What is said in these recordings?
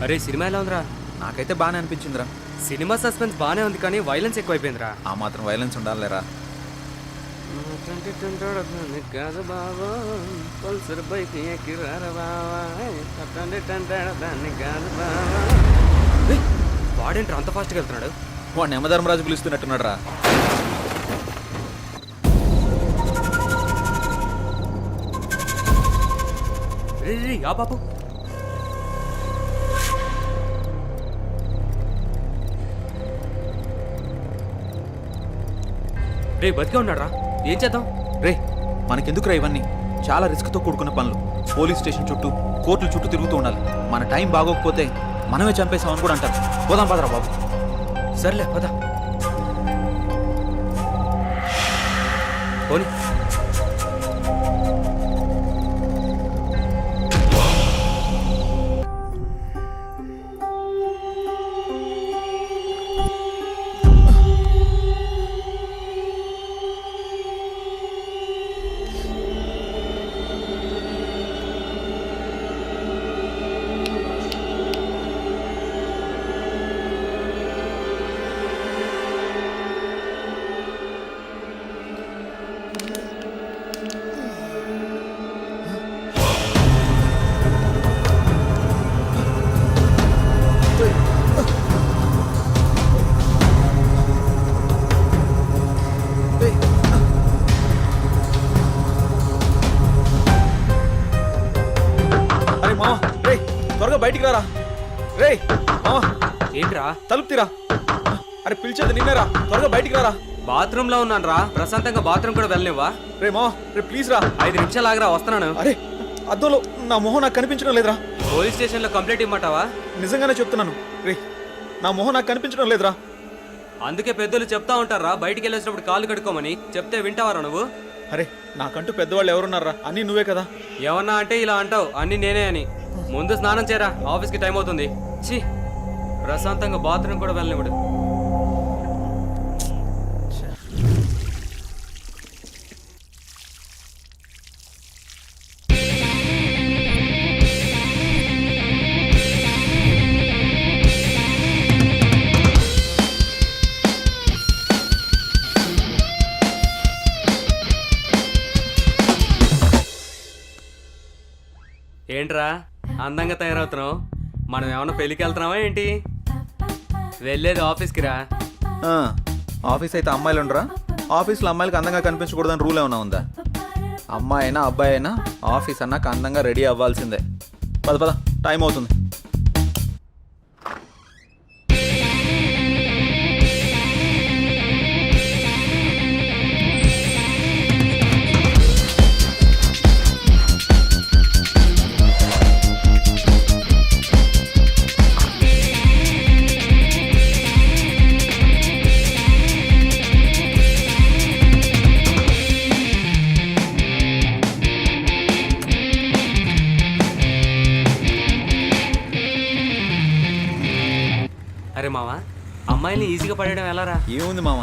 అరే సినిమా ఎలా ఉందిరా? నాకైతే బాగానే అనిపించిందిరా. సినిమా సస్పెన్స్ బాగానే ఉంది కానీ వైలెన్స్ ఎక్కువైపోయిందిరా. ఆ మాత్రం వైలెన్స్ ఉండాలిరా. వాడేంట్రా అంత ఫాస్ట్గా వెళ్తున్నాడు? వాడు యమధర్మరాజు పిలుస్తున్నట్టున్నాడు రా. ఆ బాబు రే బతికే ఉన్నాడు రా. ఏం చేద్దాం? రే మనకెందుకురా ఇవన్నీ? చాలా రిస్క్తో కూడుకున్న పనులు. పోలీస్ స్టేషన్ చుట్టూ, కోర్టుల చుట్టూ తిరుగుతూ ఉండాలి. మన టైం బాగోకపోతే మనమే చంపేసామని కూడా అంటారు. పోదాం పదరా బాబు. సర్లే పద. పోనీ బయటికి రారా. రే మావా, ఏంట్రా? తలుపు తీరా. అరే పిలిచేది నిన్నేరా, త్వరగా బయటికి రారా. బాత్రూమ్ లో ఉన్నాను రా. ప్రశాంతంగా బాత్రూమ్ కూడా వెళ్ళనివ్వా? రే మావా, రే ప్లీజ్ రా. 5 నిమిషాలు ఆగరా, వస్తున్నాను. అరే అద్దంలో నా మొహం నాకు కనిపించడం లేదురా. పోలీస్ స్టేషన్ లో కంప్లైంట్ ఇమ్మంటావా? నిజంగానే చెప్తున్నాను రే, నా మొహం నాకు కనిపించడం లేదురా. అందుకే పెద్దలు చెప్తా ఉంటారా బయటికి వెళ్ళేసినప్పుడు కాళ్ళు కడుక్కోమని. చెప్తే వింటావారా నువ్వు? అరే నాకంటూ పెద్దవాళ్ళు ఎవరున్నారా? అన్నీ నువ్వే కదా. ఏమన్నా అంటే ఇలా అంటావు, అన్ని నేనే అని. ముందు స్నానం చేయరా, ఆఫీస్కి టైం అవుతుంది. ఛీ, ప్రశాంతంగా బాత్రూమ్ కూడా వెళ్ళనివ్వడు. ఏంట్రా అందంగా తయారవుతున్నావు? మనం ఏమన్నా పెళ్ళికి వెళ్తున్నావా ఏంటి? వెళ్ళేది ఆఫీస్కి రా. ఆఫీస్ అయితే అమ్మాయిలు ఉండరా? ఆఫీస్లో అమ్మాయిలకి అందంగా కనిపించకూడదని రూల్ ఏమైనా ఉందా? అమ్మాయి అయినా అబ్బాయి అయినా ఆఫీస్ అన్నాక అందంగా రెడీ అవ్వాల్సిందే. పద పద, టైం అవుతుంది. అరే మావా, అమ్మాయిని ఈజీగా పడేయడం ఎలారా? ఏముంది మామ,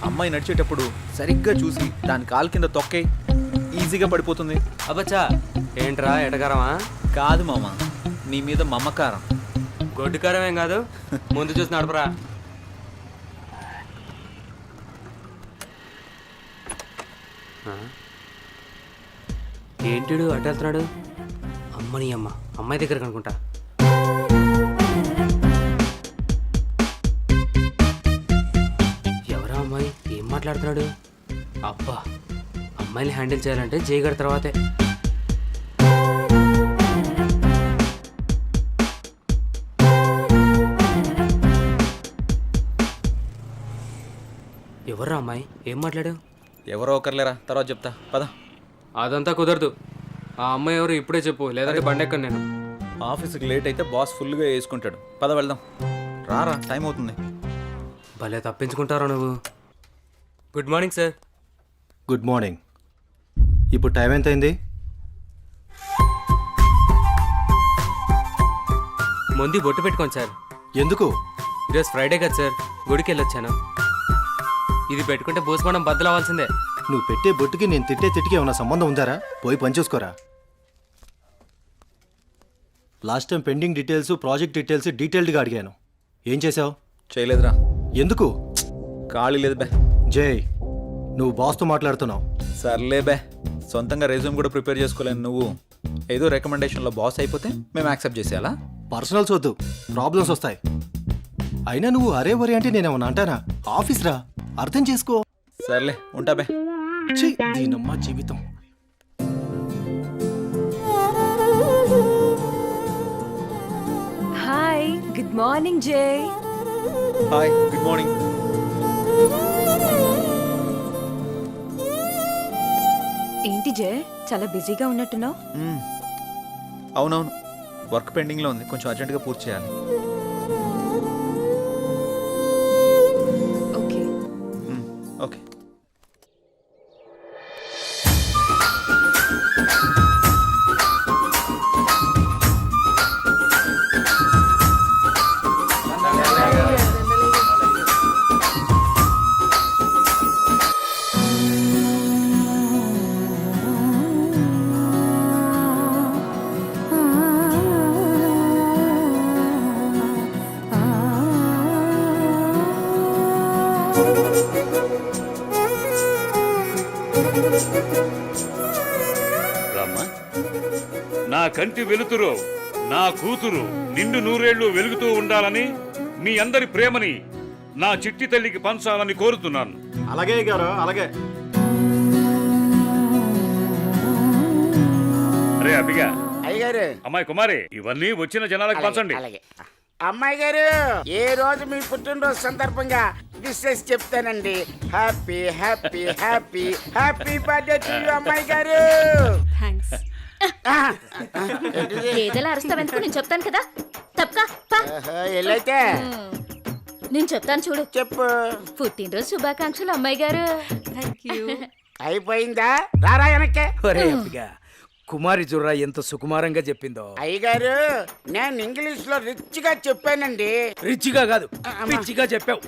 అమ్మాయి నడిచేటప్పుడు సరిగ్గా చూసి దాని కాలు కింద తొక్కే, ఈజీగా పడిపోతుంది. అబ్బచ్చా, ఏంట్రా ఎటకారమా? కాదు మామ, నీ మీద మమకారం. గొడ్డుకారం ఏం కాదు, ముందు చూసి నడపరా. ఏంటిడు అటు వెళ్తున్నాడు? అమ్మని అమ్మ, అమ్మాయి దగ్గర కనుకుంటా. ఎవరా అమ్మాయి? ఏం మాట్లాడుతున్నాడు? అబ్బా, అమ్మాయిని హ్యాండిల్ చేయాలంటే జయగడ తర్వాతే. ఎవర్రా అమ్మాయి? ఏం మాట్లాడావు? ఎవరో ఒకరులేరా, తర్వాత చెప్తా పద. అదంతా కుదరదు. ఆ అమ్మాయి ఎవరు ఇప్పుడే చెప్పు, లేదంటే బండెక్కను నేను. ఆఫీస్కి లేట్ అయితే బాస్ ఫుల్గా వేసుకుంటాడు. పద వెళ్దాం. రారా, టైం అవుతుంది. భలే తప్పించుకుంటారా నువ్వు. Good morning sir. Good morning. ఇప్పుడు టైం ఎంత అయింది? ముందు బొట్టు పెట్టుకోండి సార్. ఎందుకు? ఈరోజు ఫ్రైడే కదా సార్, గుడికి వెళ్ళొచ్చాను. ఇది పెట్టుకుంటే భూస్మానం బద్దలవ్వాల్సిందే. నువ్వు పెట్టే బొట్టుకి నేను తిట్టే తిట్టికి ఏమైనా సంబంధం ఉందారా? పోయి పనిచేసుకోరా. Last time pending details, project details డీటెయిల్డ్గా అడిగాను. ఏం చేసావు? చేయలేదురా, ఎందుకు? ఖాళీ లేదు బే. జై, నువ్వు బాస్తో మాట్లాడుతున్నావు. సర్లే బే, సొంతంగా రెజ్యూమ్ కూడా ప్రిపేర్ చేసుకోలేను. నువ్వు ఏదో రికమెండేషన్లో బాస్ అయిపోతే మేము యాక్సెప్ట్ చేసేయాలా? పర్సనల్స్ వద్దు, ప్రాబ్లమ్స్ వస్తాయి. అయినా నువ్వు అరే వరే అంటే నేనేమన్నా అంటానా? ఆఫీస్ రా, అర్థం చేసుకో. సర్లే, ఉంటా బే. ఛీ, దీనమ్మా జీవితం. హాయ్, గుడ్ మార్నింగ్ జై. Hi, good morning. ఏంటి జై, చాలా బిజీగా ఉన్నట్టున్నావు? అవునవును, వర్క్ పెండింగ్లో ఉంది, కొంచెం అర్జెంటుగా పూర్తి చేయాలి. ఓకే. ఓకే. రామ్మా, నా కంటి వెలుతురు, నా కూతురు నిండు నూరేళ్లు వెలుగుతూ ఉండాలని, మీ అందరి ప్రేమని నా చిట్టి తల్లికి పంచాలని కోరుతున్నాను. అలాగే గారు, అలాగే. అరే అబ్బిగా, అయ్యగారు, అమ్మాయి కుమారి, ఇవన్నీ వచ్చిన జనాలకు పంచండి. అలాగే. అమ్మాయి గారు, ఏ రోజు మీ పుట్టినరోజు సందర్భంగా విషెస్ చెప్తానండి. Happy happy happy happy birthday to you అమ్మాయి గారు. థ్యాంక్స్. ఏదైనా అరుస్తావెందుకు? నేను చెప్తాను కదా. తప్పకా ఎల్లైతే నేను చెప్తాను చూడు. చెప్పు. పుట్టినరోజు శుభాకాంక్షలు అమ్మాయి గారు. Thank you. అయిపోయిందా? రారా వెనక్కే. ఒరే అబ్బిగా, కుమారి జుర్రా ఎంత సుకుమారంగా చెప్పిందో. అయ్యగారు, నేను ఇంగ్లీష్ లో రిచ్ గా చెప్పానండి. రిచిగా కాదు, పిచ్చిగా చెప్పావు.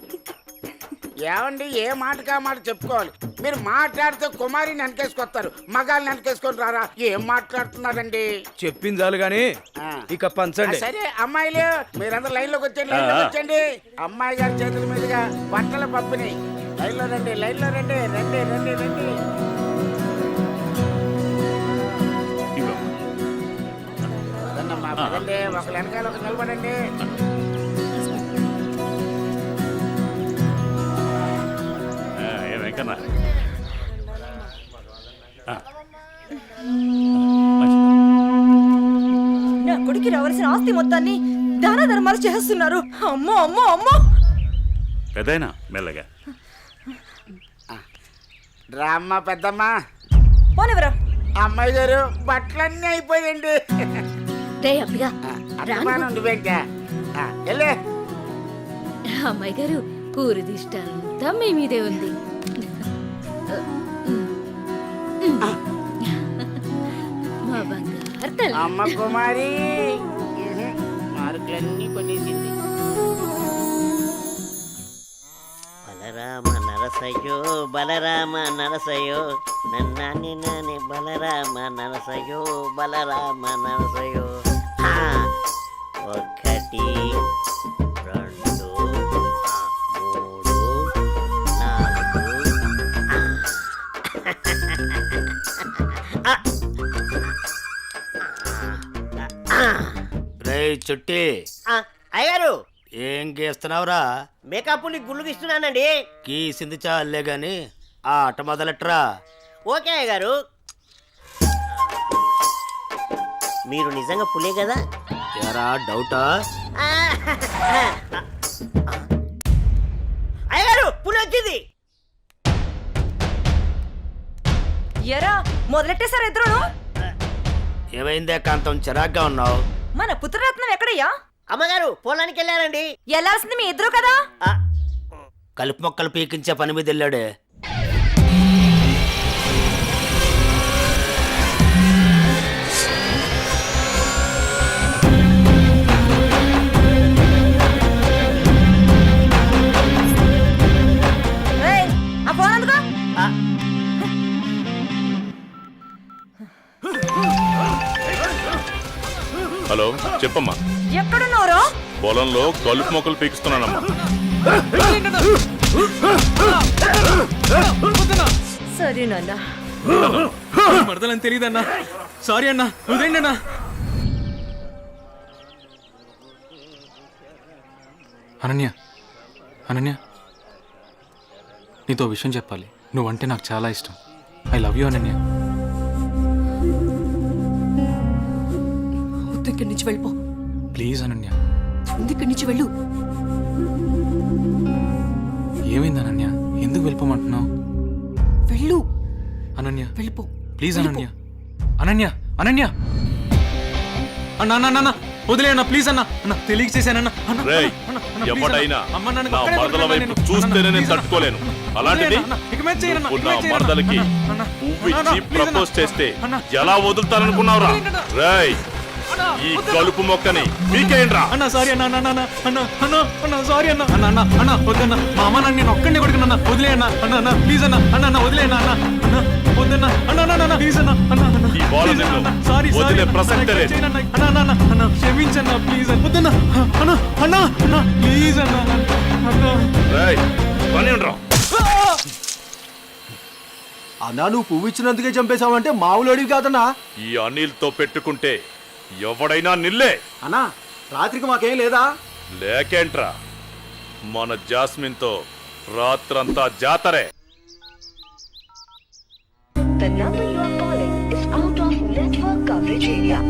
ఏమండి, ఏ మాటకా మాట చెప్పుకోవాలి. మీరు మాట్లాడితే కుమారిని వెనకేసుకొస్తారు, మగాళ్ళని వెనకేసుకొని రారా. ఏం మాట్లాడుతున్నారండి? చెప్పింది చాలు గాని ఇక పంచండి. సరే అమ్మాయిలు, మీరందరూ లైన్ లోకి వచ్చండి, లైన్ లోకి వచ్చండి. అమ్మాయి గారి చేతుల మీదుగా బట్టల పంపిణీ. లైన్ లో రండి, లైన్ లో రండి, రండి రండి రండి. ఇవ్వమ్మా. పదండమ్మా, పదండి, ఒకరు వెనకాల ఒకరు నిలబడండి. ఏ వెంకన్న, నా కొడుకు రావాల్సిన ఆస్తి మొత్తాన్ని దాన ధర్మాలు చేస్తున్నారు. అమ్మో అమ్మో అమ్మో. పెద్దయినా మెల్లగా. రామ్మ పెద్దమ్మ. పోనివరా. అమ్మాయి గారు, బట్టలన్నీ అయిపోయిందండి. రే అబ్బిగా, అభిమానం ఉండిపోయిందా? వెళ్ళే. అమ్మాయి గారు, ఊరి దిష్ట అంతా మీ మీదే ఉంది. మా బంగారు తల్లి. అమ్మ కుమారి మార్కులన్నీ కొనేసింది. బలరామ నరసయ్యో, బలరామ నరసయ్యో, నన్నాని నాని బలరామ నరసయ్యో, బలరామ నరసయ్యో. ఆ, 1 2 3 4 రే చుట్టి, అయ్యారు ఏం గీస్తున్నావురా? మేకప్ ని గుళ్ళు గీస్తున్నానండి. గీసింది చాలే గాని ఆ ఆట మొదలెట్రా. ఓకే అయ్యగారు. మీరు నిజంగా పులే కదా? ఎరా డౌటా? అయ్యగారు, పులి వచ్చింది. ఎరా, మొదలెట్టేశారు ఇద్దరును. ఏమైందే కాంతం, చిరాగ్గా ఉన్నావు? మన పుత్రరత్నం ఎక్కడయ్యా? అమ్మగారు పొలానికి వెళ్ళారండి. వెళ్ళాల్సింది మీ ఇద్దరు కదా. కలుపు మొక్కలు పీకించే పని మీద వెళ్ళాడే. ఆ ఫోన్ అందుకో. హలో చెప్పమ్మా. ఎక్కడున్నావురా? పొలంలో కలుపు మొక్కలు పీకిస్తున్నానమ్మా. సరే నాన్న. మరదలని తెలియదన్నా. సారీ అన్నా, వదిలేండి అన్నా. అనన్య, అనన్య, నీతో విషయం చెప్పాలి. నువ్వంటే నాకు చాలా ఇష్టం. I love you Ananya. వద్దు, ఇక్కడి నుంచి వెళ్ళిపో. ప్లీజ్ అనన్య. ముందు ఇక్కడి నుంచి వెళ్ళు. ఏమైంది అనన్య? ఎందుకు వెళ్ళిపోమంటున్నావు? వెళ్ళు. అనన్య వెళ్ళిపో. ప్లీజ్ అనన్య. అనన్య, అనన్య, అన్న అన్న అన్న వదిలే అన్న, ప్లీజ్ అన్న. అన్న తెలియక చేశానన్న. రేయ్, ఎవడైనా నా మరదల వైపు చూస్తేనే నేను తట్టుకోలేను. అలాంటిది నువ్వు నా మరదలకి పువ్విచ్చి ప్రపోజ్ చేస్తే ఎలా వదులుతాననుకున్నావురా? రేయ్, ఈ కలుపు మొక్కని మీకేంట్రా? అన్న సారీ అన్న, అన్న అన్న అన్న అన్న అన్న సారీ అన్న. అన్న అన్న అన్న వద్దన్న, మా అమ్మ నన్ను నేను ఒక్కడిని కొడుకున్నా. వదిలే అన్న, అన్న అన్న ప్లీజ్ అన్న. అన్న అన్న వదిలే అన్న, అన్న అన్న వద్దన్న. అన్న అన్న అన్న ప్లీజ్ అన్న. అన్న అన్న ఈ బాల నిన్ను సారీ వదిలే ప్రసక్తే లేదు. అన్న అన్న అన్న అన్న క్షమించన్న ప్లీజ్ అన్న. వద్దన్న అన్న అన్న అన్న ప్లీజ్ అన్న. అన్న రేయ్, పని ఉండరా? అన్నా నువ్వు పువ్వు ఇచ్చినందుకే చంపేశావంటే మామూలు అడివి కాదన్నా. ఈ అనిల్తో పెట్టుకుంటే ఎవడైనా నిల్లే. అన్నా రాత్రికి మాకేం లేదా? లేకేంట్రా, మన జాస్మిన్తో రాత్రంతా జాతరే. The number you are calling is out of network coverage area.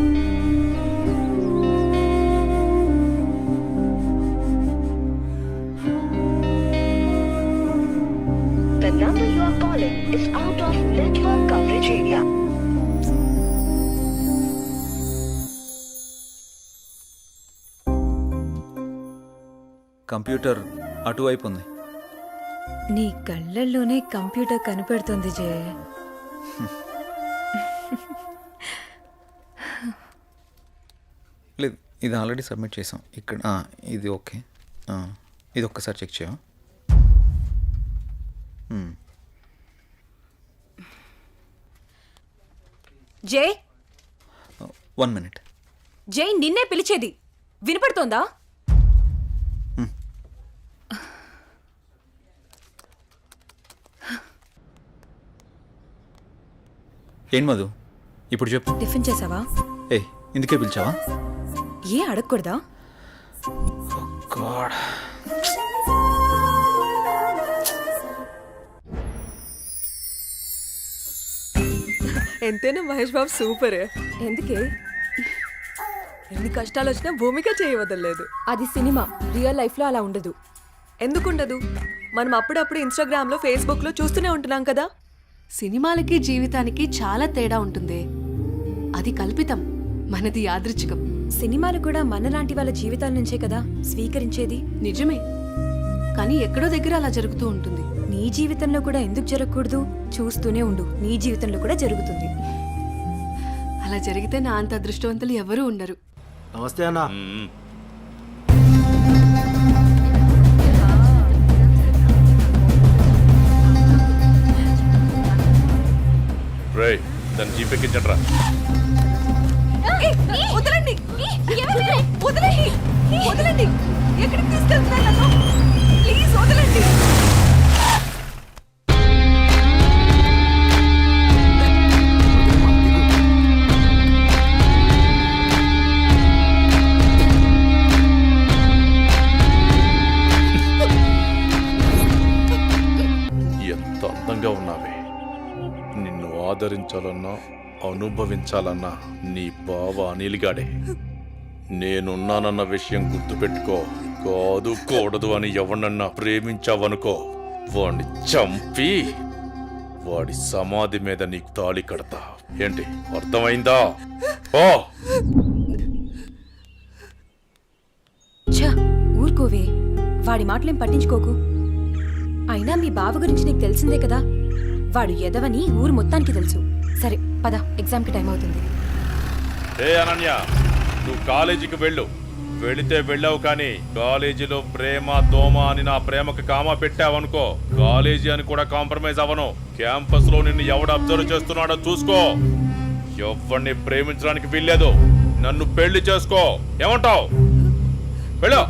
The number you are calling is out of network coverage area. Computer అటువైపు ఉంది. నీ కళ్ళల్లోనే కంప్యూటర్ కనిపెడుతుంది జయ. లేదు, ఇది ఆల్రెడీ సబ్మిట్ చేసాం. ఇక్కడ ఇది ఓకే. ఇది ఒక్కసారి చెక్ చేయవా? జై, 1 minute. జై నిన్నే పిలిచేది వినపడుతోందా? ఏం మధు, ఇప్పుడు చెప్పు. టిఫిన్ చేసావా? ఏయ్, ఇందుకే పిలిచావా? ఏ అడగకూడదా? గాడ్, ఎంతైనా మహేష్ బాబు సూపర్. ఎందుకే? ఎన్ని కష్టాలు వచ్చినా భూమిక చేయవదలేదు. అది సినిమా, రియల్ లైఫ్ లో అలా ఉండదు. ఎందుకుండదు? మనం అప్పుడప్పుడు ఇన్స్టాగ్రామ్ లో, ఫేస్బుక్ లో చూస్తూనే ఉంటున్నాం కదా. సినిమాలకి జీవితానికి చాలా తేడా ఉంటుంది. అది కల్పితం, మనది యాదృచ్ఛికం. సినిమాలు కూడా మనలాంటి వాళ్ళ జీవితాల నుంచే కదా స్వీకరించేది. నిజమే, కానీ ఎక్కడో దగ్గర అలా జరుగుతూ ఉంటుంది. నీ జీవితంలో కూడా ఎందుకు జరగకూడదు? చూస్తూనే ఉండు, నీ జీవితంలో కూడా జరుగుతుంది. అలా జరిగితే నా అంత అదృష్టవంతులు ఎవరూ ఉండరు. నమస్తే అన్నా. రేయ్, దాన్ని జీపెక్కించండ్రా. వదలండి, వదలండి, వదలండి. ఎక్కడికి తీసుకెళ్తున్నారు నన్ను? ప్లీజ్ వదలండి. ఎంత అందంగా ఉన్నావే. నిన్ను ఆదరించాలన్నా అనుభవించాలన్నా నీ బావ అనిల్గాడే. నేనున్నానన్న విషయం గుర్తుపెట్టుకో. కాదు కూడదు అని ఎవరినన్నా ప్రేమించావనుకో, వాడిని చంపి వాడి సమాధి మీద నీకు తాళి కడతా. ఏంటి, అర్థమైందా? ఓ ఊరుకోవే, వాడి మాటలేం పట్టించుకోకు. అయినా మీ బావ గురించి నీకు తెలిసిందే కదా. వాడు ఎదవని ఊరు మొత్తానికి తెలుసు. సరే పద, ఎగ్జామ్కి టైం అవుతుంది. ఏ అనన్య, నువ్వు కాలేజీకి వెళ్ళు. వెళితే వెళ్ళావు, కానీ కాలేజీలో ప్రేమ దోమ అని నా ప్రేమకు కామా పెట్టావనుకో, కాలేజీ అని కూడా కాంప్రమైజ్ అవ్వను. క్యాంపస్ లో నిన్ను ఎవడు అబ్జర్వ్ చేస్తున్నాడో చూసుకో. ఎవరిని ప్రేమించడానికి వీల్లేదు. నన్ను పెళ్లి చేసుకో. ఏమంటావు? వెళ్ళు.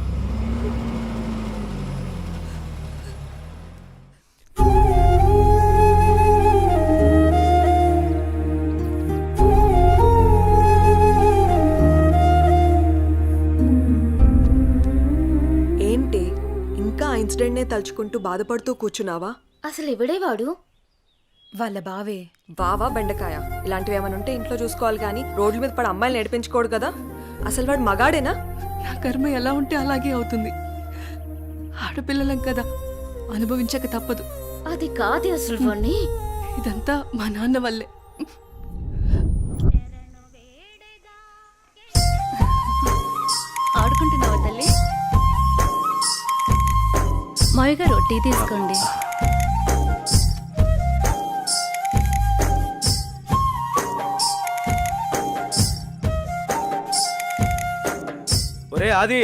ఏంటి ఇంకా ఆ ఇన్సిడెంట్నే తలుచుకుంటూ బాధపడుతూ కూర్చున్నావా? అసలు ఎవడే వాడు? వాళ్ళ బావే. బావా బెండకాయ ఇలాంటివి ఏమైనా ఉంటే ఇంట్లో చూసుకోవాలి కానీ రోడ్ల మీద పడి అమ్మాయిలు నడిపించుకోడు కదా. అసలు వాడు మగాడేనా? నా కర్మ ఎలా ఉంటే అలాగే అవుతుంది. ఆడపిల్లలం కదా, అనుభవించక తప్పదు. అది కాదు అసలు వాణ్ణి. ఇదంతా మా నాన్న వల్లే. ఆడుకుంటున్నావా తల్లి? మావి గారు టీ తీసుకోండి. ఒరే ఆది,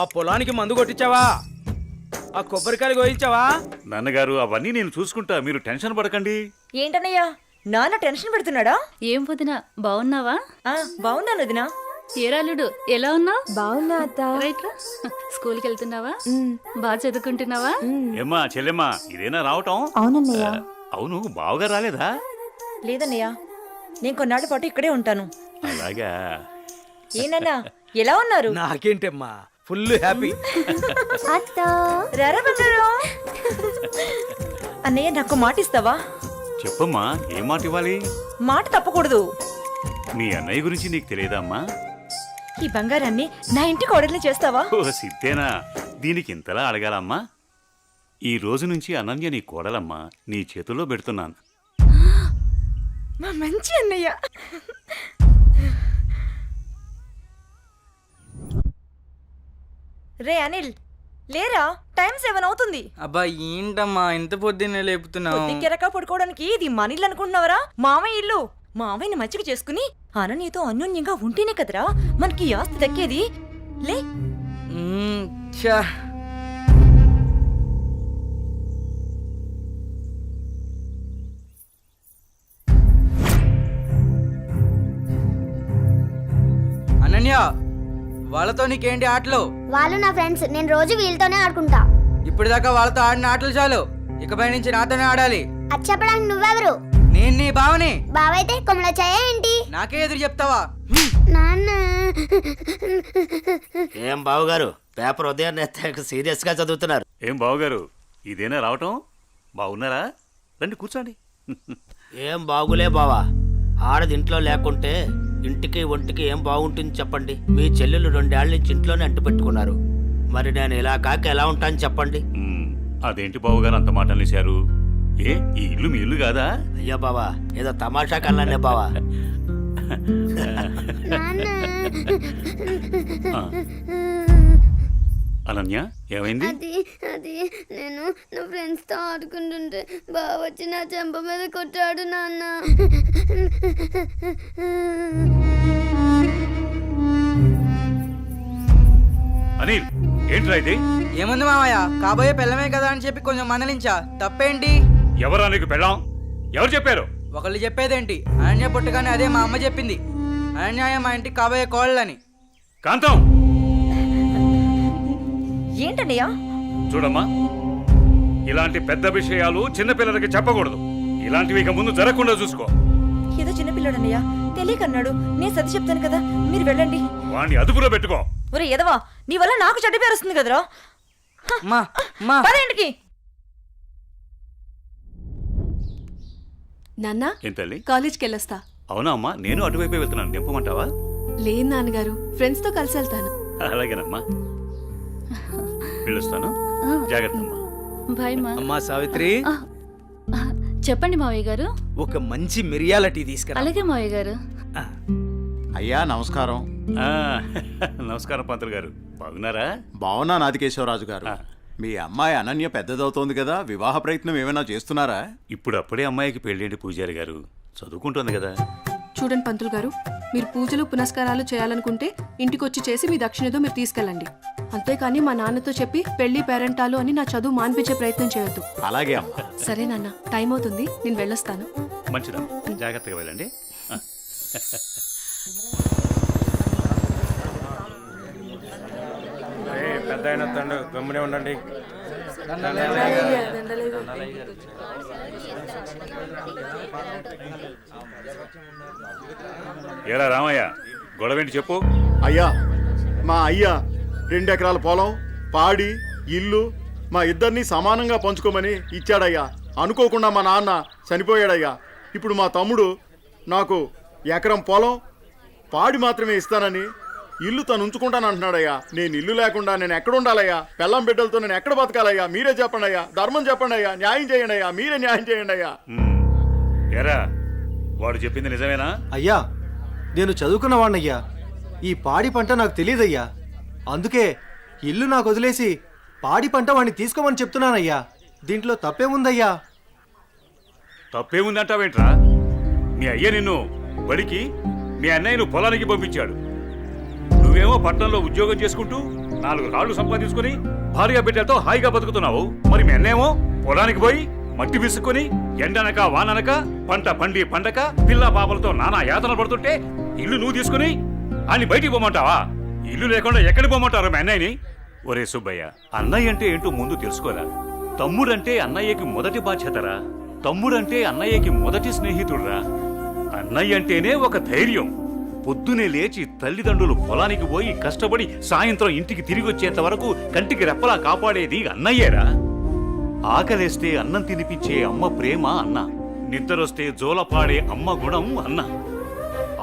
ఆ పొలానికి మందు కొట్టించావా? ఆ కొబ్బరికాయలు కోయించావా? నాన్నగారు అవన్నీ నేను చూసుకుంటా, మీరు టెన్షన్ పడకండి. ఏంటన్నయ్యా నాన్న టెన్షన్ పెడుతున్నాడా? ఏం వదినా, బాగున్నావా? బాగున్నాను వదినా. ఏరాలుడు ఎలా ఉన్నావు? బాగున్నా అత్త. రైట్ రా. స్కూల్కి వెళ్తున్నావా? బాగా చదువుకుంటున్నావా? ఏమ్మా చెల్లెమ్మా, ఇదేనా రావటం? అవునన్నయ్య. అవును, బావగా రాలేదా? లేదన్నయ్య, నేను కొన్నాళ్ళ పాటు ఇక్కడే ఉంటాను. అలాగా. ఏనన్నా ఎలా ఉన్నారు? నాకేంటమ్మా, ఫుల్ హ్యాపీ. అన్నయ్య నాకు మాట ఇస్తావా? చెప్పమ్మా, ఏ మాట ఇవ్వాలి? మాట తప్పకూడదు. మీ అన్నయ్య గురించి నీకు తెలియదమ్మా? ఈ బంగారాన్ని నా ఇంటికి ఆర్డర్లు చేస్తావా? ఓ సిద్ధేనా, దీనికి ఇంతలా అడగాలమ్మా? ఈ రోజు నుంచి అనన్య నీ కోడలమ్మా, నీ చేతుల్లో పెడుతున్నాను. మా మంచి అన్నయ్య. రే అనిల్, లేరా, టైం 7 అవుతుంది. అబ్బా ఏంటమ్మా ఇంత పొద్దున్నే లేపుతున్నావు? కెరక పడుకోవడానికి ఇది మన ఇల్లు అనుకుంటున్నావరా? మామయ్య ఇల్లు. మామయ్యని మచ్చిక చేసుకుని అనన్యతో అన్యోన్యంగా ఉంటేనే కదరా మనకి ఈ ఆస్తి దక్కేది. లే. అనన్య, వాళ్ళతో నీకేంటి ఆటలు? వాళ్ళు నా ఫ్రెండ్స్, నేను రోజు వీళ్ళతోనే ఆడుకుంటా. ఇప్పటిదాకా వాళ్ళతో ఆడిన ఆటలు చాలు, ఇకపై నుంచి నాతోనే ఆడాలి. అది చెప్పడానికి నువ్వెవరు? నేను నీ బావని. బావైతే కొమ్మల చాయ ఏంటి? నాకే ఎదురు చెప్తావా? నాన్న. ఏం బావగారు, పేపర్ ఉదయాన్నే సీరియస్ గా చదువుతున్నారు. ఏం బావగారు, ఇదేనా రావటం? బాగున్నారా? రండి కూర్చోండి. ఏం బాగులే బావా, ఆడది ఇంట్లో లేకుంటే ఇంటికి ఒంటికి ఏం బాగుంటుంది చెప్పండి. మీ చెల్లెలు 2 ఏళ్ల నుంచి ఇంట్లోనే అంటు పెట్టుకున్నారు. మరి నేను ఇలా కాక ఎలా ఉంటాను చెప్పండి. అదేంటి బావగారు అంత మాట అనేశారు? ఏ, ఈ ఇల్లు మీ ఇల్లు కాదా? అయ్యో బావా, ఏదో తమాషా కల్లానే బావా. అనన్య, ఏమైంది? అది నేను నా ఫ్రెండ్స్ తో ఆడుకుంటుంటే బావ వచ్చి నా చెంప మీద కొట్టాడు నాన్న. అనిల్, ఏంట్రా ఇది? ఏముంది మామయ్య, కాబోయే పిల్లమే కదా అని చెప్పి కొంచెం మందలించా. తప్పేంటి? ఎవరా నీకు పెళ్ళాం? ఎవరు చెప్పారు? ఒకళ్ళు చెప్పేదేంటి, అనన్య పుట్టగానే అదే మా అమ్మ చెప్పింది. అనన్య మా ఇంటికి కాబోయే కోళ్ళని. కాంతం, ఏంటన్నయ్యా? చూడమ్మా, ఇలాంటి పెద్ద విషయాలు చిన్నపిల్లలకి చెప్పకూడదు. ఇలాంటివి ఇక ముందు జరగకుండా చూసుకో. ఏదో చిన్నపిల్లడన్నయ్యా, తెలియకన్నాడు. నేను సర్ది చెప్తాను కదా, మీరు వెళ్ళండి. వాణ్ణి అదుపులో పెట్టుకో. ఒరే ఎదవా, నీ వల్ల నాకు చెడ్డ పేరు వస్తుంది కదరా. పదేంటికి నాన్న, ఏం తల్లి? కాలేజ్కి వెళ్ళొస్తా. అవునా అమ్మా, నేను అటువైపే వెళ్తున్నాను. నింపమంటావా? లేదు నాన్నగారు, ఫ్రెండ్స్ తో కలిసి వెళ్తాను. అలాగేనమ్మా, వెళ్ళొస్తాను. జాగ్రత్త అమ్మా. బాయ్ మా. అమ్మా సావిత్రి, చెప్పండి మావయ్య గారు. ఒక మంచి మిరియాల టీ తీసుకురా. అలాగే మావయ్య గారు. అయ్యా నమస్కారం. నమస్కారం పంతులు గారు, బాగున్నారా? బాగున్నా నాదికేశ్వరరాజు గారు. మీ అమ్మాయి అనన్య పెద్దదవుతోంది కదా, వివాహ ప్రయత్నం ఏమైనా చేస్తున్నారా? ఇప్పుడు అప్పుడే అమ్మాయికి పెళ్ళేంటి పూజారి గారు, చదువుకుంటుంది కదా. చూడండి పంతులు గారు, మీరు పూజలు పునస్కారాలు చేయాలనుకుంటే ఇంటికొచ్చి చేసి మీ దక్షిణతో మీరు తీసుకెళ్ళండి. అంతేకాని మా నాన్నతో చెప్పి పెళ్లి పేరెంటాలు అని నా చదువు మాన్పించే ప్రయత్నం చేయొద్దు. అలాగే అమ్మా. సరే నాన్న, టైం అవుతుంది, నేను వెళ్ళొస్తాను. మంచిదమ్మా, జాగ్రత్తగా వెళ్ళండి. పెద్ద అయిన తండ్రి గమ్మునే ఉండండి. ఏరా రామయ్య, గొడవేంటి చెప్పు. అయ్యా, మా అయ్యా 2 ఎకరాల పొలం, పాడి, ఇల్లు మా ఇద్దరిని సమానంగా పంచుకోమని ఇచ్చాడయ్యా. అనుకోకుండా మా నాన్న చనిపోయాడయ్యా. ఇప్పుడు మా తమ్ముడు నాకు ఎకరం పొలం, పాడి మాత్రమే ఇస్తానని ఇల్లు తను ఉంచుకుంటానంటున్నాడయ్యా. నేను ఇల్లు లేకుండా నేను ఎక్కడ ఉండాలయ్యా? పెళ్ళం బిడ్డలతో నేను ఎక్కడ బతకాలయ్యా? మీరే చెప్పండి అయ్యా, ధర్మం చెప్పండి అయ్యా, న్యాయం చేయండి అయ్యా, మీరే న్యాయం చేయండి అయ్యా. ఏరా, వాడు చెప్పింది నిజమేనా? అయ్యా, నేను చదువుకున్న వాణ్ణయ్యా. ఈ పాడి పంట నాకు తెలియదయ్యా. అందుకే ఇల్లు నాకు వదిలేసి పాడి పంట వాడిని తీసుకోమని చెప్తున్నానయ్యా. దీంట్లో తప్పేముందయ్యా? తప్పేముందంటావేంట్రా? మీ అయ్య నిన్ను బడికి, మీ అన్నయ్యను పొలానికి పంపించాడు. నువ్వేమో పట్టణంలో ఉద్యోగం చేసుకుంటూ 4 రాళ్లు సంపాదించుకుని భార్య బిడ్డలతో హాయిగా బతుకుతున్నావు. మరి మీ అన్నేమో పొలానికి పోయి మట్టి విసుక్కుని ఎండనక వాననక పంట పండి పండక పిల్ల పాపలతో నానా యాతన పడుతుంటే ఇల్లు నువ్వు తీసుకుని అని బయటికి పోమంటావా? ఇల్లు లేకుండా ఎక్కడికి పోమంటారు మీ అన్నయ్యని? ఒరే సుబ్బయ్య, అన్నయ్య అంటే ఏంటో ముందు తెలుసుకోరా. తమ్ముడంటే అన్నయ్యకి మొదటి బాధ్యతరా. తమ్ముడంటే అన్నయ్యకి మొదటి స్నేహితుడురా. అన్నయ్య అంటేనే ఒక ధైర్యం. పొద్దునే లేచి తల్లిదండ్రులు పొలానికి పోయి కష్టపడి సాయంత్రం ఇంటికి తిరిగి వచ్చేంత వరకు కంటికి రెప్పలా కాపాడేది అన్నయ్యేరా. ఆకలేస్తే అన్నం తినిపించే అమ్మ ప్రేమ అన్న. నిద్రొస్తే జోలపాడే అమ్మ గుణం అన్న.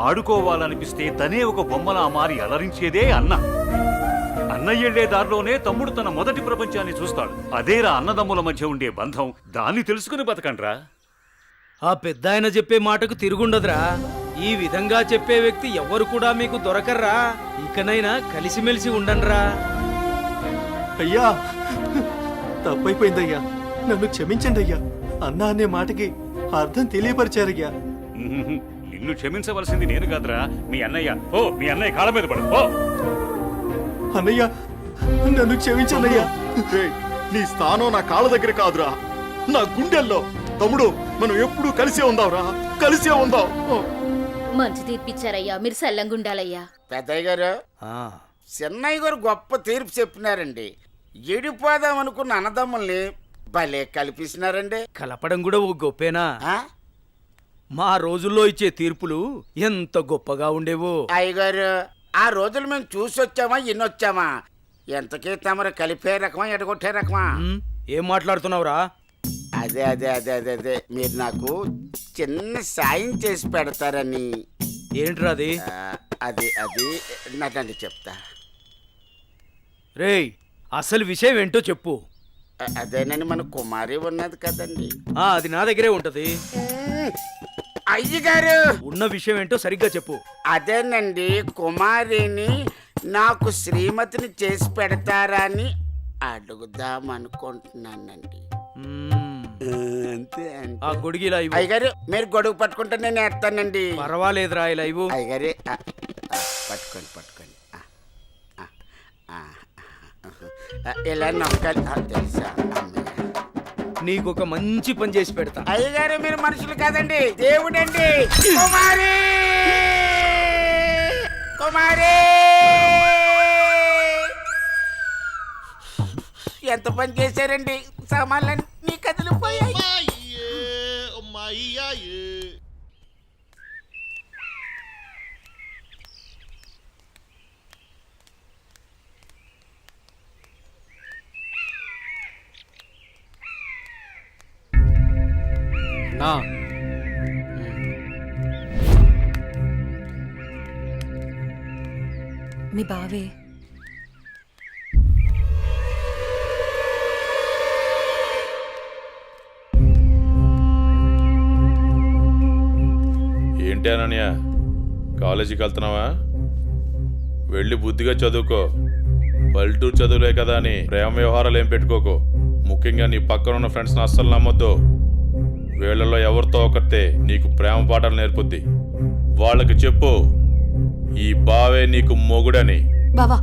ఆడుకోవాలనిపిస్తే తనే ఒక బొమ్మలా మారి అలరించేదే అన్న. అన్నయ్యెళ్లే దారిలోనే తమ్ముడు తన మొదటి ప్రపంచాన్ని చూస్తాడు. అదేరా అన్నదమ్ముల మధ్య ఉండే బంధం. దాన్ని తెలుసుకుని బతకండ్రా. ఆ పెద్ద ఆయన చెప్పే మాటకు తిరుగుండదురా. ఈ విధంగా చెప్పే వ్యక్తి ఎవరు కూడా మీకు దొరకర్రా. ఇకనైనా కలిసిమెలిసి ఉండండ్రా. అయ్యా, తప్పైపోయిందయ్యా. నన్ను క్షమించండి అయ్యా. అన్నా అనే మాటకి అర్థం తెలియపరిచారయ్యా. నిన్ను క్షమించవలసింది నేను కాదురా, మీ అన్నయ్య. ఓ, మీ అన్నయ్య కాళ్ళ మీద పడు. ఓ అన్నయ్య, నన్ను క్షమించండి అయ్యా. నీ స్థానం నా కాళ్ళ దగ్గర కాదురా, నా గుండెల్లో. తమ్ముడు, మనం ఎప్పుడూ కలిసే ఉందాంరా, కలిసే ఉందాం. మంచి తీర్పిచ్చారయ్యా, మీరు సల్లంగుండాలయ్యా. పెద్దయ్య గారు, చిన్నయ్య గారు గొప్ప తీర్పు చెప్పినారండి. ఎడిపోదాం అనుకున్న అన్నదమ్ముల్ని భలే కల్పిస్తున్నారండి. కలపడం కూడా ఓ గొప్పేనా? మా రోజుల్లో ఇచ్చే తీర్పులు ఎంత గొప్పగా ఉండేవో. అయ్యగారు, ఆ రోజులు మేము చూసొచ్చామా ఇన్నొచ్చామా? ఎంతకీ తమరు కలిపే రకమా ఎడగొట్టే రకమా? ఏం మాట్లాడుతున్నావురా? అదే అదే అదే అదే అదే మీరు నాకు చిన్న సాయం చేసి పెడతారని. ఏంట్రా అది? అది అది నాకండి చెప్తా. రేయ్, అసలు విషయం ఏంటో చెప్పు. అదేనండి, మన కుమారి ఉన్నది కదండి. అది నా దగ్గరే ఉంటది. అయ్యగారు, ఉన్న విషయం ఏంటో సరిగ్గా చెప్పు. అదేనండి, కుమారిని నాకు శ్రీమతిని చేసి పెడతారని అడుగుదాం అనుకుంటున్నానండి. అంతే ఆ గొడుగు ఇలా ఇవ్వు. అయ్యగారు, మీరు గొడుగు పట్టుకుంటే నేను ఎత్తానండి. పర్వాలేదురా, ఇలా ఇవ్వు. అయ్యగారే, పట్టుకోండి పట్టుకోండి. ఇలా నొక్కాలి. తెలుసా, నీకొక మంచి పని చేసి పెడతా. అయ్యగారు, మీరు మనుషులు కాదండి, దేవుడండి. కుమారి, కుమారి, ఎంత పని చేశారండి. సామాన్లన్నీ కదిలిపోయాయి. నా మీ బావే. ఏంటి అనన్య, కాలేజీకి వెళ్తున్నావా? వెళ్ళి బుద్ధిగా చదువుకో. పల్లెటూరు చదువులే కదా అని ప్రేమ వ్యవహారాలు ఏం పెట్టుకోకు. ముఖ్యంగా నీ పక్కన ఉన్న ఫ్రెండ్స్ని అస్సలు నమ్మొద్దు. వీళ్ళలో ఎవరితో ఒకరితే నీకు ప్రేమ పాఠాలు నేర్పుద్ది. వాళ్ళకి చెప్పు, ఈ బావే నీకు మొగుడని. బావా,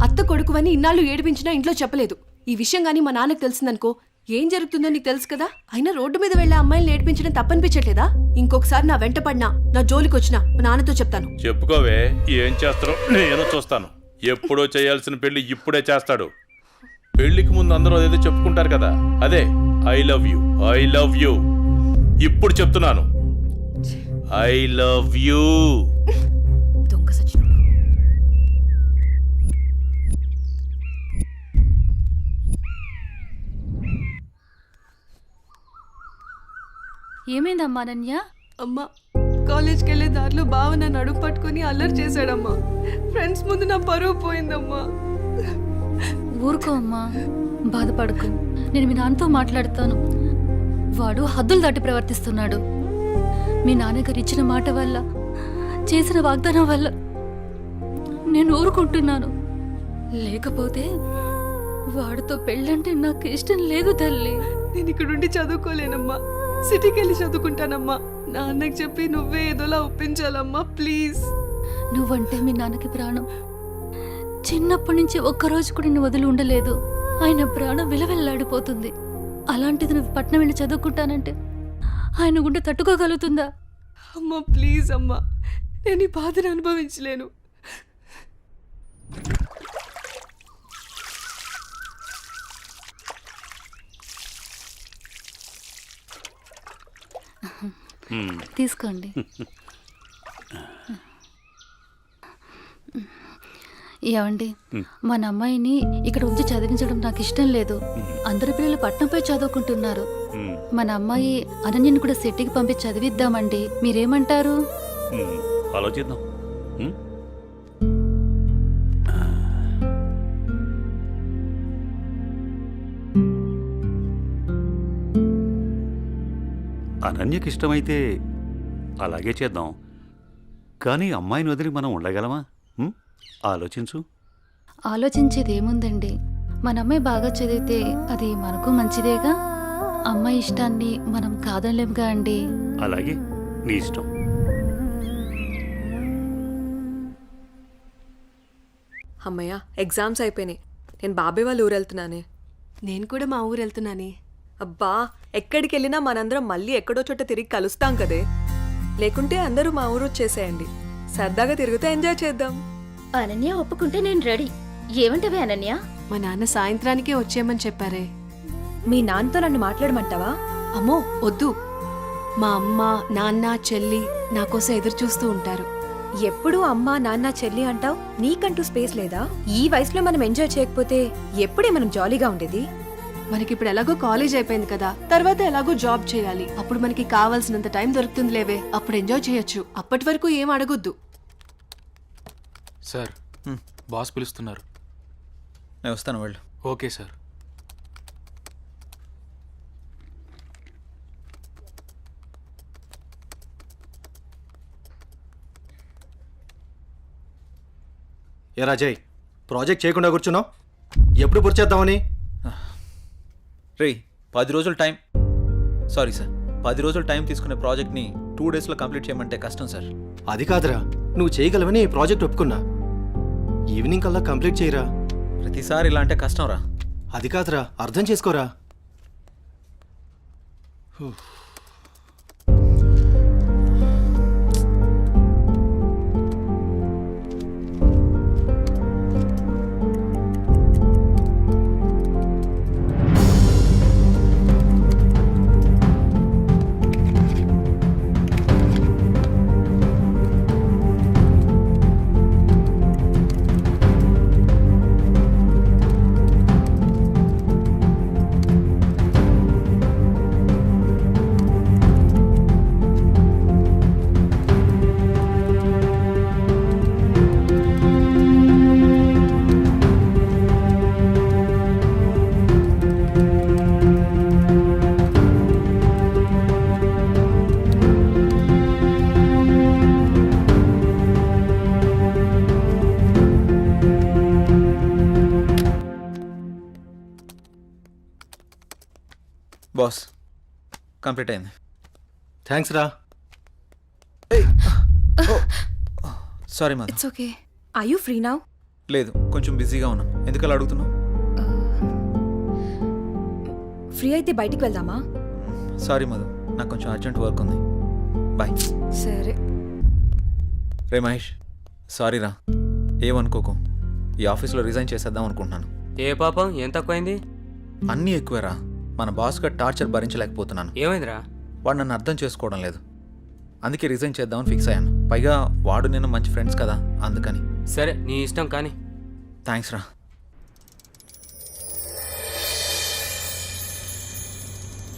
అత్త కొడుకువని ఇన్నాళ్ళు ఏడిపించినా ఇంట్లో చెప్పలేదు. ఈ విషయం గానీ మా నాన్నకు తెలిసిందనుకో ఏం జరుగుతుందో నీకు తెలుసు కదా. అయినా రోడ్డు మీద వెళ్లే అమ్మాయిని ఏడిపించడం తప్పనిపించట్లేదా? ఇంకొకసారి నా వెంట పడినా, నా జోలికి వచ్చినా మా నాన్నతో చెప్తాను. చెప్పుకోవే, ఏం చేస్తారో నేను చూస్తాను. ఎప్పుడో చేయాల్సిన పెళ్లి ఇప్పుడే చేస్తాడు. పెళ్లికి ముందు అందరూ అదేదో చెప్పుకుంటారు కదా, అదే I love you, I love you. ఇప్పుడు చెప్తున్నాను, ఐ లవ్ యూ. దొంగ సచ్చినోడు. ఏమైందమ్మా అనన్య? అమ్మా, కాలేజ్కి వెళ్ళే దారిలో బావ నన్ను అడుగు పట్టుకుని అల్లరి చేశాడమ్మా. ఫ్రెండ్స్ ముందు నా పరువు పోయిందమ్మా. ఊరుకో అమ్మా, బాధపడకు. నేను మీ నాన్నతో మాట్లాడతాను. వాడు హద్దులు దాటి ప్రవర్తిస్తున్నాడు. మీ నాన్నగారు ఇచ్చిన మాట వల్ల, చేసిన వాగ్దానం వల్ల నేను ఊరుకుంటున్నాను. లేకపోతే వాడితో పెళ్ళంటే నాకు ఇష్టం లేదు తల్లి. నేను ఇక్కడుండి చదువుకోలేనమ్మా, సిటీకి వెళ్ళి చదువుకుంటానమ్మా. నాన్నకి చెప్పి నువ్వే ఏదోలా ఒప్పించాలమ్మా, ప్లీజ్. నువ్వంటే మీ నాన్నకి ప్రాణం. చిన్నప్పటి నుంచి ఒక్కరోజు కూడా నేను వదిలి ఉండలేదు. ఆయన ప్రాణం విలవెల్లాడిపోతుంది. అలాంటిది నువ్వు పట్నం వెళ్ళి చదువుకుంటానంటే ఆయన గుండె తట్టుకోగలుగుతుందా? అమ్మా ప్లీజ్ అమ్మా, నేను ఈ బాధను అనుభవించలేను. తీసుకోండి. ఏమండి, మన అమ్మాయిని ఇక్కడ ఉంచి చదివించడం నాకు ఇష్టం లేదు. అందరి పిల్లలు పట్నంపై చదువుకుంటున్నారు. మన అమ్మాయి అనన్యని కూడా సిటీకి పంపించి చదివిద్దామండి. మీరేమంటారు? ఆలోచిద్దాం. అనన్యకి ఇష్టమైతే అలాగే చేద్దాం. కానీ అమ్మాయిని వదిలి మనం ఉండగలమా? ఆలోచించు. ఆలోచించేది ఏముందండి, మన అమ్మాయి బాగా చదివితే అది మనకు మంచిదేగా. అమ్మాయి ఇష్టాన్ని మనం కాదనలేముగా అండి. అలాగే, నీ ఇష్టం. అమ్మయ్య, ఎగ్జామ్స్ అయిపోయినాయి. నేను బాబాయ్ వాళ్ళ ఊరు వెళ్తున్నానే. నేను కూడా మా ఊరు వెళ్తున్నానే. అబ్బా, ఎక్కడికి వెళ్ళినా మనందరం మళ్ళీ ఎక్కడో చోట తిరిగి కలుస్తాం కదే. లేకుంటే అందరూ మా ఊరు వచ్చేసేయండి. సరదాగా తిరుగుతూ ఎంజాయ్ చేద్దాం. అనన్య ఒప్పుకుంటే నేను రెడీ. ఏమంటవే అనన్య? మా నాన్న సాయంత్రానికే వచ్చేయమని చెప్పారే. మీ నాన్నతో నన్ను మాట్లాడమంటావా? అమ్మో వద్దు. మా అమ్మ, నాన్న, చెల్లి నా కోసం ఎదురు చూస్తూ ఉంటారు. ఎప్పుడు అమ్మ, నాన్న, చెల్లి అంటావు. నీకంటూ స్పేస్ లేదా? ఈ వయసులో మనం ఎంజాయ్ చేయకపోతే ఎప్పుడే మనం జాలీగా ఉండేది? మనకిప్పుడు ఎలాగో కాలేజ్ అయిపోయింది కదా, తర్వాత ఎలాగో జాబ్ చేయాలి. అప్పుడు మనకి కావాల్సినంత టైం దొరుకుతుంది లేవే, అప్పుడు ఎంజాయ్ చేయొచ్చు. అప్పటి వరకు ఏం అడగొద్దు. సార్, బాస్ పిలుస్తున్నారు. నేను వస్తాను, వెళ్ళు. Okay sir. ఏ రాజయ్, ప్రాజెక్ట్ చేయకుండా కూర్చున్నావు? ఎప్పుడు పూర్తి చేద్దామని? రే, 10 రోజులు టైం. సారీ సార్, 10 రోజులు టైం తీసుకునే ప్రాజెక్ట్ని 2 డేస్లో కంప్లీట్ చేయమంటే కష్టం సార్. అది కాదురా, నువ్వు చేయగలవని ఈ ప్రాజెక్ట్ ఒప్పుకున్నా. ఈవినింగ్ కల్లా కంప్లీట్ చేయరా. ప్రతిసారి ఇలా అంటే కష్టం రా. అది కాదురా, అర్థం చేసుకోరా. బాస్, కంప్లీట్ అయింది. థ్యాంక్స్ రా. Sorry Madhu. It's okay. Are you free now? లేదు, కొంచెం బిజీగా ఉన్నాను. ఎందుకలా అడుగుతున్నావు? ఫ్రీ అయితే బయటికి వెళ్దామా? సారీ మధు, నాకు కొంచెం అర్జెంట్ వర్క్ ఉంది. బాయ్. సరే. రే మహేష్, సారీ రా, ఏమనుకోకు. ఈ ఆఫీస్లో రిజైన్ చేసేద్దాం అనుకుంటున్నాను. ఏ పాపం ఏం తక్కువైంది? అన్నీ ఎక్కువేరా. మన బాస్గా టార్చర్ భరించలేకపోతున్నాను. ఏమైందిరా? వాడు నన్ను అర్థం చేసుకోవడం లేదు. అందుకే రిజైన్ చేద్దామని ఫిక్స్ అయ్యాను. పైగా వాడు నేను మంచి ఫ్రెండ్స్ కదా, అందుకని. సరే నీ ఇష్టం కానీ. థ్యాంక్స్ రా.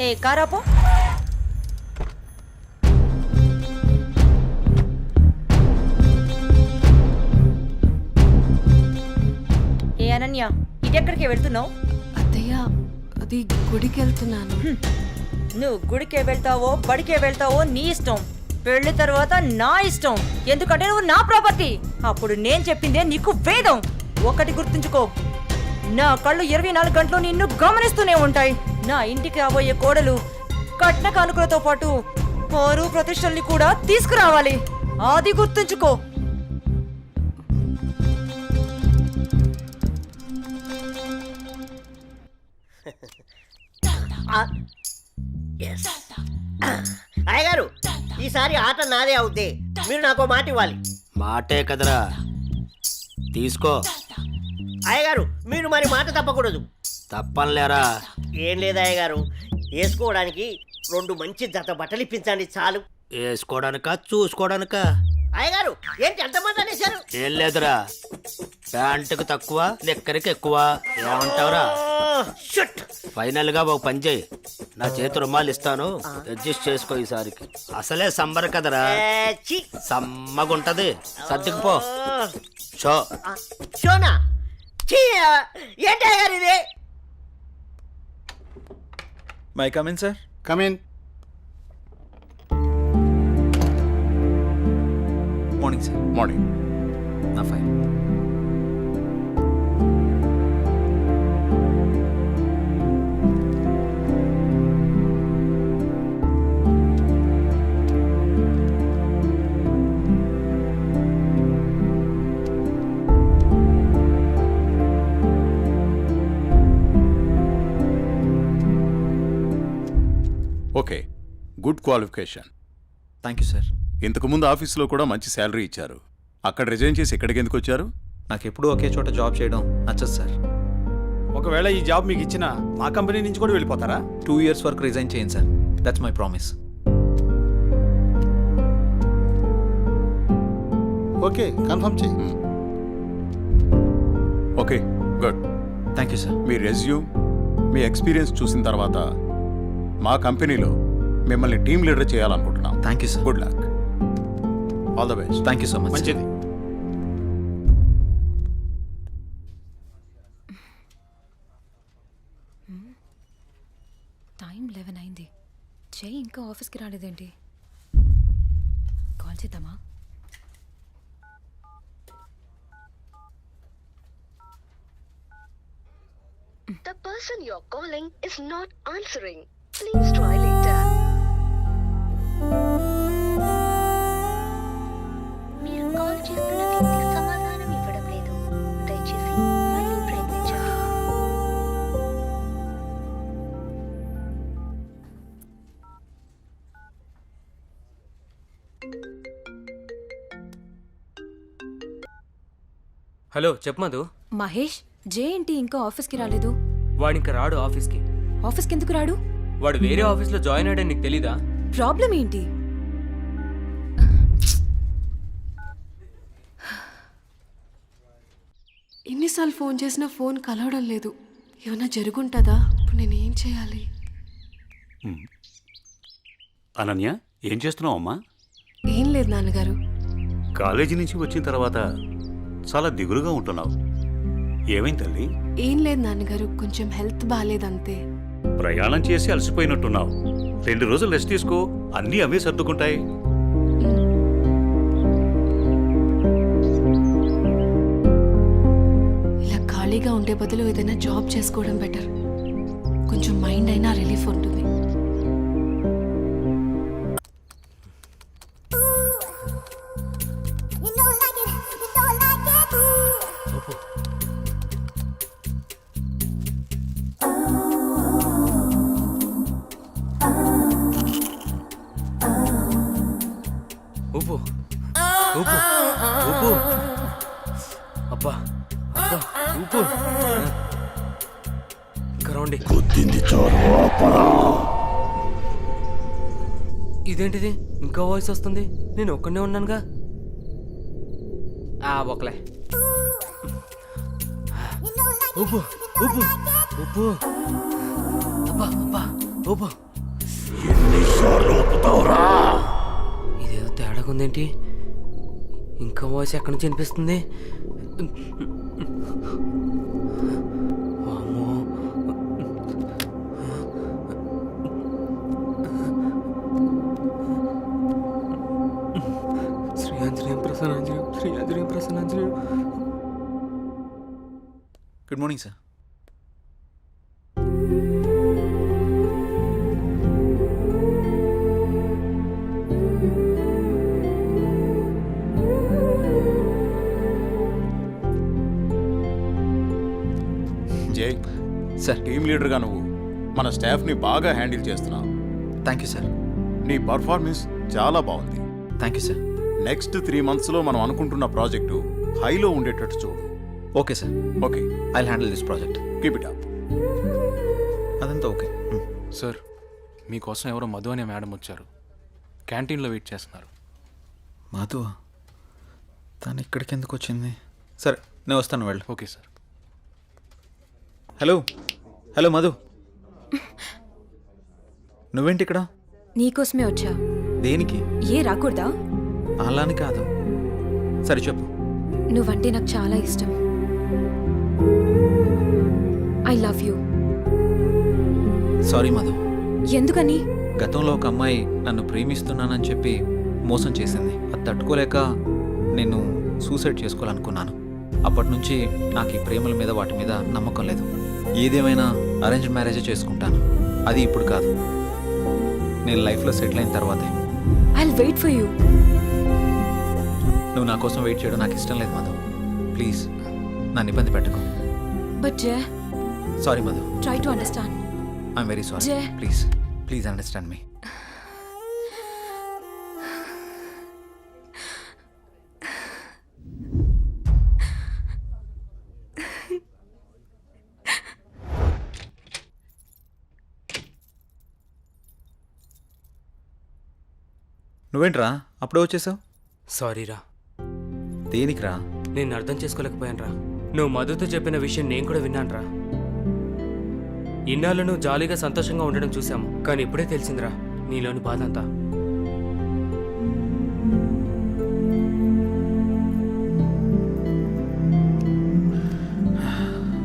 ఏ కారాపో. ఏ అనన్య, ఇటెక్కడికి వెళ్తున్నావు? అత్తయ్య, అది గుడికి వెళ్తున్నాను. నువ్వు గుడికే వెళ్తావో బడికే వెళ్తావో నీ ఇష్టం. పెళ్లి తర్వాత నా ఇష్టం. ఎందుకంటే నువ్వు నా ప్రాపర్టీ. అప్పుడు నేను చెప్పిందే నీకు వేదం. ఒకటి గుర్తుంచుకో, నా కళ్ళు 24 గంటలు నిన్ను గమనిస్తూనే ఉంటాయి. నా ఇంటికి రాబోయే కోడలు కట్న కానుకలతో పాటు పరువు ప్రతిష్టల్ని కూడా తీసుకురావాలి. అది గుర్తుంచుకో. అయ్యగారు, ఈసారి ఆట నాదే అవుద్ది. మీరు నాకు మాట ఇవ్వాలి. మాటే కదరా, తీసుకో. అయ్యగారు, మీరు మరి మాట తప్పకూడదు. తప్పనిలేరా? ఏం లేదు అయ్యగారు, వేసుకోవడానికి 2 మంచి జత బట్టలు ఇప్పించండి చాలు. వేసుకోవడానికా చూసుకోవడానికా? అయ్యగారు, ఏంటి ఎంతమంది అనేశారు? ఏం లేదురా, ప్యాంటుకు తక్కువ నిక్కరికి ఎక్కువ. ఏమంటావురా? ఫైనల్ గా ఒక పని చేయి, నా చేతి రుమాలు ఇస్తాను, అడ్జస్ట్ చేసుకో ఈసారికి. అసలే సంబర కదరా, సమ్మగుంటది. సర్దుకుపో. షో షోనా? ఏంటి ఇది? May come in sir. Come in. Morning sir. Morning. నా fine. Okay, good qualification. Thank you sir. ఇంతకుముందు ఆఫీస్లో కూడా మంచి శాలరీ ఇచ్చారు. అక్కడ రిజైన్ చేసి ఇక్కడికి ఎందుకు వచ్చారు? నాకు ఎప్పుడూ ఒకే చోట జాబ్ చేయడం నచ్చదు సార్. ఒకవేళ ఈ జాబ్ మీకు ఇచ్చిన మా కంపెనీ నుంచి కూడా వెళ్ళిపోతారా? 2 years వరకు రిజైన్ చేయండి sir. That's my promise. Okay, confirm చేయి. Okay, good. Thank you sir. మీ రెజ్యూమ్, మీ ఎక్స్పీరియన్స్ చూసిన తర్వాత మా కంపెనీలో మిమ్మల్ని టీమ్ లీడర్ చేయాలనుకుంటున్నాం. Thank you sir. Good luck. All the best. Thank you so much. మంచిది. టైం 11 అయింది. జై ఇంకా ఆఫీస్కి రాలేదేంటి? కాల్ చేద్దామా? The person you're calling is not answering. Please try later. మీరు కాల్ చేస్తున్న వ్యక్తి సమాధానం ఇవ్వడం లేదు. దయచేసి మళ్ళీ ప్రయత్నించండి. హలో, చెప్పు మధు. మహేష్, జే ఏంటి ఇంకా ఆఫీస్కి రాలేదు? వాడు ఇంకా రాడు ఆఫీస్కి. ఆఫీస్కి ఎందుకు రాడు? వాడు వేరే ఆఫీస్లో జాయిన్ అయ్యాడని నీకు తెలీదా? ప్రాబ్లం ఏంటి? ఎన్నిసార్లు ఫోన్ చేసినా ఫోన్ కలవడం లేదు. ఏమన్నా జరుగుంటుందా? ఇప్పుడు నేనేం చేయాలి? అనన్య, ఏం చేస్తున్నావు అమ్మా? ఏం లేదు నాన్నగారు. కాలేజీ నుంచి వచ్చిన తర్వాత చాలా దిగులుగా ఉంటున్నావు. ఏమైంది తల్లి? ఏం లేదు నాన్నగారు, కొంచెం హెల్త్ బాగాలేదంతే. ప్రయాణం చేసి అలసిపోయినట్టున్నావు. 2 రోజులు రెస్ట్ తీసుకో, అన్నీ అవే సర్దుకుంటాయి. ఇలా ఖాళీగా ఉండే బదులు ఏదైనా జాబ్ చేసుకోవడం బెటర్. కొంచెం మైండ్ అయినా రిలీఫ్ ఉంటుంది. ఉప్పు ఉప్పు ఉప్పు. అబ్బా అబ్బా. దొరికింది చాలు ఆపరా. ఇదేంటిది ఇంకా వాయిస్ వస్తుంది? నేను ఒక్కనే ఉన్నానుగా. ఒకలే ఉప్పు ఉప్పు ఉప్పు అబ్బా అబ్బా ఉప్పు. ఎన్నిసార్లు ఊపుతావురా? ఇదేదో తేడాగా ఉందేంటి? ఇంకా వాయిస్ ఎక్కడి నుంచి వినిపిస్తుంది? వామ్మో. శ్రీ ఆంజనేయం ప్రసన్నాంజనేయం, శ్రీ ఆంజనేయం ప్రసన్నాంజనేయం. Good morning sir. Jay sir. Team లీడర్గా నువ్వు మన స్టాఫ్ని బాగా హ్యాండిల్ చేస్తున్నావు. Thank you sir. నీ పర్ఫార్మెన్స్ చాలా బాగుంది. Thank you sir. నెక్స్ట్ 3 monthsలో మనం అనుకుంటున్న ప్రాజెక్టు హైలో ఉండేటట్టు చూడు. Okay sir. Okay, I handle this project. Keep it up. అదంతా ఓకే. సార్, మీకోసం ఎవరో మధు అనే మేడం వచ్చారు. క్యాంటీన్లో వెయిట్ చేస్తున్నారు. మధు? తను ఇక్కడికి ఎందుకు వచ్చింది? సరే, నేను వస్తాను, వెళ్ళు. Okay sir. Hello hello Madhu, నువ్వేంటి ఇక్కడ? నీకోసమే వచ్చా. దేనికి? ఏ రాకూడదా? అలాని కాదు. సరే చెప్పు. నువ్వంటే నాకు చాలా ఇష్టం. I love you. Sorry Madhu. ఎందుకని? గతంలో ఒక అమ్మాయి నన్ను ప్రేమిస్తున్నానని చెప్పి మోసం చేసింది. అది తట్టుకోలేక నేను సూసైడ్ చేసుకోవాలనుకున్నాను. అప్పటి నుంచి నాకు ఈ ప్రేమల మీద వాటి మీద నమ్మకం లేదు. ఏదేమైనా అరేంజ్డ్ మ్యారేజే చేసుకుంటాను. అది ఇప్పుడు కాదు, నేను లైఫ్లో సెటిల్ అయిన తర్వాతే. I'll wait for you. నువ్వు నా కోసం వెయిట్ చేయడం నాకు ఇష్టం లేదు మధు. ప్లీజ్ నన్ను ఇబ్బంది పెట్టకు. But Jay, sorry Madhu. Try to understand. I'm very sorry. Jay. Please please understand me. నువ్వేంట్రా అప్పుడే వచ్చేసావు? సారీరా. దేనికిరా? నేను అర్థం చేసుకోలేకపోయానురా. నువ్వు మధుతో చెప్పిన విషయం నేను కూడా విన్నానురా. ఇన్నాళ్ళు నువ్వు జాలీగా సంతోషంగా ఉండడం చూసాము, కానీ ఇప్పుడే తెలిసిందిరా నీలోని బాధ అంతా.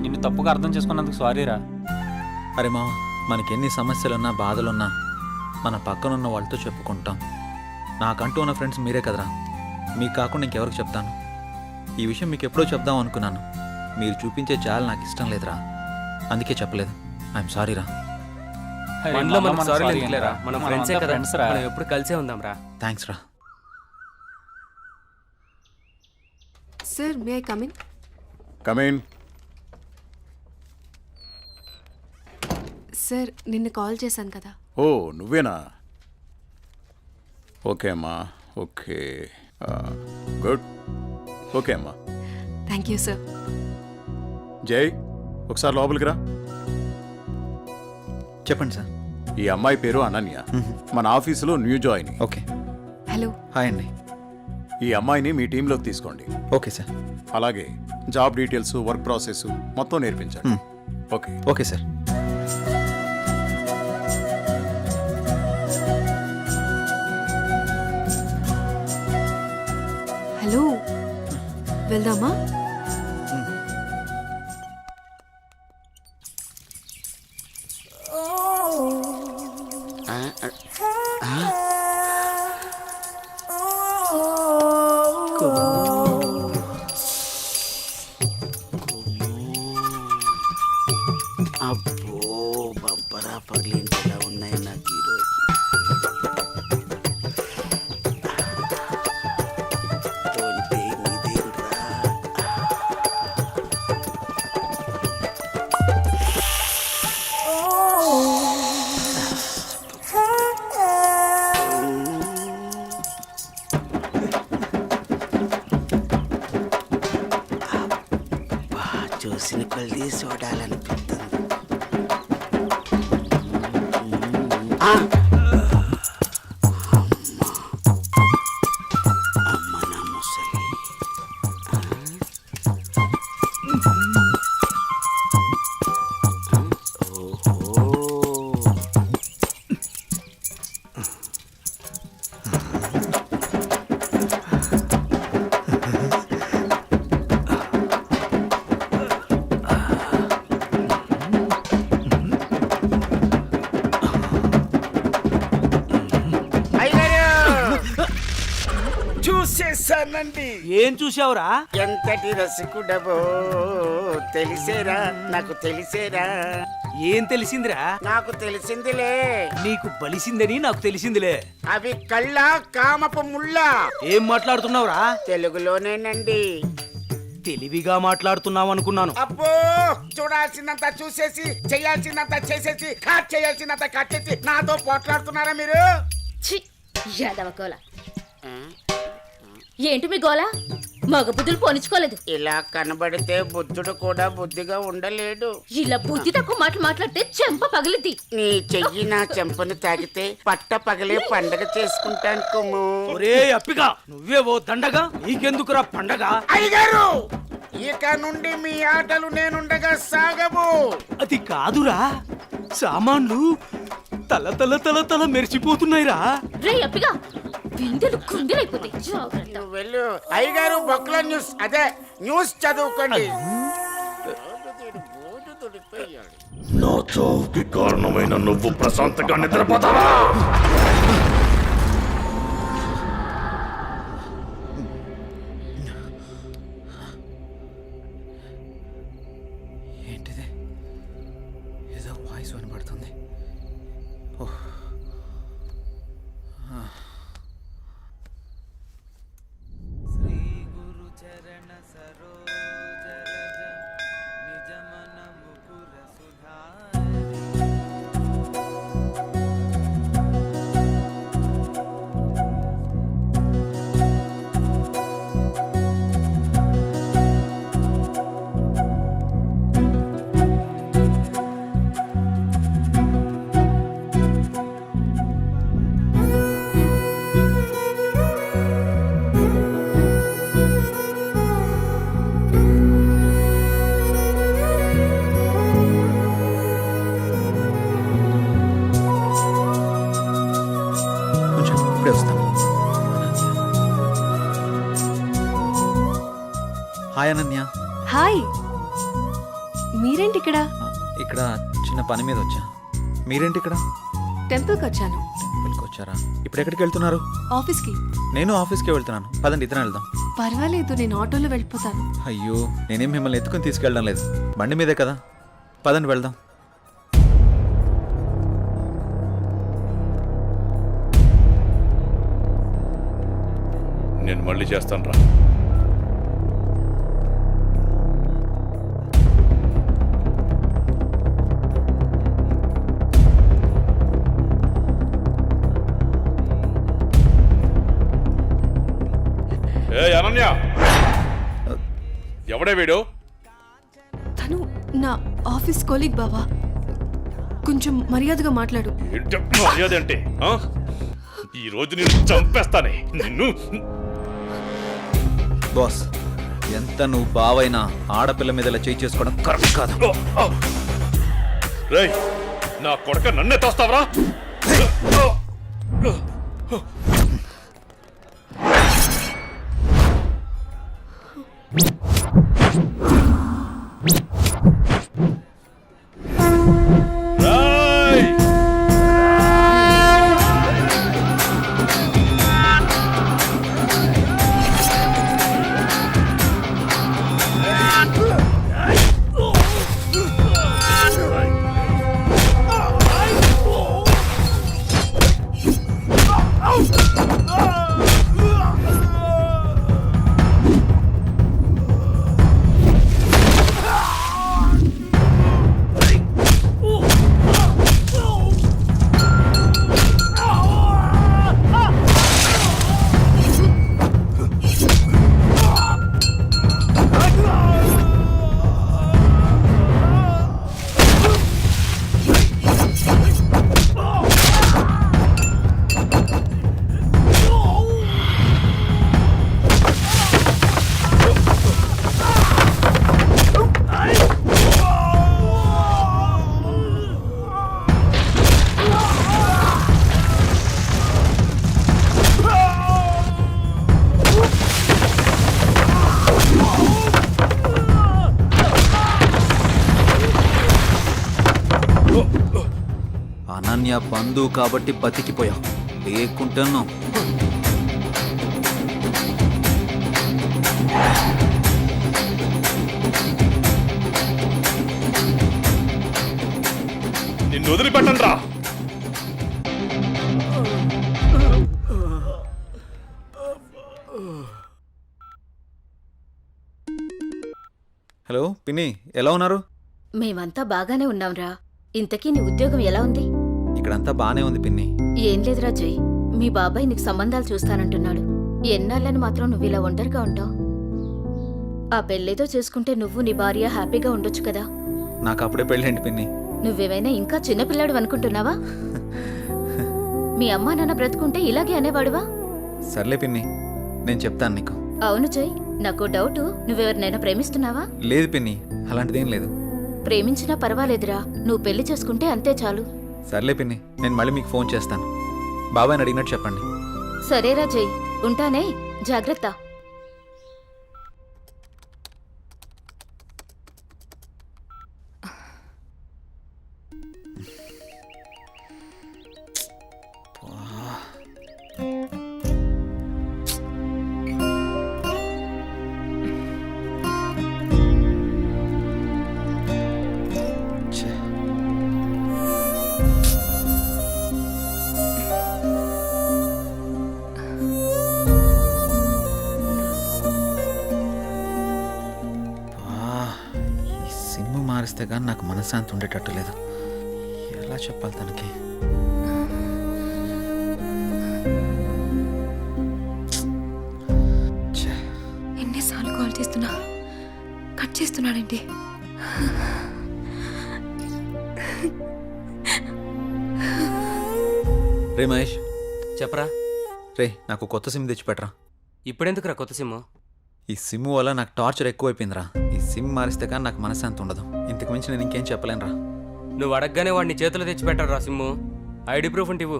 నిన్ను తప్పుగా అర్థం చేసుకున్నందుకు సారీరా. అరే మామ, మనకెన్ని సమస్యలున్నా బాధలున్నా మన పక్కనున్న వాళ్ళతో చెప్పుకుంటాం. నాకంటూ ఉన్న ఫ్రెండ్స్ మీరే కదరా. మీకు కాకుండా ఇంకెవరికి చెప్తాను? ఈ విషయం మీకు ఎప్పుడో చెప్దాం అనుకున్నాను. మీరు చూపించే చాలు నాకు ఇష్టం లేదురా, అందుకే చెప్పలేదు. ఐఎమ్ సారీరా. మనలో మనకు సారీ ఎందుకులేరా? మనం ఫ్రెండ్సే కదా, మనం ఎప్పుడు కలిసే ఉందాం రా. థ్యాంక్స్ రా. Sir, may I come in? Come in. Sir, నిన్న కాల్ చేశాను కదా. ఓ నువ్వేనా? ఓకే అమ్మా, ఓకే, గుడ్. ఓకే అమ్మా. Thank you sir. జై, ఒకసారి లోపలికి రా. చెప్పండి సార్. ఈ అమ్మాయి పేరు అనన్య, మన ఆఫీసులో new join. Okay. Hello. Hi అండి. ఈ అమ్మాయిని మీ టీంలోకి తీసుకోండి. Okay sir. అలాగే జాబ్ డీటెయిల్స్, వర్క్ ప్రాసెస్ మొత్తం నేర్పించండి. ఓకే. Okay sir. హలో, వెళ్దామా? అబ్బో, బంపరా పగిలింటి ఎలా ఉన్నాయి నాకు ఈరోజు. చూసిన కొలిది చూడాలనిపిస్తుంది. చూసేసానండి. ఏం చూసావురా? ఎంతటి రసికుడవో తెలిసేరా, నాకు తెలిసేరా. ఏం తెలిసిందిరా? నాకు తెలిసిందిలే. నీకు బలిసిందని నాకు తెలిసిందిలే. అవి కళ్ళ కామపు ముళ్ళ. ఏం మాట్లాడుతున్నావురా? తెలుగులోనేనండి. తెలివిగా మాట్లాడుతున్నావు అనుకున్నాను. అబ్బో, చూడాల్సిందంతా చూసేసి చేయాల్సిందంతా చేసేసి కట్ చేయాల్సిందంతా కట్ చేసి నాతో పోట్లాడుతున్నారా మీరు? యాదవ గోల. ఏంటి మీ గోల? మగ బుద్ధులు పోనిచ్చుకోలేదు. ఇలా కనబడితే బుద్ధుడు కూడా బుద్ధిగా ఉండలేడు. ఇలా బుద్ధి తక్కువ మాటలు మాట్లాడితే చెంప పగిలిద్ది. నీ చెయ్యి నా చెంపను తాకితే పట్ట పగలే పండగ చేసుకుంటాను కొమ్ము. ఒరే అప్పిగా, నువ్వే ఓ దండగా, నీకెందుకురా పండగ? అయ్యగారు, ఇక నుండి మీ ఆటలు నేనుండగా సాగవు. అది కాదురా, సామాన్లు తల తల తల తల మెరిచిపోతున్నాయిరా. రే అప్పిగా, బిందెలు కుందెలైపోతాయి. జాగ్రత్త. నువ్వు వెళ్ళు. అయ్యగారు, బొక్కల న్యూస్, అదే న్యూస్ చదువుకోండి. నా చావుకి కారణమైన నువ్వు ప్రశాంతంగా నిద్రపోతావా? ఏంటిది? ఏదో వాయిస్ వినబడుతుంది. ఓహ్. ఇప్పుడే వస్తాను. హాయ్ అనన్య. హాయ్, మీరేంటి ఇక్కడ? ఇక్కడ చిన్న పని మీద వచ్చా. మీరేంటి ఇక్కడ? టెంపుల్కి వచ్చాను. టెంపుల్కి వచ్చారా? ఇప్పుడు ఎక్కడికి వెళ్తున్నారు? ఆఫీస్కి. నేను ఆఫీస్కి వెళ్తున్నాను. పదండి, ఇద్దరం వెళ్దాం. పర్వాలేదు, నేను ఆటోలో వెళ్ళిపోతాను. అయ్యో, నేనేం మిమ్మల్ని ఎత్తుకొని తీసుకెళ్ళడం లేదు, బండి మీదే కదా. పదండి వెళ్దాం. నేను మళ్ళీ చేస్తాను రా. ఏ అనన్య, ఎవడే వీడు? తను నా ఆఫీస్ కొలీగ్ బావా. కొంచెం మర్యాదగా మాట్లాడు. ఏంటి మర్యాద అంటే? ఈ రోజు నేను చంపేస్తానే నిన్ను. బాస్, ఎంత నువ్వు బావైనా ఆడపిల్ల మీద ఇలా చేయి చేసుకోవడం కరెక్ట్ కాదు. రేయ్, నా కొడక నన్నే తోస్తావరా? అనన్య బంధువు కాబట్టి బతికిపోయావు, లేకుంటున్నావు. నిన్ను వదిలిపెట్టను రా. హలో పిన్ని, ఎలా ఉన్నారు? మేమంతా బాగానే ఉన్నాంరా. ఇంతకీ నీ ఉద్యోగం ఎలా ఉంది? ఇక్కడంతా బానే ఉంది పిన్ని. ఏం లేదురా జై, మీ బాబాయ్ నీకు సంబంధాలు చూస్తానంటున్నాడు. ఎన్నాళ్ళని మాత్రం నువ్వు ఇలా ఒంటరిగా ఉంటావు? ఆ పెళ్ళేదో చేసుకుంటే నువ్వు నీ భార్య హ్యాపీగా ఉండొచ్చు కదా. నాకు అప్పుడే పెళ్ళేంటి పిన్ని? నువ్వేమైనా ఇంకా చిన్నపిల్లాడు అనుకుంటున్నావా? మీ అమ్మా నాన్న బ్రతుకుంటే ఇలాగే అనేవాడువా? సర్లే పిన్ని, నేను చెప్తాను నీకు. అవును జై, నాకు డౌటు, నువ్వెవరినైనా ప్రేమిస్తున్నావా? లేదు పిన్ని, అలాంటిదేం లేదు. ప్రేమించినా పర్వాలేదురా, నువ్వు పెళ్లి చేసుకుంటే అంతే చాలు. సర్లే పిన్ని, నేను మళ్ళీ మీకు ఫోన్ చేస్తాను. బాబాయ్ని అడిగినట్టు చెప్పండి. సరేరా జై, ఉంటానే, జాగ్రత్త. మారిస్తే కానీ నాకు మనశ్శాంతి ఉండేటట్టు లేదు. ఎలా చెప్పాలి తనకి? ఎన్నిసార్లు కాల్ చేస్తున్నా కట్ చేస్తున్నాడండి. రే మహేష్, చెప్పరా. రే నాకు కొత్త సిమ్ తెచ్చిపెట్టరా. ఇప్పుడెందుకురా కొత్త సిమ్? ఈ సిమ్ వల్ల నాకు టార్చర్ ఎక్కువైపోయిందిరా. ఈ సిమ్ మారిస్తే కానీ నాకు మనశ్శాంతి ఉండదు. ఇంతకు మించి నేను ఇంకేం చెప్పలేనురా. నువ్వు అడగగానే వాడిని చేతిలో తెచ్చిపెట్టారా సిమ్ము. ఐడి ప్రూఫ్ ఉంటే ఇవ్వు.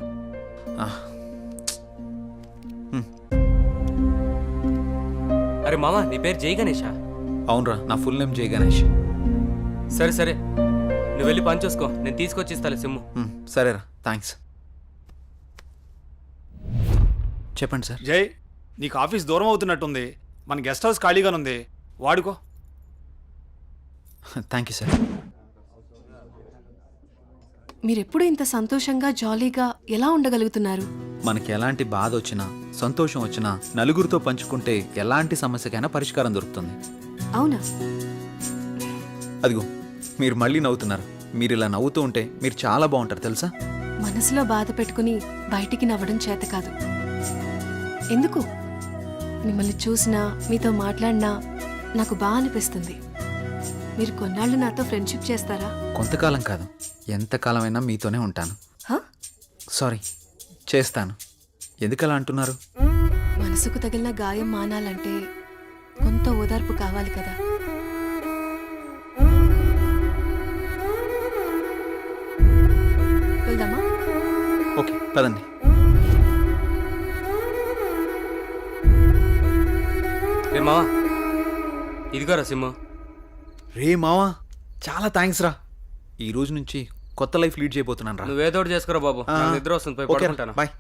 అరే మామ, నీ పేరు జై గణేషా? అవునరా, నా ఫుల్ నేమ్ జై గణేష్. సరే సరే, నువ్వు వెళ్ళి పని చూసుకో, నేను తీసుకొచ్చి ఇస్తాను సిమ్ము. సరేరా, థ్యాంక్స్. చెప్పండి సార్. జై, నీకు ఆఫీస్ దూరం అవుతున్నట్టుంది. మన గెస్ట్ హౌస్ ఖాళీగానుంది, వాడుకో. Thank you sir. మీరెప్పుడు ఇంత సంతోషంగా జాలీగా ఎలా ఉండగలుగుతున్నారు? మనకి ఎలాంటి బాధ వచ్చినా సంతోషం వచ్చినా నలుగురితో పంచుకుంటే ఎలాంటి సమస్యకైనా పరిష్కారం దొరుకుతుంది. అవునా? అదిగో మీరు మళ్ళీ నవ్వుతున్నారు. మీరు ఇలా నవ్వుతూ ఉంటే మీరు చాలా బాగుంటారు తెలుసా. మనసులో బాధ పెట్టుకుని బయటికి నవ్వడం చేత కాదు. ఎందుకు? మిమ్మల్ని చూసినా మీతో మాట్లాడినా నాకు బాగా అనిపిస్తుంది. మీరు కొన్నాళ్ళు నాతో ఫ్రెండ్షిప్ చేస్తారా? కొంతకాలం కాదు, ఎంతకాలమైనా మీతోనే ఉంటాను. సారీ, చేస్తాను. ఎందుకలా అంటున్నారు? మనసుకు తగిలిన గాయం మానాలంటే కొంత ఓదార్పు కావాలి కదా. వెళ్దామా? ఓకే, పదండి. రే మావా, ఇదిగోరా సిమ్ము. రే మావా, చాలా థ్యాంక్స్ రా. ఈ రోజు నుంచి కొత్త లైఫ్ లీడ్ చేయబోతున్నాను రా. నువ్వేదో ఒకటి చేసుకోరా బాబు, నాకు నిద్ర వస్తుంది, పోయి పడుకుంటాను. బాయ్.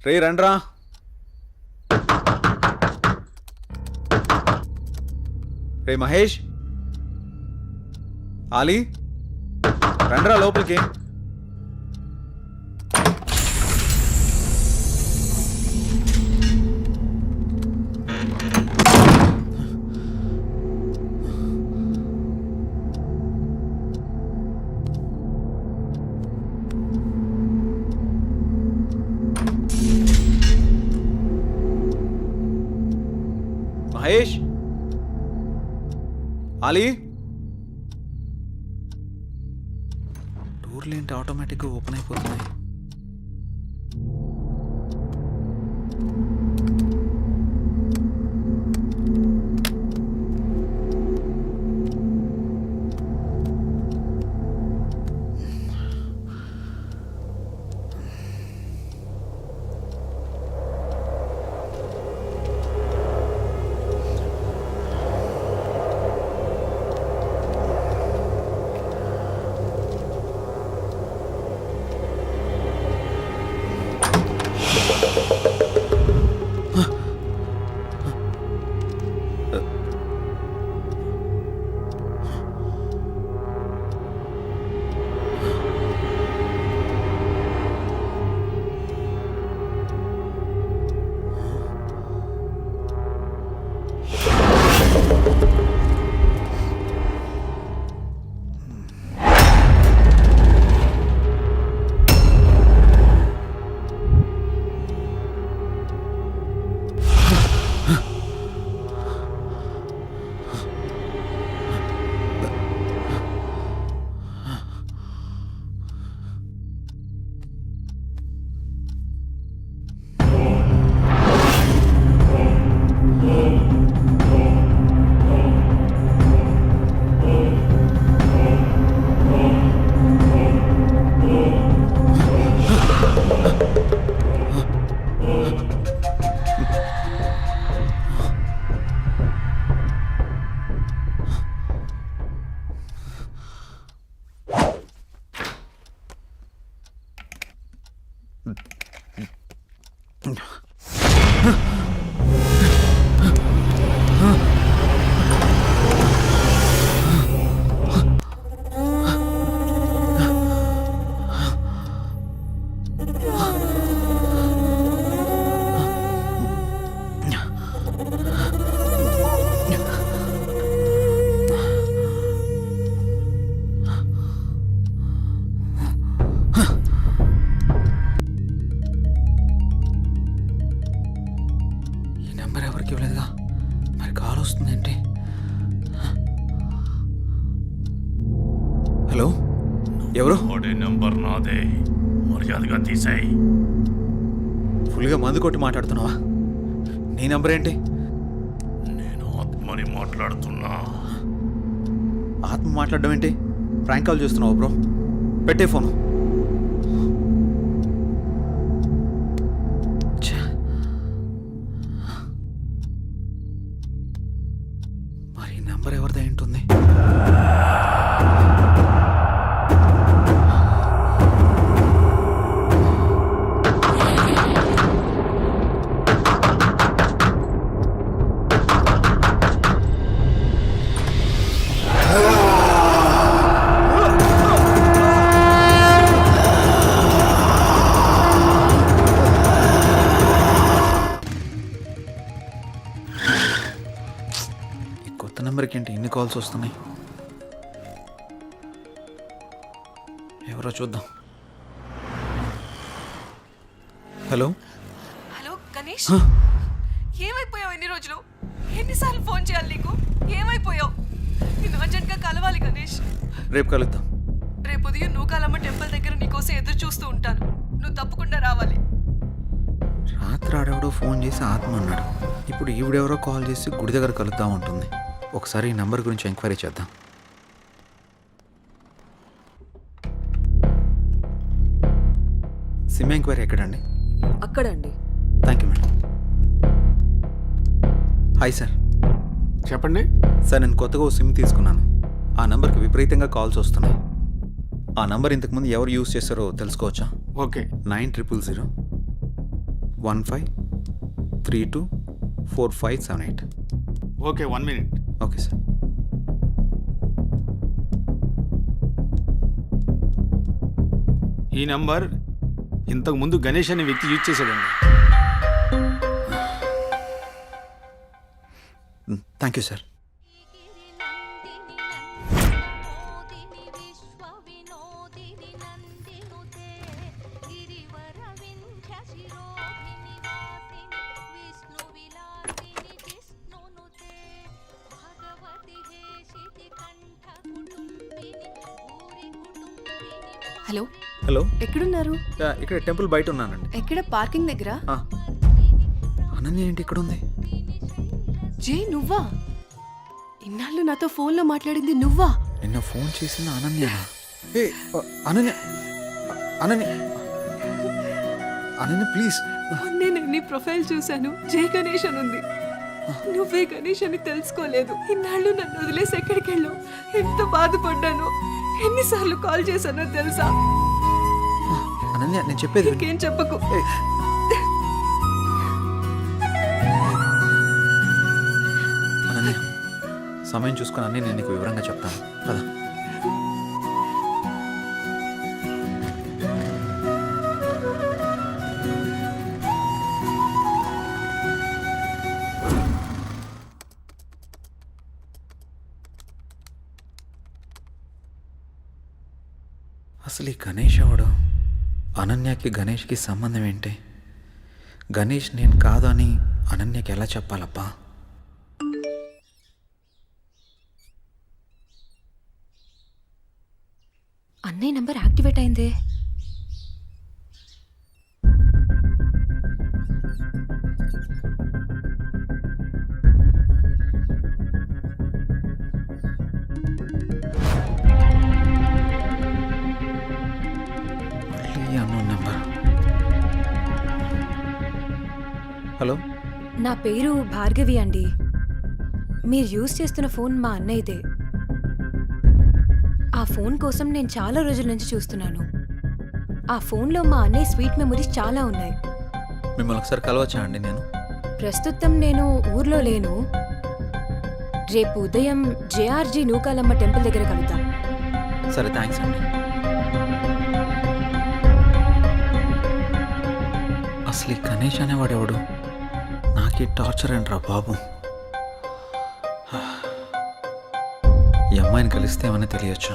రే రండ్రా. రే మహేష్, ఆలీ, రండ్రా లోపలికి. మహేష్, ఆలీ, డోర్లు ఏంటి ఆటోమేటిక్గా ఓపెన్ అయిపోతున్నాయి? హలో, ఎవరు? నెంబర్ నాదే, మర్యాదగా తీసాయి. ఫుల్గా మందు కొట్టి మాట్లాడుతున్నావా? నీ నంబర్ ఏంటి? నేను ఆత్మని మాట్లాడుతున్నా. ఆత్మ మాట్లాడడం ఏంటి? ప్రాంక్ కాల్ చేస్తున్నావు బ్రో. పెట్టే ఫోను. మరి నంబర్ ఎవరిదై ఉంటుంది? కొత్త నెంబర్కి ఏంటి ఇన్ని కాల్స్ వస్తున్నాయి? ఎవరో చూద్దాం. హలో హలో గణేష్, ఏమైపోయావు? ఎన్ని రోజులు, ఎన్నిసార్లు ఫోన్ చేయాలి నీకు? ఏమైపోయావు? నిన్ను అర్జెంట్గా కలవాలి గణేష్. రేపు కలుద్దాం. రేపు ఉదయం నూకాలమ్మ టెంపుల్ దగ్గర నీకోసం ఎదురు చూస్తూ ఉంటాను. నువ్వు తప్పకుండా రావాలి. రాత్రి ఆడెవడో ఫోన్ చేసి ఆత్మ అన్నాడు. ఇప్పుడు ఈవిడెవరో కాల్ చేసి గుడి దగ్గర కలుద్దాం ఉంటుంది. ఒకసారి ఈ నంబర్ గురించి ఎంక్వైరీ చేద్దాం. సిమ్ ఎంక్వైరీ ఎక్కడండి? అక్కడండి. Thank you madam. Hi sir. చెప్పండి సార్, నేను కొత్తగా ఓ సిమ్ తీసుకున్నాను. ఆ నంబర్కి విపరీతంగా కాల్స్ వస్తున్నాయి. ఆ నంబర్ ఇంతకుముందు ఎవరు యూజ్ చేస్తారో తెలుసుకోవచ్చా? Okay. 9000 15324578. Okay, 1 minute. Okay sir. ఈ నంబర్ ఇంతకు ముందు గణేష్ అనే వ్యక్తి యూజ్ చేశాడండి. Thank you sir. Hello hello, ఎక్కడున్నారు? ఇక్కడ టెంపుల్ బయట ఉన్నానండి. ఎక్కడ? పార్కింగ్ దగ్గర. అనన్య ఏంటి ఇక్కడ ఉంది? జే, నువ్వా? ఇన్నాళ్ళు నాతో ఫోన్లో మాట్లాడింది నువ్వా? నిన్న ఫోన్ చేసిన అనన్య. అనన్య అనన్య అనన్య ప్లీజ్. నేను నీ ప్రొఫైల్ చూశాను, జై గణేష్ అని ఉంది. నువ్వే గణేష్ అని తెలుసుకోలేదు. ఇన్నాళ్ళు నన్ను వదిలేసి ఎక్కడికి వెళ్ళావు? ఎంత బాధపడ్డాను, ఎన్నిసార్లు కాల్ చేశానో తెలుసా? అనన్య, నేను చెప్పేది ఇంకేం చెప్పకు. అనన్య, సమయం చూసుకుని అన్నీ నేను నీకు వివరంగా చెప్తాను కదా. అసలు ఈ గణేష్ ఎవడు? అనన్యకి గణేష్కి సంబంధం ఏంటి? గణేష్ నేను కాదు అని అనన్యకి ఎలా చెప్పాలబ్బా? అన్నయ్య నంబర్ యాక్టివేట్ అయిందే. హలో, నా పేరు భార్గవి అండి. మీరు యూజ్ చేస్తున్న ఫోన్ మా అన్నయ్యదే. ఆ ఫోన్ కోసం నేను చాలా రోజుల నుంచి చూస్తున్నాను. ఆ ఫోన్లో మా అన్నయ్య స్వీట్ మెమరీస్ చాలా ఉన్నాయి. మిమ్మల్ని ఒకసారి కలవచ్చా అండి నేను? ప్రస్తుతం నేను ఊర్లో లేను. రేపు ఉదయం జేఆర్జీ నూకాలమ్మ టెంపుల్ దగ్గర కలుద్దాం. సరే, థ్యాంక్స్ అండి. అసలు ఈ గణేష్ అనేవాడు ఎవడు? నాకీ టార్చర్ ఏంట్రా బాబు. ఈ అమ్మాయిని కలిస్తే ఏమని తెలియచ్చు.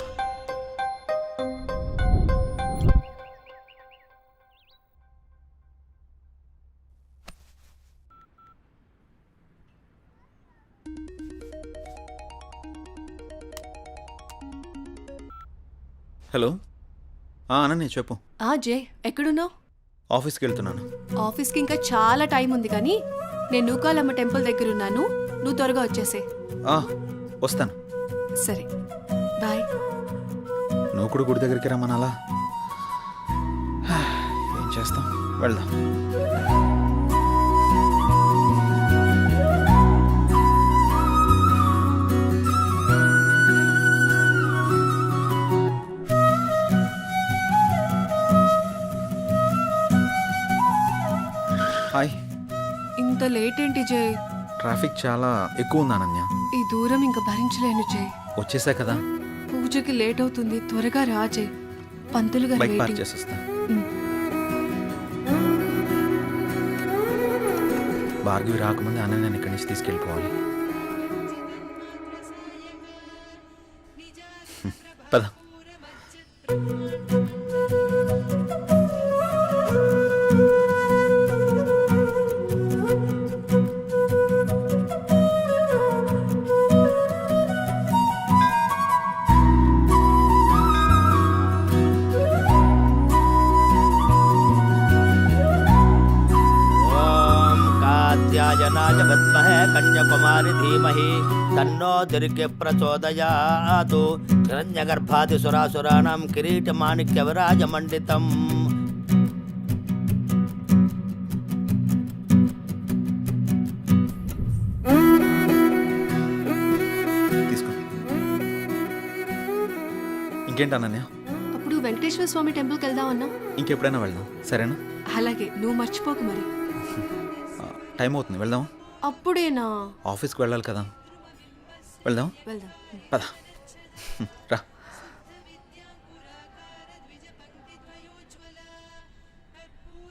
హలో, అనన్య చెప్పు. జే, ఎక్కడున్నావు? ఆఫీస్కి వెళ్తున్నాను. ఆఫీస్కి ఇంకా చాలా టైం ఉంది, కానీ నేను నూకాలమ్మ టెంపుల్ దగ్గర ఉన్నాను. నువ్వు త్వరగా వచ్చేసే. వస్తాను. సరే, బాయ్. నువ్వు కూడా గుడి దగ్గరికి రమ్మనాలా? ఏం చేస్తాం, వెళ్దాం. హాయ్. ఇంత లేట్ ఏంటి జే? ట్రాఫిక్ చాలా ఎక్కువ ఉంది అనన్య. ఈ దూరం ఇంకా భరించలేను జే. వచ్చేసా కదా. పూజకి లేట్ అవుతుంది, త్వరగా రా జే. పంతులు గారు బైక్ పార్క్ waiting. చేసేస్తా. భార్గవి రాకముందే అనన్యని ఇక్కడి నుంచి తీసుకెళ్ళిపోవాలి. పద. कात्यायनाय विद्महे कन्याकुमारी धीमहि तन्नो दुर्गे प्रचोदयात् हिरण्यगर्भादिसुरासुराणां किरीटमाणिक्यविराजमण्डितम् తీసుకో. ఇంకేంటి అనన్య? అప్పుడు వెంకటేశ్వర స్వామి టెంపుల్కి వెళ్దాం అన్నా. ఇంకెప్పుడైనా వెళ్దాం, సరేనా? అలాగే, నువ్వు మర్చిపోకు మరి. టైం అవుతుంది, వెళ్దాం. అప్పుడేనా? ఆఫీస్కి వెళ్ళాలి కదా. వెళ్దాం. వెళ్దాం. పద. రా.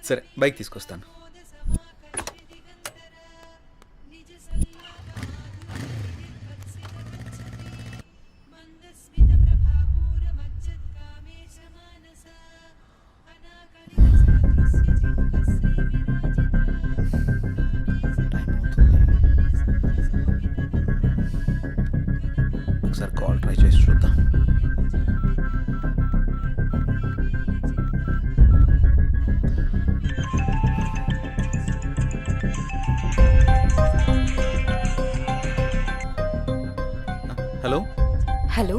సరే, బైక్ తీసుకొస్తాను. ఒకసారి కాల్ ట్రై చేసి చూద్దాం. హలో. హలో,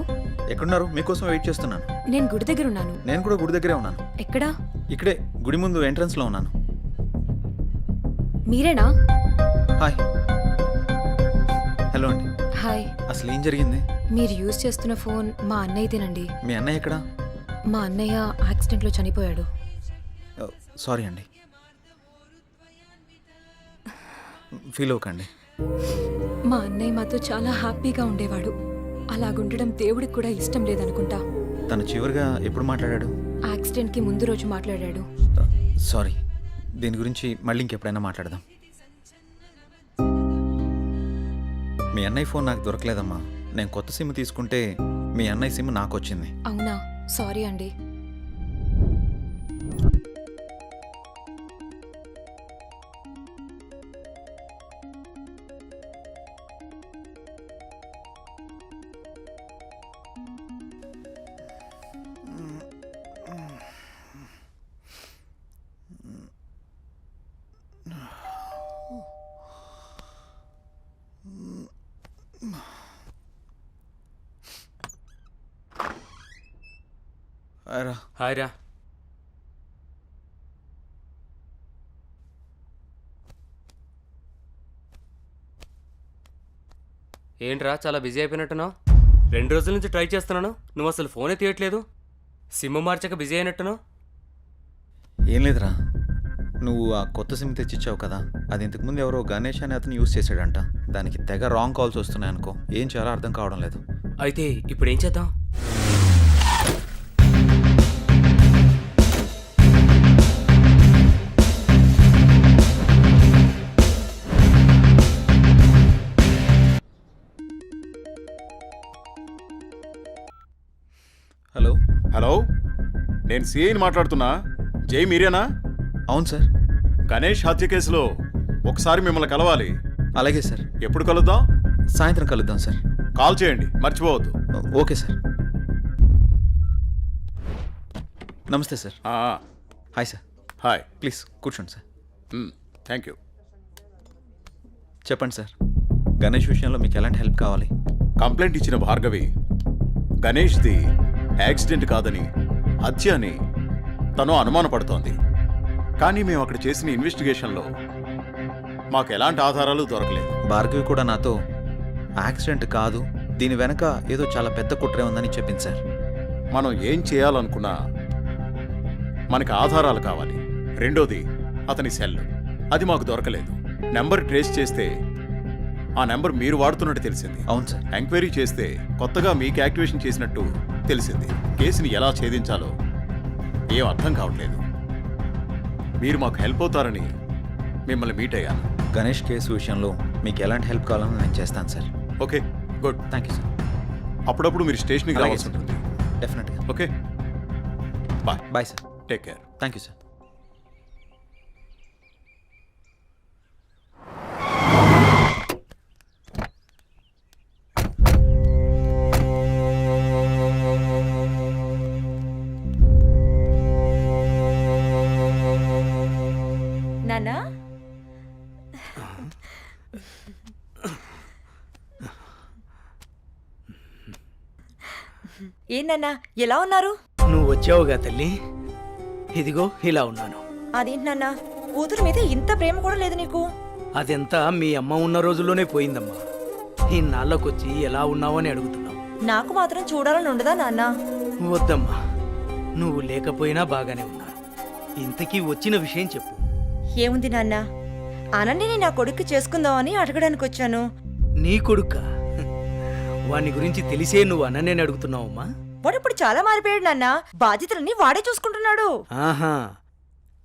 ఎక్కడున్నారు? మీకోసం వెయిట్ చేస్తున్నాను. నేను గుడి దగ్గర ఉన్నాను. నేను కూడా గుడి దగ్గరే ఉన్నాను. ఎక్కడా? ఇక్కడే గుడి ముందు ఎంట్రన్స్లో ఉన్నాను. మీరేనా? హాయ్. హలో అండి. హాయ్. అసలు ఏం జరిగింది? మీరు యూజ్ చేస్తున్న ఫోన్ మా అన్నయ్యదేనండి. మీ అన్నయ్య ఎక్కడా? మా అన్నయ్య యాక్సిడెంట్లో చనిపోయాడు. సారీ అండి. ఫీల్ అవ్వకండి. మా అన్నయ్య మాతో చాలా హ్యాపీగా ఉండేవాడు. అలాగుండడం దేవుడికి కూడా ఇష్టం లేదనుకుంటా. తను చివరిగా ఎప్పుడు మాట్లాడాడు? యాక్సిడెంట్కి ముందు రోజు మాట్లాడాడు. సారీ. దీని గురించి మళ్ళీ ఇంకెప్పుడైనా మాట్లాడదాం. మీ అన్నయ్య ఫోన్ నాకు దొరకలేదమ్మా. నేను కొత్త సిమ్ తీసుకుంటే మీ అన్నయ్య సిమ్ నాకు వచ్చింది. అవునా? సారీ అండి. హాయ్ రా. ఏంట్రా చాలా బిజీ అయిపోయినట్టున్నావు? 2 రోజుల నుంచి ట్రై చేస్తున్నాను, నువ్వు అసలు ఫోనే తీయట్లేదు. సిమ్ మార్చక బిజీ అయినట్టున్నావు. ఏం లేదురా, నువ్వు ఆ కొత్త సిమ్ తెచ్చిచ్చావు కదా, అది ఇంతకుముందు ఎవరో గణేష్ అని అతను యూజ్ చేశాడంట. దానికి తెగ రాంగ్ కాల్స్ వస్తున్నాయి అనుకో. ఏం చేయాలో అర్థం కావడం లేదు. అయితే ఇప్పుడు ఏం చేద్దాం? హలో. హలో, నేను సిఐని మాట్లాడుతున్నా. జై మీరేనా? అవును సార్. గణేష్ హత్య కేసులో ఒకసారి మిమ్మల్ని కలవాలి. అలాగే సార్. ఎప్పుడు కలుద్దాం? సాయంత్రం కలుద్దాం సార్. కాల్ చేయండి, మర్చిపోవద్దు. Okay sir. నమస్తే sir. Hi sir. Hi. Please కూర్చోండి సార్. Thank you. చెప్పండి సార్, గణేష్ విషయంలో మీకు ఎలాంటి హెల్ప్ కావాలి? కంప్లైంట్ ఇచ్చిన భార్గవి గణేష్ది యాక్సిడెంట్ కాదని, హత్య అని తను అనుమానపడుతోంది. కానీ మేము అక్కడ చేసిన ఇన్వెస్టిగేషన్లో మాకు ఎలాంటి ఆధారాలు దొరకలేదు. భార్గవి కూడా నాతో యాక్సిడెంట్ కాదు, దీని వెనక ఏదో చాలా పెద్ద కుట్రే ఉందని చెప్పింది సార్. మనం ఏం చేయాలనుకున్నా మనకి ఆధారాలు కావాలి. రెండోది అతని సెల్, అది మాకు దొరకలేదు. నెంబర్ ట్రేస్ చేస్తే ఆ నెంబర్ మీరు వాడుతున్నట్టు తెలిసింది. అవును సార్. ఎంక్వైరీ చేస్తే కొత్తగా మీకు యాక్టివేషన్ చేసినట్టు తెలిసింది. కేసుని ఎలా ఛేదించాలో ఏం అర్థం కావట్లేదు. మీరు మాకు హెల్ప్ అవుతారని మిమ్మల్ని మీట్ అయ్యాను. గణేష్ కేసు విషయంలో మీకు ఎలాంటి హెల్ప్ కావాలని నేను చేస్తాను sir. Okay, good. Thank you sir. అప్పుడప్పుడు మీరు స్టేషన్కి రావాల్సి ఉంటుంది. డెఫినెట్గా. Okay, bye. Bye sir. Take care. Thank you sir. నానా, ఏంటన్నా ఎలా ఉన్నారు? నువ్వు వచ్చావుగా తల్లి, ఇదిగో ఇలా ఉన్నాను. అదేంటి నాన్న, కూతురు మీద ఇంత ప్రేమ కూడా లేదు నీకు? అదెంతా మీ అమ్మ ఉన్న రోజుల్లోనే పోయిందమ్మా. ఇన్నాళ్ళకొచ్చి ఎలా ఉన్నావని అడుగుతున్నావు. నాకు మాత్రం చూడాలని ఉండదా నాన్న? వద్దమ్మా, నువ్వు లేకపోయినా బాగానే ఉన్నాను. ఇంతకీ వచ్చిన విషయం చెప్పు. ఏముంది నాన్న, అనన్యని నా కొడుక్కి చేసుకుందామని అడగడానికి వచ్చాను. నీ కొడుక్క? వాని గురించి తెలిసే నువ్వు అనన్యని అడుగుతున్నావమ్మా? వాడు ఇప్పుడు చాలా మారిపోయాడు నాన్న, బాధ్యతలన్నీ వాడే చూసుకుంటున్నాడు. ఆహా,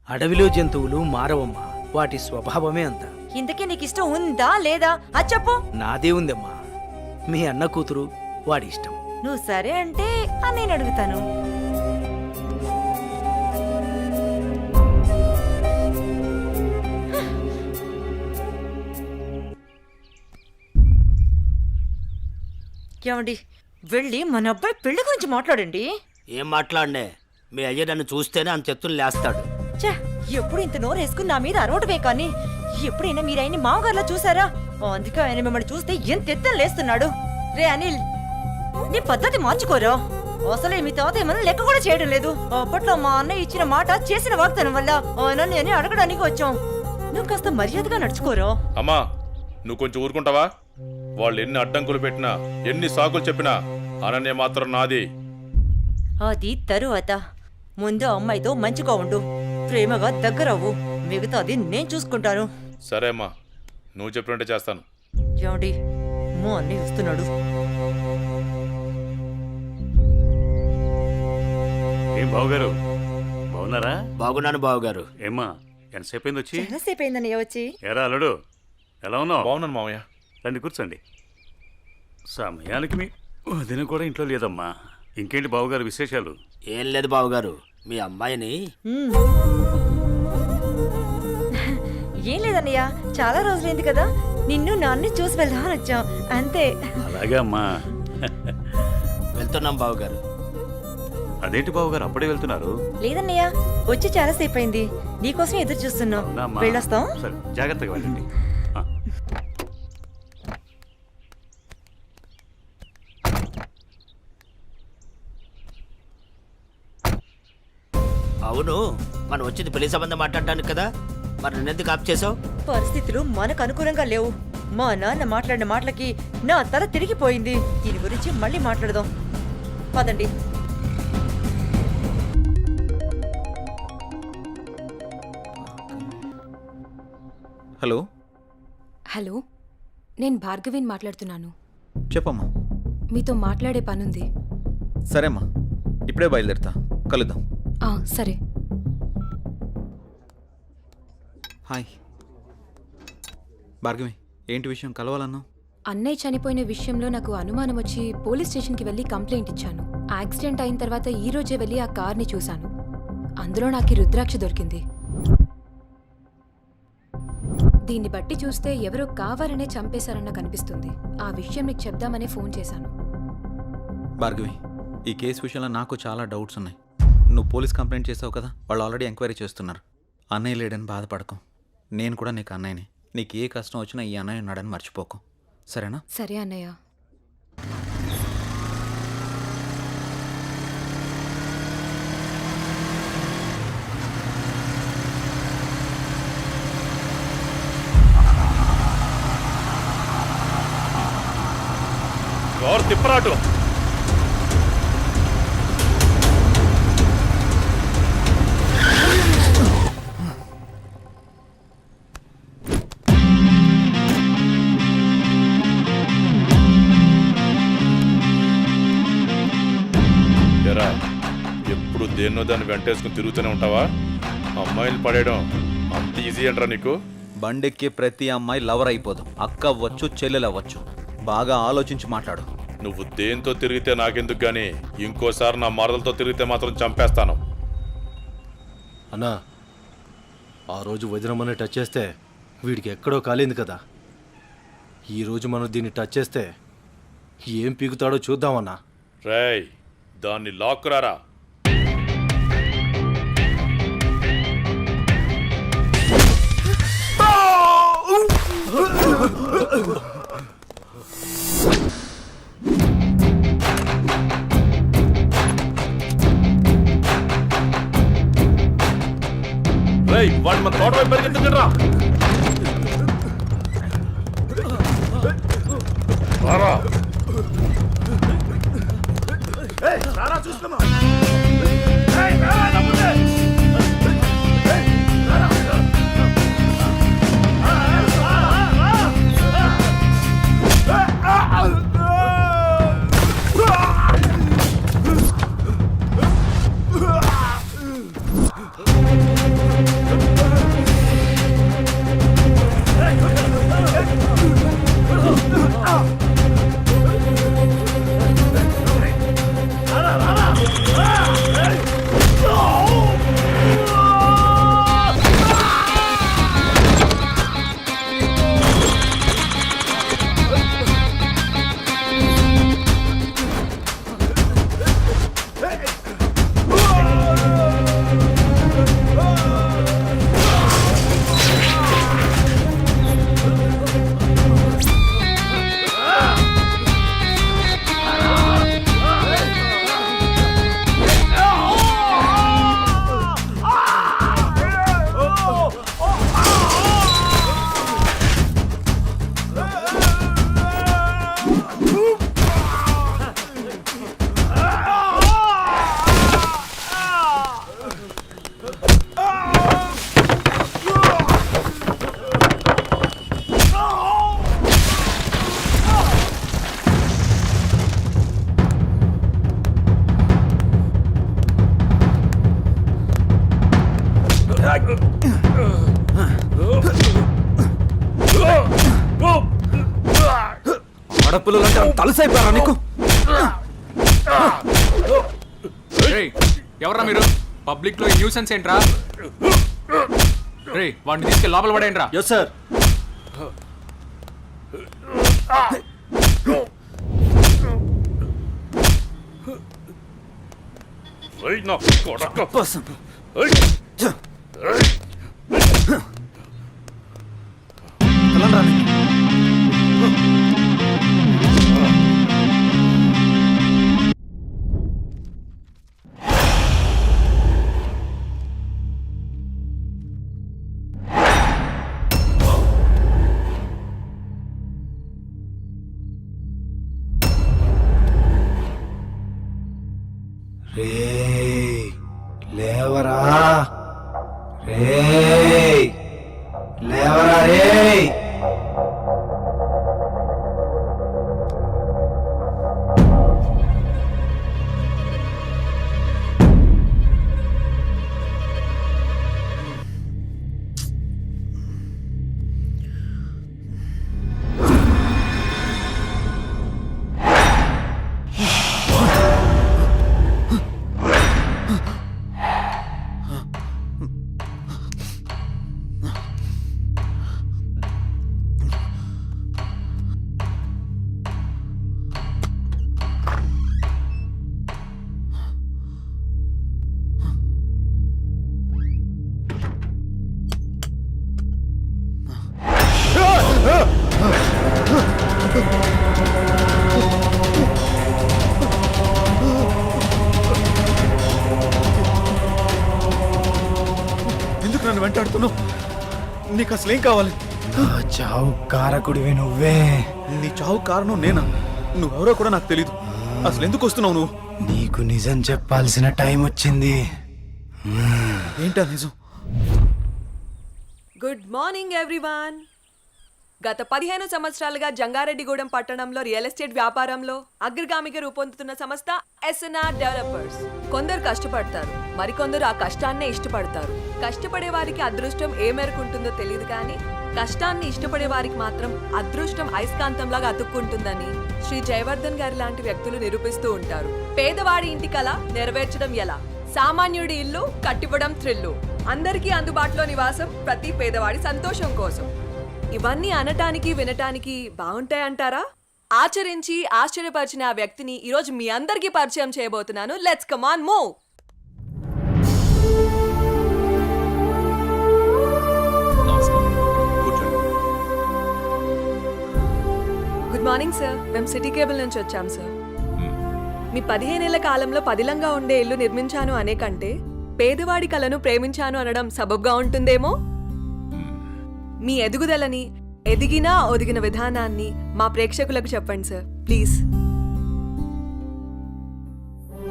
అడవిలో జంతువులు మారవమ్మా, వాటి స్వభావమే అంత. ఇంతకీ నీకు ఇష్టం ఉందా లేదా అది చెప్పు. నాదే ఉందమ్మా, మీ అన్న కూతురు, వాడి ఇష్టం. నువ్వు సరే అంటే నేను అడుగుతాను. ఏమండి, వెళ్ళి మన అబ్బాయి పెళ్లి గురించి మాట్లాడండి. ఏం మాట్లాడనే? మీ అయ్య నన్ను చూస్తేనే అంత ఎత్తులు లేస్తాడు. ఛే, ఎప్పుడు ఇంత నోరు వేసుకుని నా మీద అరవటమే కానీ ఎప్పుడైనా మీరు ఆయన్ని మామగారిలా చూసారా? అందుకే ఆయన మిమ్మల్ని చూస్తే ఎంత ఎత్తులు లేస్తున్నాడు. రే అనిల్, నీ పద్ధతి మార్చుకోరా. అసలే మీ తాత ఏమన్నా లెక్క కూడా చేయడం లేదు. అప్పట్లో మా అన్నయ్య ఇచ్చిన మాట చేసిన వాగ్దానం వల్ల ఆయన నేను అడగడానికి వచ్చాం. నువ్వు కాస్త మర్యాదగా నడుచుకోరా. అమ్మా, నువ్వు కొంచెం ఊరుకుంటావా? వాళ్ళు ఎన్ని అడ్డంకులు పెట్టినా, ఎన్ని సాకులు చెప్పినా అనన్య మాత్రం నాది. అది తరువాత. ముందు అమ్మాయితో మంచిగా ఉండు, ప్రేమగా దగ్గరవ్వు, మిగతాది నేను చూసుకుంటాను. సరే అమ్మా, నువ్వు చెప్పినట్టే చేస్తాను. ఏమండి, మా అన్నయ్య వస్తున్నాడు. ఏం బావగారు, బాగున్నారా? బాగున్నాను బావగారు. ఏమ్మా, ఎంతసేపు అయింది వచ్చి? చాలాసేపు అయిందన్నయ్య వచ్చి. ఎరా అల్లుడు, ఎలా ఉన్నావు? బాగున్నాను మామయ్య. రండి కూర్చోండి. సమయానికి మీ వదిన కూడా ఇంట్లో లేదమ్మా. ఇంకేంటి బావగారు విశేషాలు? ఏం లేదు బావగారు, మీ అమ్మాయిని ఏం లేదన్నయ్య, చాలా రోజులైంది కదా, నిన్ను నాన్ని చూసి వెళ్దామని వచ్చాం అంతే. అలాగే అమ్మా. వెళ్తున్నాం బావగారు. అదేంటి బావగారు అప్పుడే వెళ్తున్నారు? లేదన్నయ్య, వచ్చి చాలాసేపు అయింది, నీకోసం ఎదురు చూస్తున్నాం. అవునమ్మా. వెళ్ళొస్తాం. సరే, జాగ్రత్తగా వెళ్ళండి. అవును, మనం వచ్చింది పెళ్లి సంబంధం మాట్లాడడానికి కదా, మరి నన్నెందుకు ఆప్ చేసావు? పరిస్థితులు మనకు అనుకూలంగా లేవు. మా నాన్న మాట్లాడిన మాటలకి నా తల తిరిగిపోయింది. దీని గురించి మళ్ళీ మాట్లాడదాం, పదండి. హలో హలో, నేను భార్గవిని మాట్లాడుతున్నాను. చెప్పమ్మా. మీతో మాట్లాడే పనుంది. సరేమ్మా, ఇప్పుడే బయలుదేరుతా, కలుద్దాం. సరే. హాయ్ భార్గవి, ఏంటి విషయం, కలవాలన్నావు? అన్నయ్య చనిపోయిన విషయంలో నాకు అనుమానం వచ్చి పోలీస్ స్టేషన్కి వెళ్ళి కంప్లైంట్ ఇచ్చాను. యాక్సిడెంట్ అయిన తర్వాత ఈ రోజే వెళ్ళి ఆ కార్ని చూశాను. అందులో నాకు ఈ రుద్రాక్ష దొరికింది. దీన్ని బట్టి చూస్తే ఎవరో కావాలనే చంపేశారన్న కనిపిస్తుంది. ఆ విషయం నీకు చెప్దామనే ఫోన్ చేశాను. భార్గవి, ఈ కేసు విషయంలో నాకు చాలా డౌట్స్ ఉన్నాయి. నువ్వు పోలీస్ కంప్లైంట్ చేసావు కదా, వాళ్ళు ఆల్రెడీ ఎంక్వైరీ చేస్తున్నారు. అన్నయ్య లేడని బాధపడకు, నేను కూడా నీకు అన్నయ్యని. నీకు ఏ కష్టం వచ్చినా ఈ అన్నయ్య ఉన్నాడని మర్చిపోకు, సరేనా? సరే అన్నయ్య. కారు తిప్పరాటు. ఎరా, ఎప్పుడు దేన్నో దాన్ని వెంటేసుకుని తిరుగుతూనే ఉంటావా? అమ్మాయిలు పడేయడం అంత ఈజీ అంటారా నీకు? బండెక్కి ప్రతి అమ్మాయి లవర్ అయిపోదు. అక్క అవ్వచ్చు, చెల్లెలు అవ్వచ్చు. బాగా ఆలోచించి మాట్లాడు. నువ్వు దేంతో తిరిగితే నాకెందుకు గానీ ఇంకోసారి నా మరదలతో తిరిగితే మాత్రం చంపేస్తాను. అన్నా, ఆ రోజు వదినమ్మని టచ్ చేస్తే వీడికి ఎక్కడో కాలింది కదా. ఈరోజు మనం దీన్ని టచ్ చేస్తే ఏం పీకుతాడో చూద్దామన్నా. రేయ్, దాన్ని లాక్కురారా. రేయ్, వాడు మన తోట వైపు పరిగెత్తుకుంటురా. రారా. చూస్తున్నా. ఆడపిల్లలంటే తలసైపోయారా నీకు? ఎవరా మీరు? పబ్లిక్ లో న్యూసెన్స్ ఏంట్రా? రే, వాడిని తీసుకెళ్ళి లోపల పడేయండి రా. Yes sir. లేవరా రే. ఎందుకు నన్ను వెంటాడుతున్నావు? నీకు అసలు ఏం కావాలి? చావు కారకుడివి నువ్వే. నీ చావు కారణం నేనా? నువ్వెవరో కూడా నాకు తెలీదు. అసలు ఎందుకు వస్తున్నావు నువ్వు? నీకు నిజం చెప్పాల్సిన టైం వచ్చింది. ఏంటా నిజం? Good morning everyone. గత 15 సంవత్సరాలుగా జంగారెడ్డిగూడెం పట్టణంలో రియల్ ఎస్టేట్ వ్యాపారంలో అగ్రగామిగా రూపొందుతున్న సంస్థ ఎస్ఎన్ఆర్ డెవలపర్స్. కొందరు కష్టపడతారు, మరికొందరు ఆ కష్టాన్నే ఇష్టపడతారు. కష్టపడే వారికి అదృష్టం ఏ మేరకు ఉంటుందో తెలియదు, కానీ కష్టాన్ని ఇష్టపడే వారికి మాత్రం అదృష్టం అయస్కాంతంలాగా అతుక్కుంటుందని శ్రీ జయవర్ధన్ గారి లాంటి వ్యక్తులు నిరూపిస్తూ ఉంటారు. పేదవాడి ఇంటి కల నెరవేర్చడం ఎలా, సామాన్యుడి ఇల్లు కట్టివ్వడం థ్రిల్లు, అందరికీ అందుబాటులో నివాసం ప్రతి పేదవాడి సంతోషం కోసం. ఇవన్నీ అనటానికి వినటానికి బాగుంటాయంటారా? ఆచరించి ఆశ్చర్యపరిచిన ఆ వ్యక్తిని ఈరోజు మీ అందరికీ పరిచయం చేయబోతున్నాను. Let's come on move. Good morning sir. మేము సిటీ కేబుల్ నుంచి వచ్చాం సార్. మీ 15 ఏళ్ల కాలంలో పదిలంగా ఉండే ఇల్లు నిర్మించాను అనే కంటే పేదవాడి కలను ప్రేమించాను అనడం సబబ్గా ఉంటుందేమో. మీ ఎదుగుదలని, ఎదిగినా ఒదిగిన విధానాన్ని మా ప్రేక్షకులకు చెప్పండి సార్ ప్లీజ్.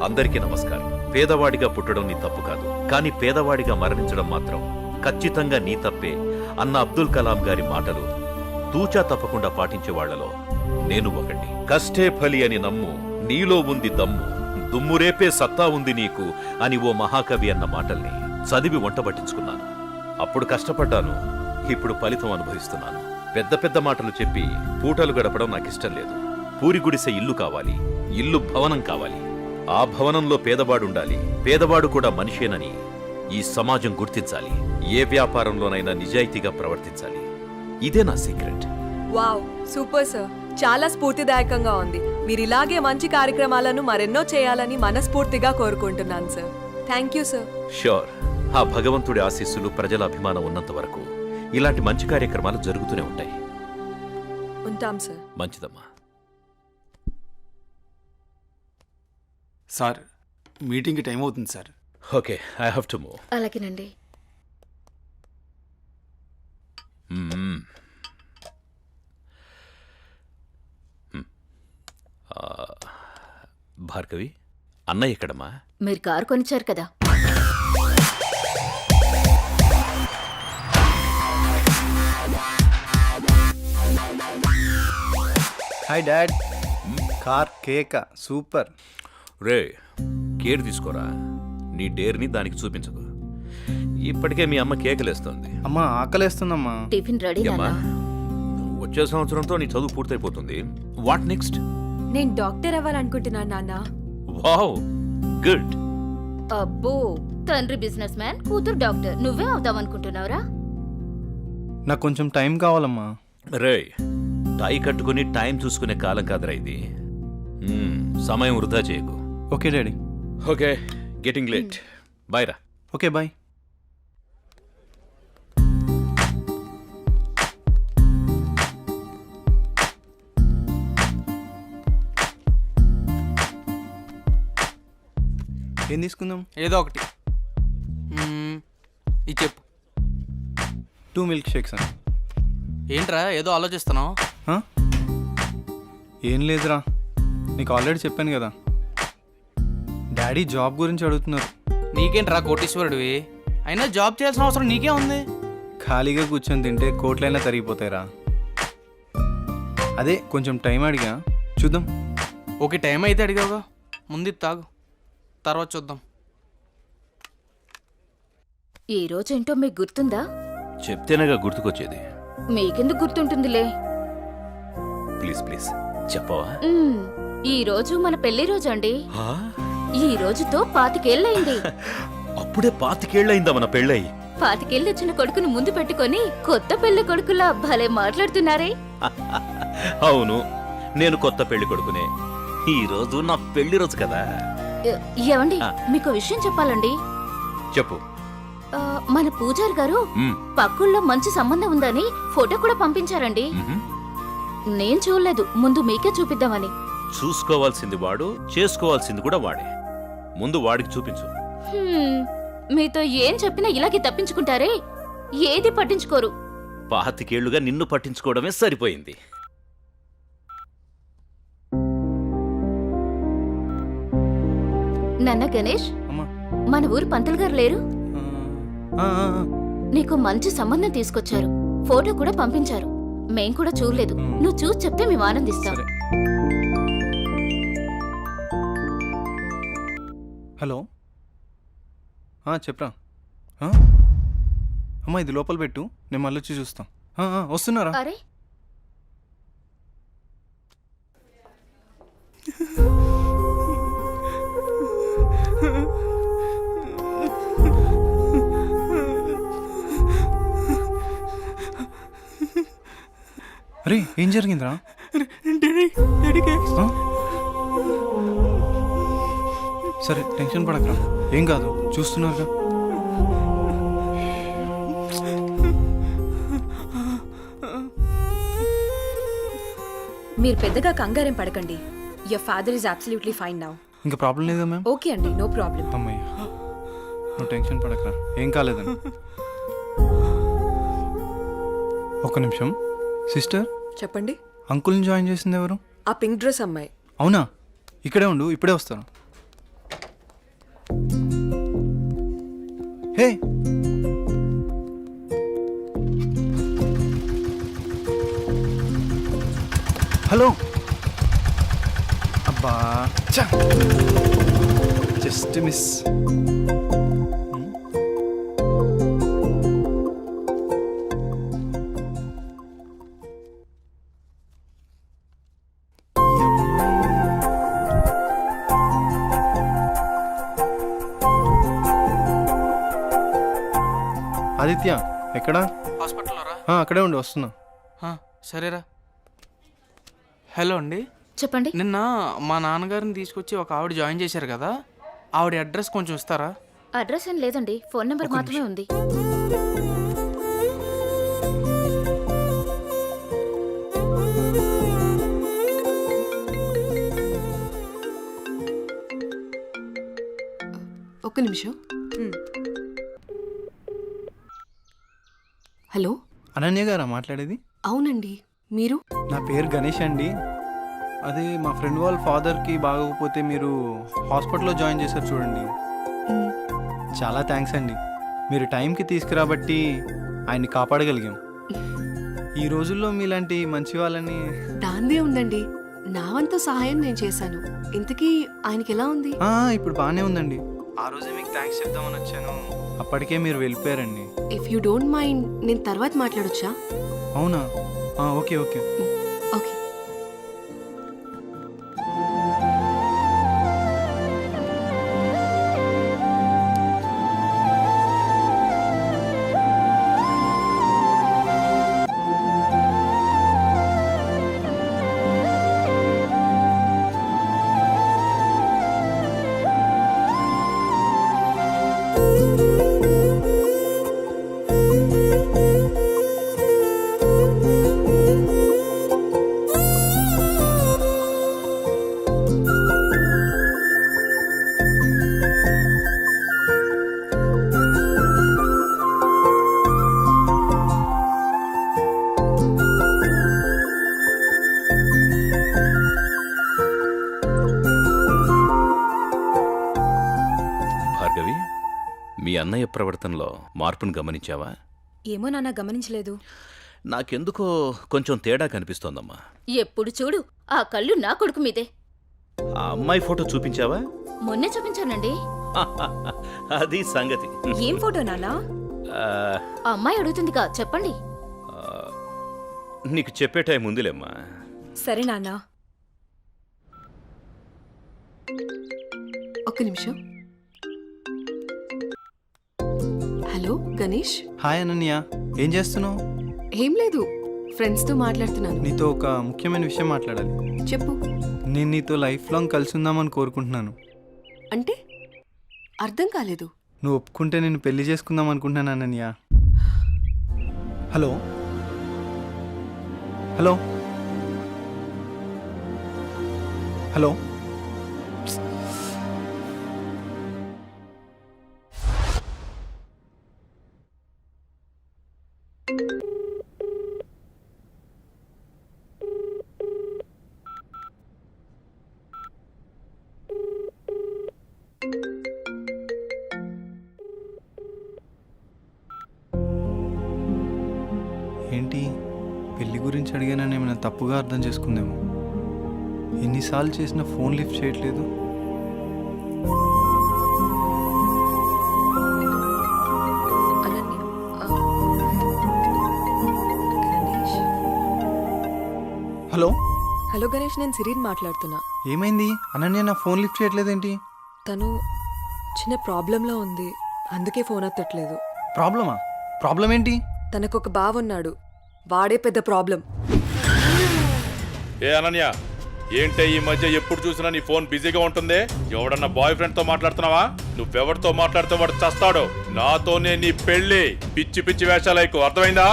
అందరికీ నమస్కారం. పేదవాడిగా పుట్టడం నీ తప్పు కాదు, కానీ పేదవాడిగా మరణించడం మాత్రం ఖచ్చితంగా నీ తప్పే అన్న అబ్దుల్ కలాం గారి మాటలు తూచా తప్పకుండా పాటించే వాళ్లలో నేను ఒకటి. కష్టే ఫలి అని నమ్ము, నీలో ఉంది దమ్ము, దుమ్మురేపే సత్తా ఉంది నీకు అని ఓ మహాకవి అన్న మాటల్ని చదివి వంటబట్టించుకున్నాను. అప్పుడు కష్టపడ్డాను, ఇప్పుడు ఫలితం అనుభవిస్తున్నాను. పెద్ద పెద్ద మాటలు చెప్పి పూటలు గడపడం నాకిష్టం లేదు. పూరి గుడిసె ఇల్లు కావాలి, ఇల్లు భవనం కావాలి. ఆ భవనంలో పేదవాడుండాలి, పేదవాడు కూడా మనిషేనని ఈ సమాజం గుర్తించాలి. ఏ వ్యాపారంలోనైనా నిజాయితీగా ప్రవర్తించాలి. ఇదే నా సీక్రెట్. Wow, super sir. చాలా స్ఫూర్తిదాయకంగా ఉంది. మీరు ఇలాగే మంచి కార్యక్రమాలను మరెన్నో చేయాలని మనస్ఫూర్తిగా కోరుకుంటున్నాను sir. Thank you sir. Sure. ఆ భగవంతుడి ఆశీస్సులు, ప్రజల అభిమానం ఉన్నంత వరకు ఇలాంటి మంచి కార్యక్రమాలు జరుగుతూనే ఉంటాయి. ఉంటాం సార్. మంచిదమ్మా. సార్, మీటింగ్కి టైం అవుతుంది sir. Okay, I have to move. అలాగేనండి. భార్గవి, అన్నయ్య ఎక్కడమ్మా? మీరు కారు కొనిచ్చారు కదా. Hi dad. కార్ కేక సూపర్. రే, కేర్ తీసుకోరా. నీ డేర్ని దానికి చూపించకు. ఇప్పటికే మీ అమ్మ కేకలేస్తోంది. అమ్మా ఆకలేస్తుందమ్మా. Tiffin ready. వచ్చే సంవత్సరంతో నీ చదువు పూర్తయిపోతుంది. What next? నేను డాక్టర్ అవ్వాలనుకుంటున్నాను నాన్న. Wow, good. అబ్బో, తండ్రి బిజినెస్ మ్యాన్, కూతురు డాక్టర్. నువ్వే అవుతావనుకుంటున్నావురా? నాకు కొంచెం టైం కావాలమ్మా. రే, టై కట్టుకుని టైం చూసుకునే కాలం కాదురా ఇది. సమయం వృధా చేయకు. Okay daddy. Okay, getting late. Bye రా. Okay bye. ఏం తీసుకుందాం? ఏదో ఒకటి. ఇది చెప్పు. 2 మిల్క్ షేక్స్ అని. ఏంట్రా ఏదో ఆలోచిస్తున్నావు? ఏం లేదురా, నీకు ఆల్రెడీ చెప్పాను కదా. డాడీ జాబ్ గురించి అడుగుతున్నారు. నీకేంట్రా కోటీశ్వరుడివి, అయినా జాబ్ చేయాల్సిన అవసరం నీకే ఉంది. ఖాళీగా కూర్చొని తింటే కోట్లైనా తరిగిపోతాయిరా. అదే కొంచెం టైం అడిగా, చూద్దాం. ఓకే, టైం అయితే అడిగావుగా, ముందు తాగు, తర్వాత చూద్దాం. ఈ రోజు ఏంటో మీకు గుర్తుందా? చెప్తేనేగా గుర్తుకొచ్చేది. మీకెందుకు గుర్తుంటుందిలే. ప్లీజ్ ప్లీజ్ చెప్పవా? ఈ రోజు మన పెళ్లి రోజు అండి. ఈ రోజుతో 25 ఏళ్ళయింది. అప్పుడే 25 ఏళ్ళయిందా మన పెళ్ళయి? 25 ఏళ్ళు వచ్చిన కొడుకుని ముందు పెట్టుకొని కొత్త పెళ్లి కొడుకులా భలే మాట్లాడుతున్నారే. అవును, నేను కొత్త పెళ్లి కొడుకునే. ఈ రోజు నా పెళ్లి రోజు కదా. ఏవండి, మీకు విషయం చెప్పాలండి. చెప్పు. మన పూజారి గారు పక్కుల్లో మంచి సంబంధం ఉందని ఫోటో కూడా పంపించారండి. నేను చూడలేదు, ముందు మీకే చూపిద్దామని. చూసుకోవాల్సింది వాడు, చేసుకోవాల్సింది కూడా వాడే. ముందు వాడికి చూపించు. మీతో ఏం చెప్పినా ఇలాగే తప్పించుకుంటారే, ఏది పట్టించుకోరు. 25 ఏళ్లుగా నిన్ను పట్టించుకోవడమే సరిపోయింది. నాన్న గణేష్, మన ఊరు పంతులు గారు లేరు? నీకు మంచి సంబంధం తీసుకొచ్చారు, ఫోటో కూడా పంపించారు. మేం కూడా చూడలేదు, నువ్వు చూసి చెప్తే మేము ఆనందిస్తాం. హలో, చెప్పరా. అమ్మా ఇది లోపల పెట్టు, నేను మళ్ళీ వచ్చి చూస్తాం. వస్తున్నారా? అరే అరే ఏం జరిగిందిరా? సరే టెన్షన్ పడకరా, ఏం కాదు, చూస్తున్నారుగా. మీరు పెద్దగా కంగారేం పడకండి. Your father is absolutely fine now. ఇంకా ప్రాబ్లం లేదా మ్యామ్? ఓకే అండి, నో ప్రాబ్లం. అమ్మయ్య, నువ్వు టెన్షన్ పడకరా, ఏం కాలేదని. ఒక నిమిషం సిస్టర్, చెప్పండి. అంకుల్ని జాయిన్ చేసింది ఎవరు? ఆ పింక్ డ్రెస్ అమ్మాయి. అవునా? ఇక్కడే ఉండు, ఇప్పుడే వస్తాను. Hey hello. అబ్బా జస్ట్ మిస్. ఆదిత్య ఎక్కడా? హాస్పిటల్లో రా. అక్కడే ఉండి వస్తున్నా. సరేరా. హలో అండి, చెప్పండి. నిన్న మా నాన్నగారిని తీసుకొచ్చి ఒక ఆవిడ జాయిన్ చేశారు కదా, ఆవిడ అడ్రస్ కొంచెం ఇస్తారా? అడ్రస్ ఏం లేదండి, ఫోన్ నెంబర్ మాత్రమే ఉంది. ఒక్క నిమిషం. హలో, అనన్య గారా మాట్లాడేది? అవునండి, మీరు? నా పేరు గణేష్ అండి. అదే మా ఫ్రెండ్ వాళ్ళ ఫాదర్కి బాగోకపోతే మీరు హాస్పిటల్లో జాయిన్ చేశారు చూడండి. చాలా థ్యాంక్స్ అండి, మీరు టైంకి తీసుకురాబట్టి ఆయన్ని కాపాడగలిగాం. ఈ రోజుల్లో మీలాంటి మంచి వాళ్ళని. దాందే ఉందండి, నా వంతు సహాయం నేను చేశాను. ఇంతకీ ఆయనకి ఎలా ఉంది? ఇప్పుడు బాగానే ఉందండి. ఆ రోజే మీకు థ్యాంక్స్ చెప్దామని వచ్చాను, అప్పటికే మీరు వెళ్ళిపోయారండి. ఇఫ్ యూ డోంట్ మైండ్ నేను తర్వాత మాట్లాడొచ్చా? అవునా? Okay okay. ఓకే. భార్గవి, మీ అన్నయ్య ప్రవర్తనలో మార్పును గమనించావా? ఏమో నాన్న, గమనించలేదు. నాకెందుకో కొంచెం తేడా కనిపిస్తోందమ్మా. ఎప్పుడు చూడు ఆ కళ్ళు నా కొడుకు మీదే. ఆ అమ్మాయి ఫోటో చూపించావా? మొన్నే చూపించానండి. అది సంగతి. ఏం ఫోటో నాన్న? ఆ, ఆ అమ్మాయి అడుగుతుందిగా, చెప్పండి. నీకు చెప్పే టైం ఉందిలేమ్మా. సరే నాన్న. ఒక్క నిమిషం. హలో గణేష్. హాయ్ అనన్య, ఏం చేస్తున్నావు? ఏం లేదు, ఫ్రెండ్స్తో మాట్లాడుతున్నాను. నీతో ఒక ముఖ్యమైన విషయం మాట్లాడాలి. చెప్పు. నేను నీతో లైఫ్ లాంగ్ కలిసి ఉందామని కోరుకుంటున్నాను. అంటే అర్థం కాలేదు. నువ్వు ఒప్పుకుంటే నేను పెళ్లి చేసుకుందాం అనుకుంటున్నాను అనన్య. హలో హలో హలో ఏంటి పెళ్లి గురించి అడిగానని ఏమైనా తప్పుగా అర్థం చేసుకుందేమో. ఎన్నిసార్లు చేసినా ఫోన్ లిఫ్ట్ చేయట్లేదు. హలో హలో గణేష్, నేను సిరీన్ మాట్లాడుతున్నా. ఏమైంది? అనన్య నా ఫోన్ లిఫ్ట్ చేయట్లేదేంటి? తను చిన్న ప్రాబ్లంలో ఉంది, అందుకే ఫోన్ ఎత్తట్లేదు. ప్రాబ్లమా? ప్రాబ్లం ఏంటి? తనకు ఒక బావ ఉన్నాడు, వాడే పెద్ద ప్రాబ్లం. ఏ అనన్య, ఏంటే ఈ మధ్య ఎప్పుడు చూసినా నీ ఫోన్ బిజీగా ఉంటుంది? ఎవడన్నా బాయ్ ఫ్రెండ్ తో మాట్లాడుతున్నావా? నువ్వెవరితో మాట్లాడితే వాడు చస్తాడు. నాతోనే నీ పెళ్లి. పిచ్చి పిచ్చి వేషాలైకు, అర్థమైందా?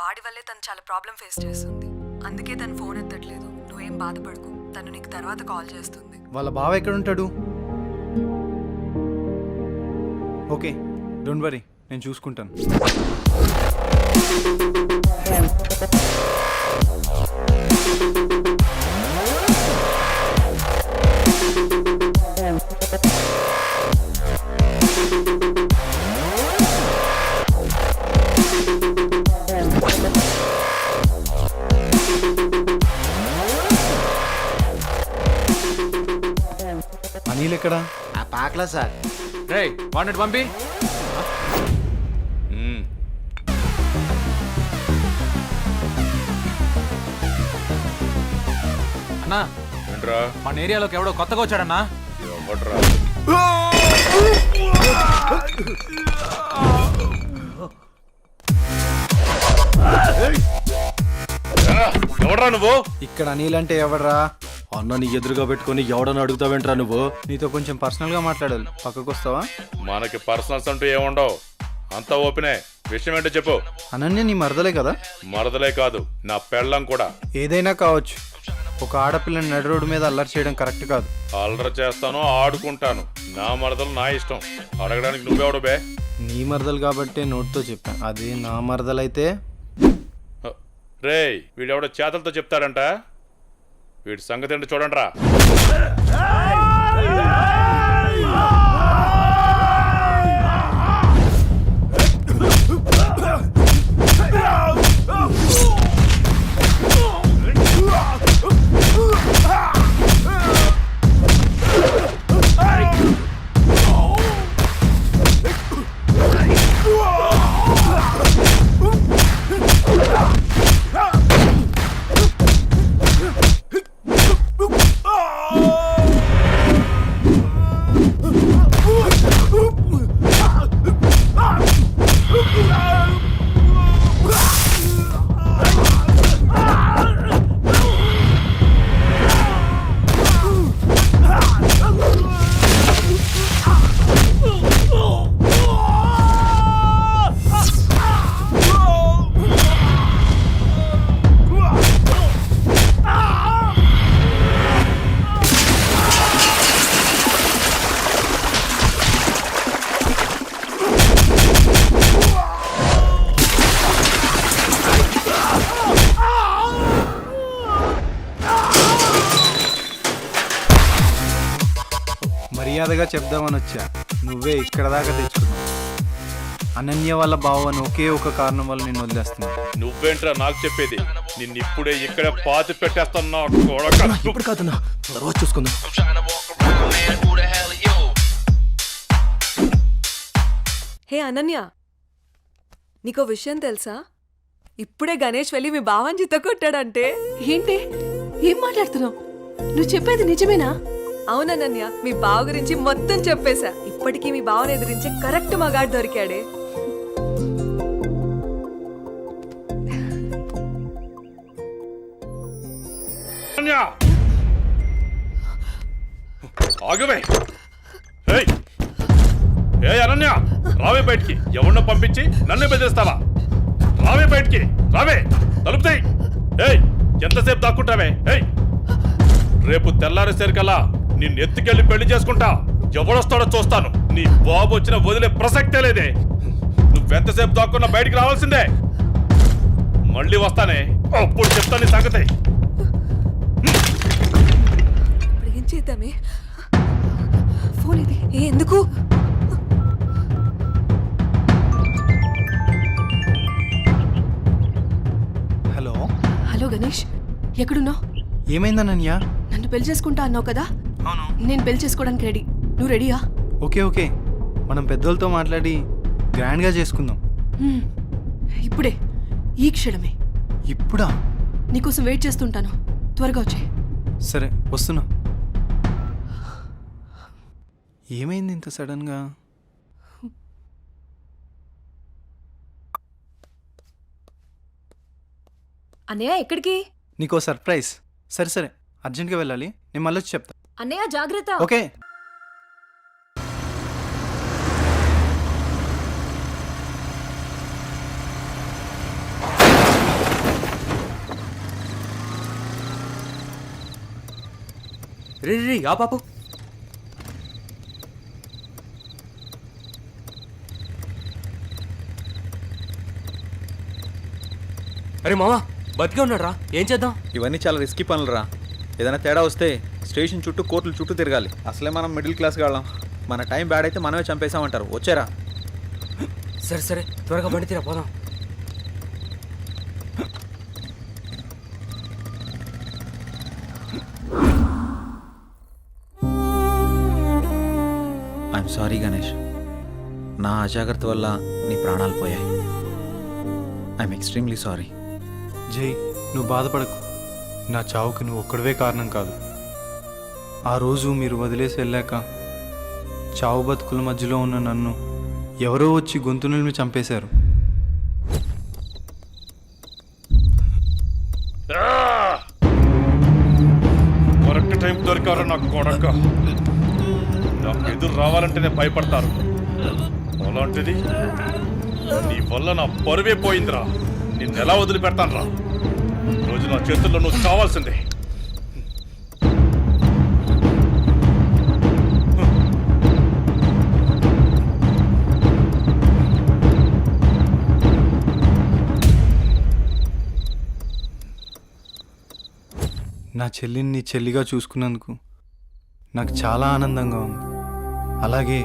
వాడి వల్లే తను చాలా ప్రాబ్లం ఫేస్ చేస్తుంది, అందుకే తను ఫోన్ ఎత్తట్లేదు. నువ్వేం బాధపడకు, తను నీకు తర్వాత కాల్ చేస్తుంది. వాళ్ళ బావ ఎక్కడ ఉంటాడు? ఓకే, డోంట్ వరీ, నేను చూసుకుంటాను. అనిల్ ఎక్కడా? ఆ పాకలా సార్. రే వాడిని పంపి. అన్నా ఏంట్రా? మన ఏరియాలోకి ఎవడో కొత్తగా వచ్చాడన్నా. ఎవడ్రా? ఎవడ్రా నువ్వు? ఇక్కడ అనిల్ అంటే ఎవడ్రా? అన్నని ఎదురుగా పెట్టుకొని ఎవడని అడుగుతావేంట్రా నువ్వు? నీతో కొంచెం పర్సనల్గా మాట్లాడాలి, పక్కకు వస్తావా? మనకి పర్సనల్స్ అంటూ ఏముండవు, అంతా ఓపెనే. విషయం ఏంటో చెప్పు. అనన్య నీ మరదలే కదా? మరదలే కాదు, నా పెళ్ళం కూడా. ఏదైనా కావచ్చు, ఒక ఆడపిల్లని నడి రోడ్డు మీద అల్లరి చేయడం కరెక్ట్ కాదు. అల్లరి చేస్తాను, ఆడుకుంటాను. నా మరదలు నా ఇష్టం. అడగడానికి నువ్వెవడు బే? నీ మరదలు కాబట్టి నోట్తో చెప్పాను, అదే నా మరదలైతే. రేయ్, వీడెవడో చేతలతో చెప్తాడంట. వీడి సంగతి ఏంటో చూడండి రా. మర్యాదగా చెప్దామని వచ్చా, నువ్వే ఇక్కడ దాకా తెచ్చుకున్నావు. అనన్య వాళ్ళ బావని ఒకే ఒక కారణం వల్ల నేను వదిలేస్తున్నా. నువ్వేంట్రా నాకు చెప్పేది? నిన్నిప్పుడే ఇక్కడ పాతి పెట్టేస్తున్నా. ఇప్పుడు కాదన్నా, తర్వాత చూసుకుందాం. హే అనన్య, నీకో విషయం తెలుసా? ఇప్పుడే గణేష్ వెళ్ళి మీ బావని చిత్త కొట్టాడంటే. ఏంటి? ఏం మాట్లాడుతున్నావు? నువ్వు చెప్పేది నిజమేనా? అవునన్నయ్య, మీ బావ గురించి మొత్తం చెప్పేశా. ఇప్పటికీ మీ బావని ఎదిరించే కరెక్ట్ మగాడు దొరికాడే. ఆగవే. ఏ అనన్య, రావే బయటికి. ఎవరినో పంపించి నన్ను బెదిరిస్తావా? రావే బయటికి, రావే. తలుపుతాయి. ఏయ్, ఎంతసేపు దాక్కుంటావే? ఏయ్! రేపు తెల్లారేసరికల్లా నిన్ను ఎత్తుకెళ్ళి పెళ్లి చేసుకుంటా. ఎవడొస్తాడో చూస్తాను. నీ బాబు వచ్చిన వదిలే ప్రసక్తే లేదే. నువ్వెంతసేపు దాక్కున్నా బయటికి రావాల్సిందే. మళ్ళీ వస్తానే, అప్పుడు చెప్తాను నీ సంగతి. ఇప్పుడు ఏం చేద్దామే? ఫోన్ ఇది ఎందుకు? హలో హలో గణేష్, ఎక్కడున్నావు? ఏమైందా నన్యా? నన్ను పెళ్లి చేసుకుంటా అన్నావు కదా. అవును. నేను పెళ్లి చేసుకోవడానికి రెడీ. నువ్వు రెడీయా? ఓకే ఓకే, మనం పెద్దోళ్ళతో మాట్లాడి గ్రాండ్గా చేసుకుందాం. ఇప్పుడే, ఈ క్షణమే. ఇప్పుడా? నీకోసం వెయిట్ చేస్తుంటాను, త్వరగా వచ్చే. సరే వస్తున్నా. ఏమైంది ఇంత సడన్గా? అన్నయ్య ఎక్కడికి? నీకో సర్ప్రైజ్. సరే సరే, అర్జెంట్గా వెళ్ళాలి, నేను మళ్ళీ వచ్చి చెప్తా. అన్నయ్య జాగ్రత్త. ఓకే. రే రే ఆ పాపు. అరే మామా, బతికే ఉన్నాడు రా. ఏం చేద్దాం? ఇవన్నీ చాలా రిస్కీ పనులు రా. ఏదైనా తేడా వస్తే స్టేషన్ చుట్టూ కోర్టుల చుట్టూ తిరగాలి. అసలే మనం మిడిల్ క్లాస్ వాళ్ళం. మన టైం బ్యాడ్ అయితే మనమే చంపేశామంటారు. వచ్చారా? సరే సరే, త్వరగా బండి తీరా, పోదాం. ఐఎమ్ సారీ గణేష్, నా అజాగ్రత్త వల్ల నీ ప్రాణాలు పోయాయి. I'm extremely sorry. జై, నువ్వు బాధపడకు. నా చావుకి నువ్వు ఒక్కడవే కారణం కాదు. ఆ రోజు మీరు వదిలేసి వెళ్ళాక చావు బతుకుల మధ్యలో ఉన్న నన్ను ఎవరో వచ్చి గొంతు నిలిమి చంపేశారు. కరెక్ట్ టైం దొరికారు నాకు కొడక. నాకు ఎదురు రావాలంటేనే భయపడతారు. అలాంటిది నీ వల్ల నా పరువే పోయిందిరా. నిన్నెలా వదిలిపెడతాను రా? రోజు నా చేతుల్లో నువ్వు కావాల్సిందే. నా చెల్లిని నీ చెల్లిగా చూసుకున్నందుకు నాకు చాలా ఆనందంగా ఉంది. అలాగే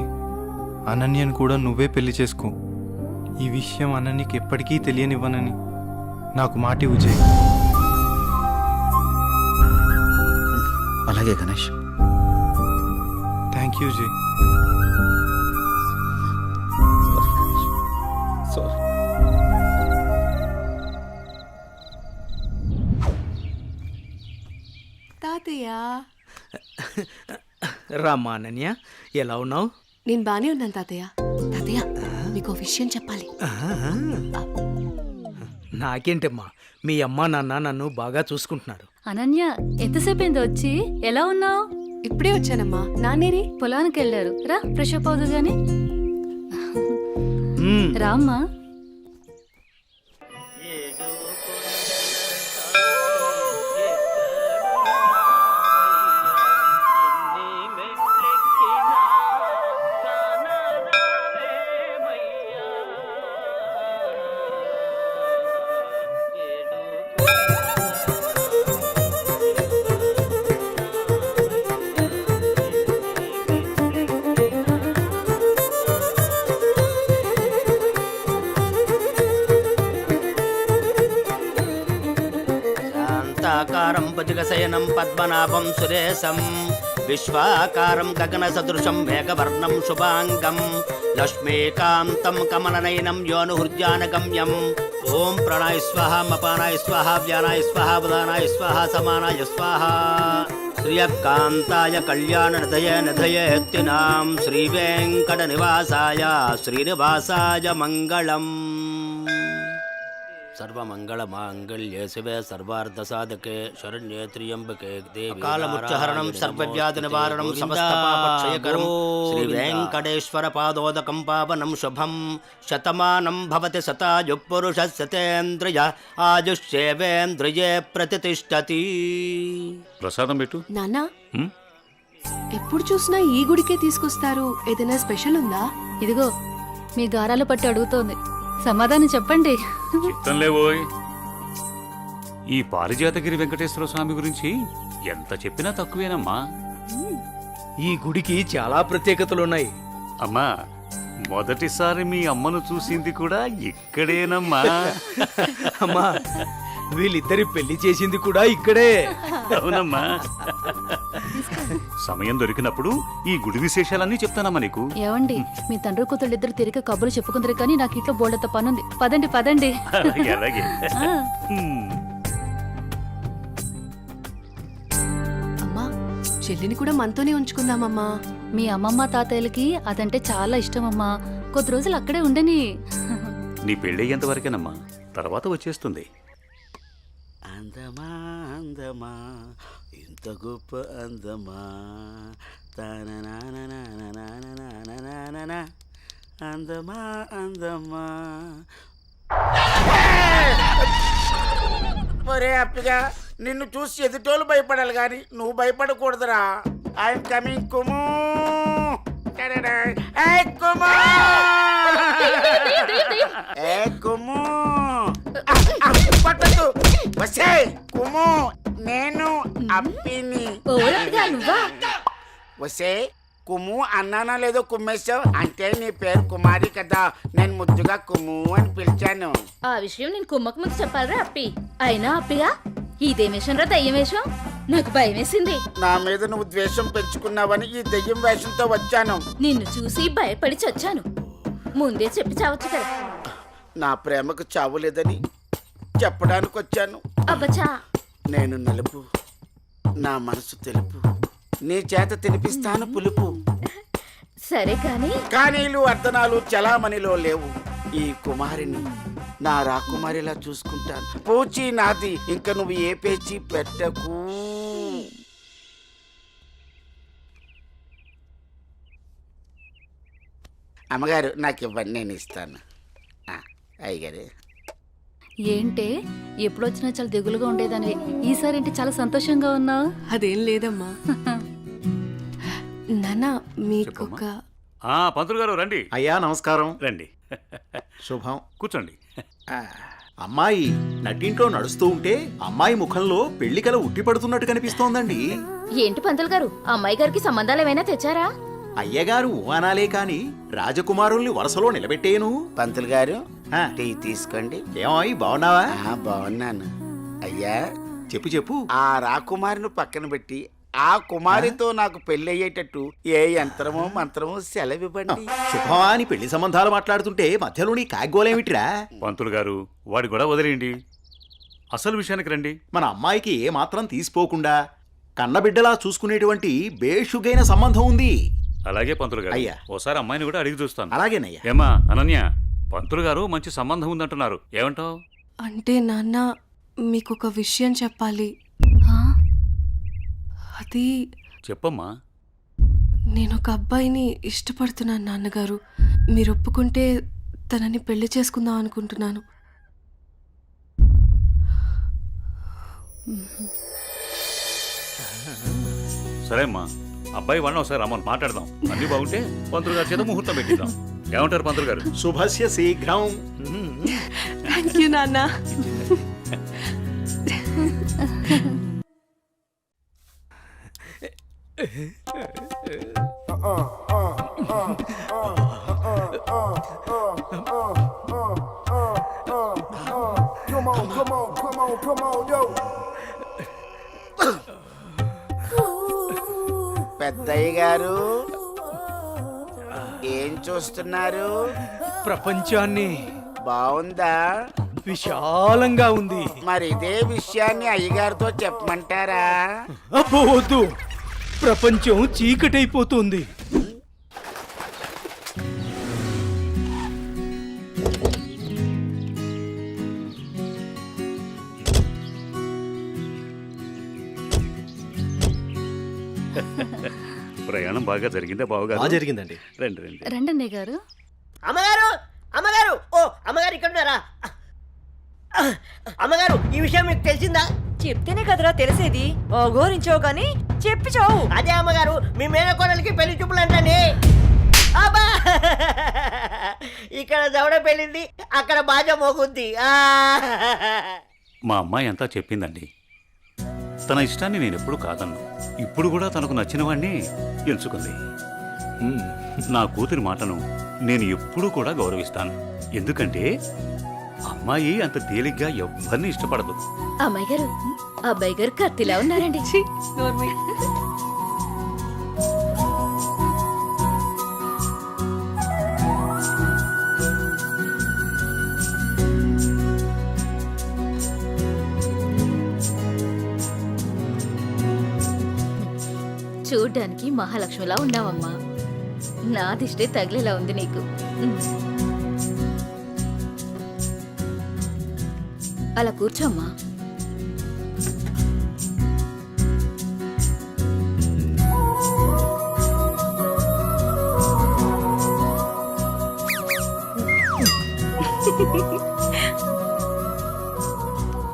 అనన్యను కూడా నువ్వే పెళ్లి చేసుకో. ఈ విషయం అనన్యకి ఎప్పటికీ తెలియనివ్వనని నాకు మాటి విజయ్. అలాగే గణేష్. థ్యాంక్ యూ జై. తాతయ్య, రామ్మా అనన్య, ఎలా ఉన్నావు? నేను బానే ఉన్నాను తాతయ్య. తాతయ్య, మీకు విషయం చెప్పాలి. నాకేంటమ్మా, మీ అమ్మా నాన్న నన్ను బాగా చూసుకుంటున్నారు. అనన్య, ఎంతసేపు అయింది వచ్చి? ఎలా ఉన్నావు? ఇప్పుడే వచ్చానమ్మా. నానేరి పొలానికి వెళ్ళారు. రా, ఫ్రెష్ అప్ అవుదు గాని. రామ్మా. శాంతాకారం భుజగశయనం పద్మనాభం సురేశం విశ్వాకారం గగనసదృశం మేఘవర్ణం శుభాంగం లక్ష్మీకాంతం కమలనయనం యోనుహృద్యానగమ్యం. ఓం ప్రణాయ స్వాహ, మపానాయ స్వాహ, వ్యానాయ స్వాహ, ఉదానాయ స్వాహ, సమానాయ స్వాహ. శ్రియకాంతాయ కళ్యాణ నిధయేత్తినాం శ్రీవేంకట నివాసాయ శ్రీనివాసాయ మంగళం. సర్వమంగళ మాంగళ్యే శివే సర్వార్థ సాధకే శరణ్యే త్ర్యంబకే దేవి కాలముచ్చహరణం సర్వవ్యాధి నివారణం సమస్త పాపక్షయకరం శ్రీ వెంకటేశ్వర పాదోదకం పావనం శుభం శతమానం భవతి శతాయు పురుష శతేంద్రియ ఆయుష్యేవేంద్రియే ప్రతిష్టతి. ప్రసాదం పెట్టు. నాన్నా ఎప్పుడు చూసినా ఈ గుడికే తీసుకొస్తారు, ఏదైనా స్పెషల్ ఉందా? ఇదిగో మీ గారాలు పట్టి అడుగుతోంది, సమాధానం చెప్పండి. చిత్తం లేవోయ్. ఈ పారిజాతగిరి వెంకటేశ్వర స్వామి గురించి ఎంత చెప్పినా తక్కువేనమ్మా. ఈ గుడికి చాలా ప్రత్యేకతలున్నాయి. అమ్మా, మొదటిసారి మీ అమ్మను చూసింది కూడా ఇక్కడేనమ్మా. అమ్మా, వీళ్ళిద్దరి పెళ్లి చేసింది కూడా ఇక్కడే. అవునమ్మా. సమయం దొరికినప్పుడు ఈ గుడి విశేషాలన్నీ చెప్తానమ్మా నీకు. ఏవండి, మీ తండ్రి కూతుళ్ళు ఇద్దరు తిరిగి కబుర్లు చెప్పుకుందరు కానీ నాకు ఇంట్లో బోల్డంత పనుంది. పదండి పదండి. అలాగే అలాగే. అమ్మా, చెల్లిని కూడా మనతోనే ఉంచుకుందామమ్మా. మీ అమ్మమ్మ తాతయ్యలకి అదంటే చాలా ఇష్టం అమ్మా. కొద్ది రోజులు అక్కడే ఉండని. నీ పెళ్ళయ్యేంత వరకేనమ్మా, తర్వాత వచ్చేస్తుంది. అందమా అందమా ఇంత గొప్ప అందమా అందమా అందమా. ఒరే అప్పిగా, నిన్ను చూసి ఎదుటోళ్ళు భయపడాలి కానీ నువ్వు భయపడకూడదురా. I'm coming కుము. కుము పట్టదు. వసే కుము, నేను అప్పిని. వసే కుము అన్నానా లేదో కుమ్మేశావు అంటే నీ పేరు కుమారి కదా, నేను ముద్దుగా కుము అని పిలిచాను. ఆ విషయం నేను కుమ్మకు ముందు చెప్పాలరా అప్పి. అయినా అప్పిగా ఇదేం వేషం రా, దయ్యం వేషం? నాకు భయం వేసింది. నా మీద నువ్వు ద్వేషం పెంచుకున్నావని ఈ దెయ్యం వేషంతో వచ్చాను. నిన్ను చూసి భయపడి చచ్చాను. ముందే చెప్పి చావచ్చు కదా. నా ప్రేమకు చావు లేదని చెప్పడానికి వచ్చాను. అబ్బచా, నేను నలుపు, నా మనసు తెలుపు, నీ చేత తినిపిస్తాను పులుపు. సరే కానీ కానీలు అర్ధనాలు చలామణిలో లేవు. ఈ కుమారిని నా రాకుమారిలా చూసుకుంటాను. పూచి నాది, ఇంక నువ్వు ఏ పేచి పెట్టకు. అమ్మగారు నాకు ఇవ్వండి, నేను ఇస్తాను. అయ్యగారు. ఏంటే ఎప్పుడొచ్చినా చాలా దిగులుగా ఉండేదాన్ని, ఈసారి ఏంటి చాలా సంతోషంగా ఉన్నావు? అదేం లేదమ్మా. నాన్న మీకొక పంతులు గారు రండి. అయ్యా నమస్కారం. రండి. శుభం. కూర్చోండి. అమ్మాయి నట్టింట్లో నడుస్తూ ఉంటే అమ్మాయి ముఖంలో పెళ్లికల ఉట్టిపడుతున్నట్టు కనిపిస్తోందండి. ఏంటి పంతులు గారు, అమ్మాయి గారికి సంబంధాలు ఏమైనా తెచ్చారా? అయ్యగారు ఊహనాలే కాని రాజకుమారుల్ని వరుసలో నిలబెట్టేను. పంతులు గారు టీ తీసుకోండి. ఏమాయి బాగున్నావా? బాగున్నాను. అయ్యా చెప్పు చెప్పు. ఆ రాకుమారిని పక్కన పెట్టి ఆ కుమారితో నాకు పెళ్లి అయ్యేటట్టు ఏ యంత్రమో మంత్రమో సెలవివ్వండి. శుభమా అని పెళ్లి సంబంధాలు మాట్లాడుతుంటే మధ్యలో నీ కాగ్గోలేమిట్రా? పంతులు గారు వాడి కూడా వదిలేయండి, అసలు విషయానికి రండి. మన అమ్మాయికి ఏ మాత్రం తీసిపోకుండా కన్నబిడ్డలా చూసుకునేటువంటి బేషుగైన సంబంధం ఉంది. అలాగే పంతులు గారు. అయ్యా. ఓసారి అమ్మాయిని కూడా అడిగి చూస్తాను. అలాగేనయ్యా. ఏమా అనన్య, పంతులు గారు మంచి సంబంధం ఉందంటున్నారు, ఏమంటావు? అంటే నాన్న మీకొక విషయం చెప్పాలి. అది చెప్పమ్మా. నేను ఒక అబ్బాయిని ఇష్టపడుతున్నాను నాన్నగారు. మీరు ఒప్పుకుంటే తనని పెళ్లి చేసుకుందాం అనుకుంటున్నాను. సరే అమ్మా, అబ్బాయి వాళ్ళని ఒకసారి రమ్మని మాట్లాడదాం. అన్ని బాగుంటే పంతులు గారి చేత ముహూర్తం పెట్టిద్దాం. ఏమంటారు పంతులు గారు? శుభస్య శీఘ్రం. థ్యాంక్ యూ నాన్న. పెద్దయ్య గారు ఏం చూస్తున్నారు? ప్రపంచాన్ని. బాగుందా? విశాలంగా ఉంది. మరి ఇదే విషయాన్ని అయ్యగారితో చెప్పమంటారా? అబ్బో వద్దు, ప్రపంచం చీకటైపోతుంది. ప్రయాణం బాగా జరిగిందా బావగారు? బాగా జరిగిందండి. రండి రండి. రండన్నయ్య గారు. అమ్మగారు అమ్మగారు ఓ అమ్మగారు ఇక్కడ ఉన్నారా? అమ్మగారు ఈ విషయం మీకు తెలిసిందా? చెప్తేనే కదరా తెలిసేది. ఓగోరించావు కానీ చెప్పి చావు. అదే అమ్మగారు, మీ మేనకోడలికి పెళ్లి చూపులు అంటండి. అబ్బా! ఇక్కడ దవడ పెళ్ళింది, అక్కడ బాజ మోగుద్ది. మా అమ్మాయి అంతా చెప్పిందండి. తన ఇష్టాన్ని నేను ఎప్పుడు కాదన్ను. ఇప్పుడు కూడా తనకు నచ్చిన వాడిని ఎంచుకుంది. నా కూతురి మాటను నేను ఎప్పుడూ కూడా గౌరవిస్తాను. ఎందుకంటే అమ్మాయి అంత తేలిగ్గా ఎవ్వరిని ఇష్టపడదు. అమ్మాయి గారు, అబ్బాయి గారు కత్తిలా ఉన్నారండి. చూడ్డానికి మహాలక్ష్మిలా ఉన్నావమ్మా. నా దిష్టే తగిలేలా ఉంది నీకు. అలా కూర్చోమ్మా.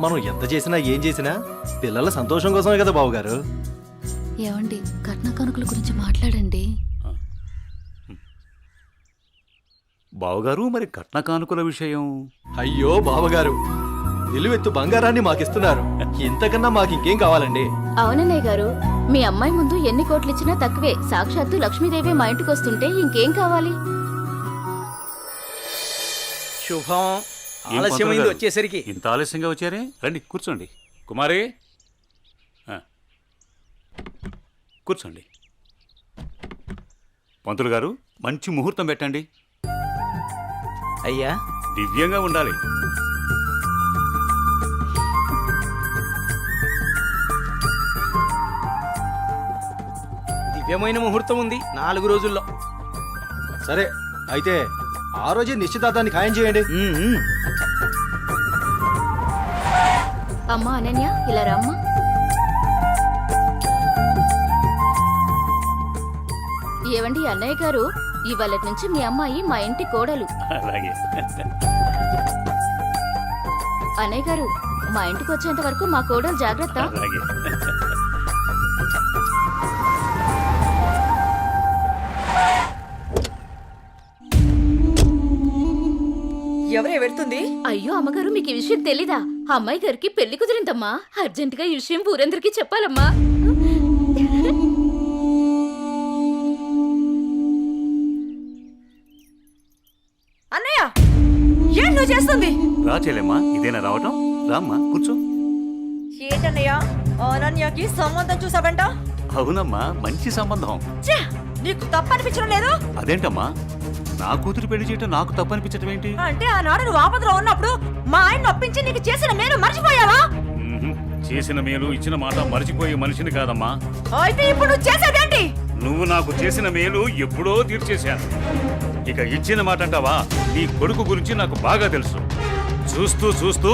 మనం ఎంత చేసినా ఏం చేసినా పిల్లల సంతోషం కోసమే కదా బావగారు. ఏమండి, కట్న కానుకల గురించి మాట్లాడండి. బావగారు, మరి కట్న కానుకల విషయం? అయ్యో బావగారు, నిలువెత్తు బంగారాన్ని మాకిస్తున్నారు. ఇంతకన్నా మాకు ఇంకేం కావాలండి? అవునన్నయ్య గారు, మీ అమ్మాయి ముందు ఎన్ని కోట్లు ఇచ్చినా తక్కువే. సాక్షాత్తు లక్ష్మీదేవి మా ఇంటికి వస్తుంటే ఇంకేం కావాలి? శుభం. ఏం ఆలస్యమైంది పంతులు గారు? వచ్చేసరికి. ఇంత ఆలస్యంగా వచ్చారే? రండి కూర్చోండి. కుమారి కూర్చోండి. పంతులు గారు, మంచి ముహూర్తం పెట్టండి. అయ్యా, దివ్యంగా ఉండాలి. దివ్యమైన ముహూర్తం ఉంది 4 రోజుల్లో. సరే అయితే ఆ రోజే నిశ్చితార్థాన్ని ఖాయం చేయండి. అమ్మా అనన్య, ఇలా రామ్మా. ఏవండి అన్నయ్య గారు, ఇవాళ నుంచి మీ అమ్మాయి మా ఇంటి కోడలు. అలాగే. అన్నయ్య గారు, మా ఇంటికి వచ్చేంత వరకు మా కోడలు జాగ్రత్త. అలాగే. ఎవరే వెళ్తుంది? అయ్యో అమ్మగారు, మీకు ఈ విషయం తెలీదా? అమ్మాయి గారికి పెళ్లి కుదిరిందమ్మా. అర్జెంటుగా ఈ విషయం ఊరందరికీ చెప్పాలమ్మా. అన్నయ్య, ఏం నువ్వు చేస్తుంది? రా చెల్లెమ్మా, ఇదేనా రావటం? రామ్మా కూర్చో. ఏంటన్నయ్య, అనన్యకి సంబంధం చూసావంట? అవునమ్మా, మంచి సంబంధం. ఛే, నీకు తప్పనిపించడం లేదు? అదేంటమ్మా, నా కూతురు పెళ్లి చేయటం నాకు తప్పనిపించటం ఏంటి? అంటే ఆనాడు నువ్వు ఆపదలో ఉన్నప్పుడు మా ఆయన ఒప్పించి నీకు చేసిన మేలు మర్చిపోయావా? చేసిన మేలు ఇచ్చిన మాట మర్చిపోయే మనిషిని కాదమ్మా. అయితే ఇప్పుడు నువ్వు చేసేదేంటి? నువ్వు నాకు చేసిన మేలు ఎప్పుడో తీర్చేశాను. ఇక ఇచ్చిన మాట అంటావా? నీ కొడుకు గురించి నాకు బాగా తెలుసు. చూస్తూ చూస్తూ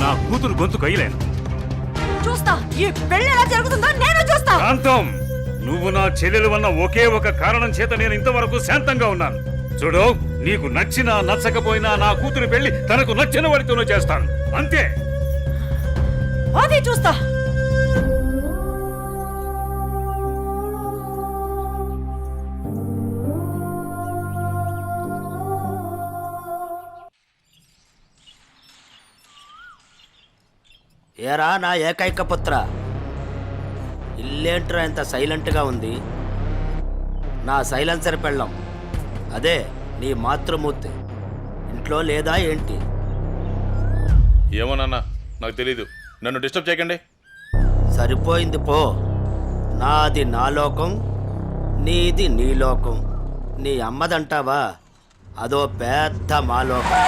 నా కూతురు గొంతు కయ్యలేను. చూస్తా, ఈ పెళ్లి ఎలా జరుగుతుందో నేను చూస్తా. శాంతం, నువ్వు నా చెల్లెలు వల్ల ఒకే ఒక కారణం చేత నేను ఇంతవరకు శాంతంగా ఉన్నాను. చూడు, నీకు నచ్చినా నచ్చకపోయినా నా కూతురు పెళ్లి తనకు నచ్చిన వాడితోనే చేస్తాను, అంతే. అది చూస్తా. ఏరా నా ఏకైక పుత్ర, ఇల్లేంట్రా ఇంత సైలెంట్గా ఉంది? నా సైలెన్సర్ పెళ్ళం, అదే నీ మాతృమూర్తి ఇంట్లో లేదా ఏంటి? ఏమోనన్నా, నాకు తెలీదు. నన్ను డిస్టర్బ్ చేయకండి. సరిపోయింది పో. నాది నా లోకం, నీది నీ లోకం. నీ అమ్మదంటావా? అదో పెద్ద మా లోకం.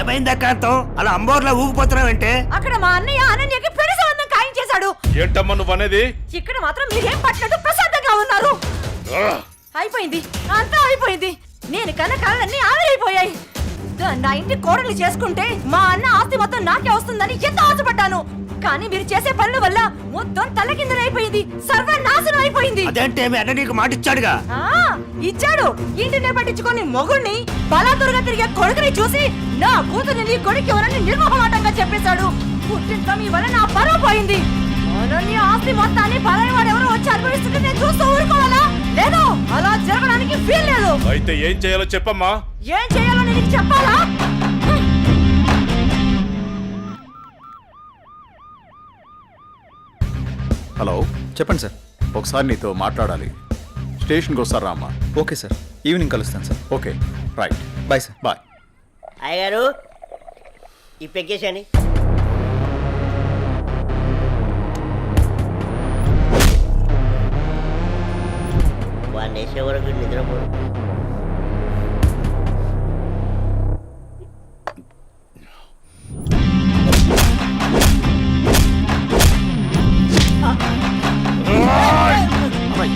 ఏమైందా కాంతం, అలా అంబోర్లా ఊగిపోతున్నావంటే? అక్కడ మా అన్నయ్య అనన్యకి పెళ్లి సంబంధం ఖాయం చేశాడు. ఏంటమ్మా నువ్వు అనేది? ఇక్కడ మాత్రం మీరేం పట్టినట్టు ప్రశాంతంగా ఉన్నారు. అయిపోయింది, అంతా అయిపోయింది. నేను కన్న కళ్ళన్నీ ఆవిరైపోయాయి. నా ఇంటి కోడలు చేసుకుంటే మా అన్న ఆస్తి మొత్తం నాకే వస్తుందని ఎంత ఆశపడ్డాను. కానీ మీరు చేసే పనుల వల్ల మొత్తం తలకిందులైపోయింది, సర్వనాశనం అయిపోయింది. అదేంటే మీ అన్న నీకు మాట ఇచ్చాడుగా. ఇచ్చాడు. ఇంటినే పట్టించుకొని మొగుడిని బలాదురుగా తిరిగే కొడుకుని చూసి నా కూతురు నీ కొడుకు ఎవరని నిర్మోహమాటంగా చెప్పేశాడు. పుట్టింత మీ వల్ల నా పరువు పోయింది. అనన్య ఆస్తి మొత్తాన్ని పరాయి వాడు ఎవరో వచ్చి అనుభవిస్తుంటే నేను చూస్తూ ఊరుకోవాలా? లేదు, అలా జరగడానికి వీల్లేదు. అయితే ఏం చేయాలో చెప్పమ్మా. ఏం చేయాలో నేను చెప్పాలా? హలో, చెప్పండి సార్. ఒకసారి నీతో మాట్లాడాలి. స్టేషన్కి వస్తారా అమ్మా? ఓకే సార్, ఈవినింగ్ కలుస్తాను sir. Okay, right. Bye sir. Bye. అయ్యగారు ఈ పెగ్గేసాని. వాడిని వేసే వరకు నిద్రపోడు.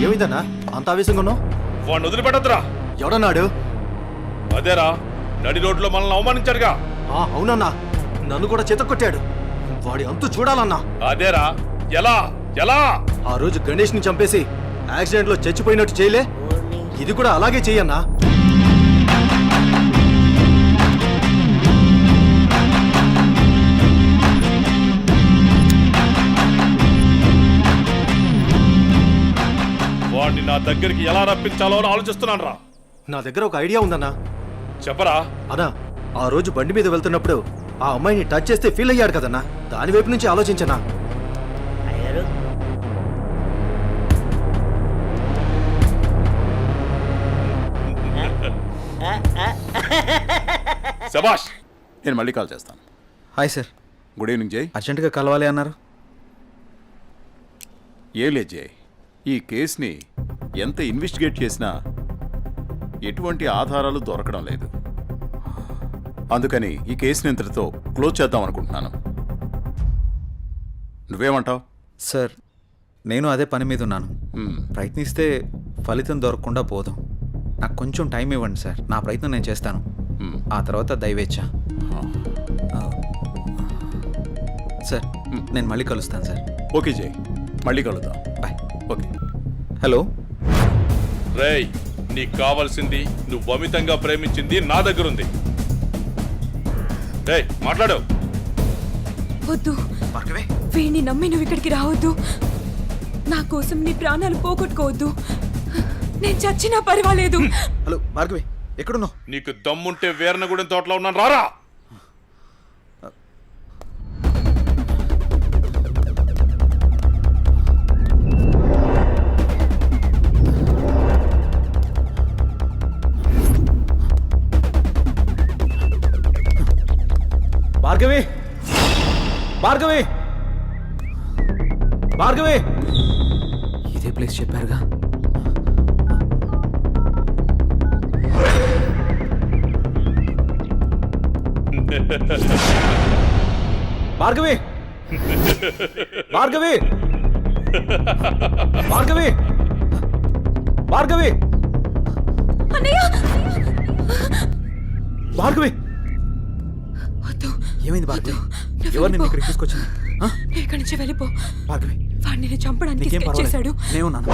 ఏమైందన్నా అంత ఆవేశంగా ఉన్నావు? వాడిని వదిలిపెట్టద్దురా. ఎవడన్నాడు? అదేరా, నడి రోడ్లో మనల్ని అవమానించాడుగా. అవునన్నా, నన్ను కూడా చేతకొట్టాడు. వాడి అంతు చూడాలన్నా. అదేరా, ఎలా ఎలా? ఆ రోజు గణేష్ ని చంపేసి యాక్సిడెంట్ లో చచ్చిపోయినట్టు చేయలే, ఇది కూడా అలాగే చెయ్యన్నా. వాడిని నా దగ్గరికి ఎలా రప్పించాలో అని ఆలోచిస్తున్నాను రా. నా దగ్గర ఒక ఐడియా ఉందన్నా. చెప్పరా. అన్నా, ఆ రోజు బండి మీద వెళ్తున్నప్పుడు ఆ అమ్మాయిని టచ్ చేస్తే ఫీల్ అయ్యాడు కదన్నా, దాని వైపు నుంచి ఆలోచించనా. శభాష్. నేను మళ్ళీ కాల్ చేస్తాను. Hi sir. గుడ్ ఈవినింగ్ జై. అర్జెంటుగా కలవాలి అన్నారు. ఏం లేదు జై, ఈ కేసుని ఎంత ఇన్వెస్టిగేట్ చేసినా ఎటువంటి ఆధారాలు దొరకడం లేదు. అందుకని ఈ కేసుని ఇంతటితో క్లోజ్ చేద్దాం అనుకుంటున్నాను. నువ్వేమంటావు? సార్, నేను అదే పని మీద ఉన్నాను. ప్రయత్నిస్తే ఫలితం దొరకకుండా పోదాం. నాకు కొంచెం టైం ఇవ్వండి సార్, నా ప్రయత్నం నేను చేస్తాను. ఆ తర్వాత దైవేచ్ఛ. సార్, నేను మళ్ళీ కలుస్తాను సార్. ఓకే జై, మళ్ళీ కలుద్దాం. బాయ్. ఓకే. హలో రేయ్, నీకు కావాల్సింది నువ్వు అమితంగా ప్రేమించింది నా దగ్గరుంది. రేయ్, మాట్లాడు. వద్దు, వీడిని నమ్మి నువ్వు ఇక్కడికి రావద్దు. నా కోసం నీ ప్రాణాలు పోగొట్టుకోవద్దు. నేను చచ్చినా పర్వాలేదు. హలో భార్గవి, ఎక్కడున్నావు? నీకు దమ్ముంటే వీరనగూడెం తోటలో ఉన్నాను, రారా. భార్గవి, భార్గవి, భార్గవి. ఇదే ప్లేస్ చెప్పారుగా. భార్గవి, భార్గవి, భార్గవి, భార్గవి, భార్గవి. ఏమైంది భార్గవి? ఎవరు నిన్ను ఇక్కడికి తీసుకొచ్చింది? ఇక్కడి నుంచి వెళ్ళిపో భార్గవి. వాడిని నేను చంపడానికి నీకేం స్కెచ్ చేశాడు. నేనున్నాను.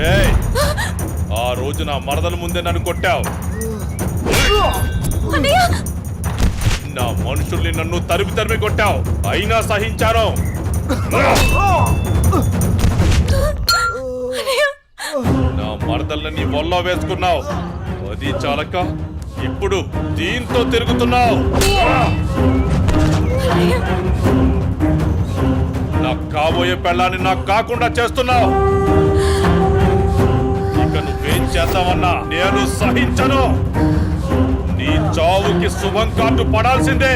ఏయ్, ఆ రోజు నా మరదల ముందే నన్ను కొట్టావు. నా మనుషుల్ని నన్ను తరిమి తరిమి కొట్టావు, అయినా సహించాను. నా మరదల్ని నీ ఒళ్ళో వేసుకున్నావు, అది చాలక ఇప్పుడు దీంతో తిరుగుతున్నావు. నాకు కాబోయే పెళ్ళాన్ని నాకు కాకుండా చేస్తున్నావు. ఇక నువ్వేం చేద్దామన్నా నేను సహించను. నీ చావుకి శుభం కార్డు పడాల్సిందే.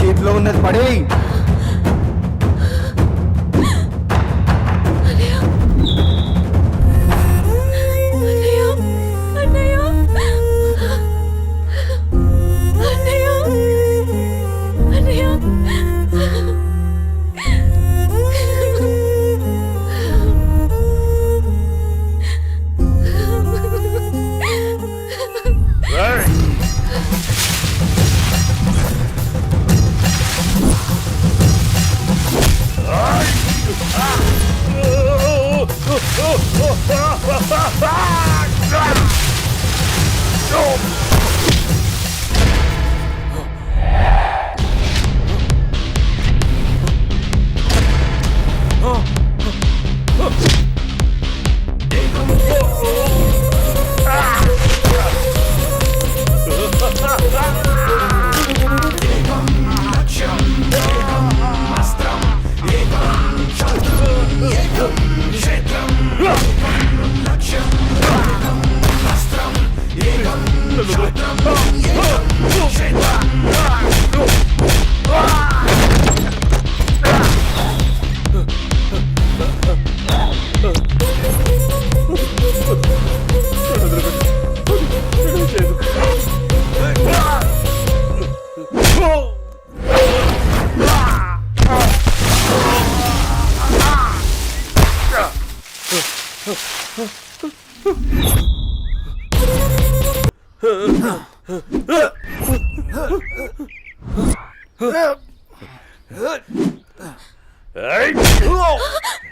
చేతిలో ఉన్నది పడేయి.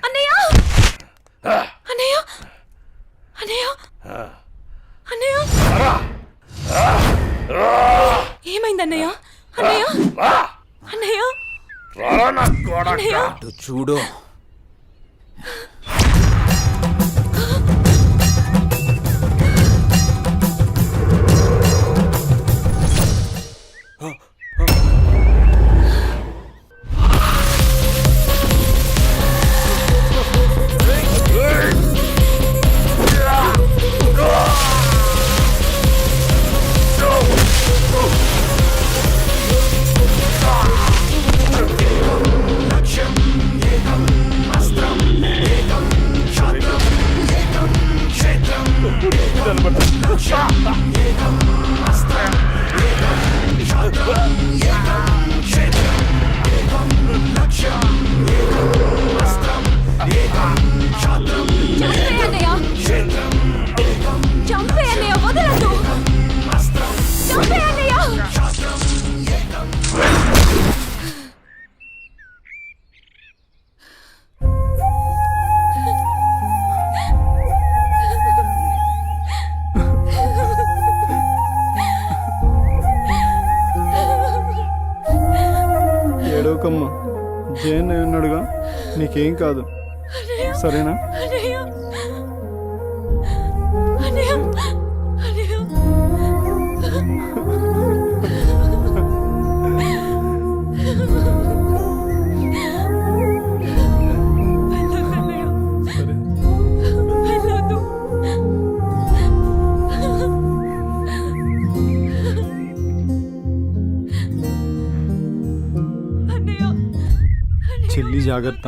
అన్నయ్య అన్నయ్య అన్నయ్య అన్నయ్య ఏమైంది అన్నయ్య అన్నయ్య అన్నయ్య అన్నయ్య చూడు చంపే అన్నయ్య వదలదు చంపే అన్నయ్య ఏడవకమ్మా, జయన్ ఉన్నాడుగా, నీకేం కాదు, సరేనా? అన్నయ్య అన్నయ్య అన్నయ్య చెల్లి జాగ్రత్త.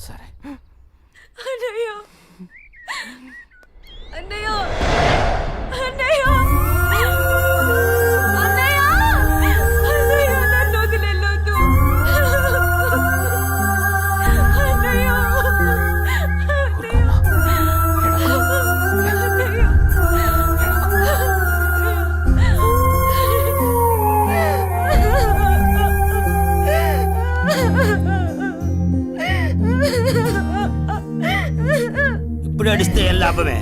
సరే అన్నయ్య అన్నయ్య అన్నయ్య అన్నయ్య అన్నయ్య నన్ను వదిలేయొద్దు అన్నయ్య ఇప్పుడు అడిస్తే ఏం లాభమే?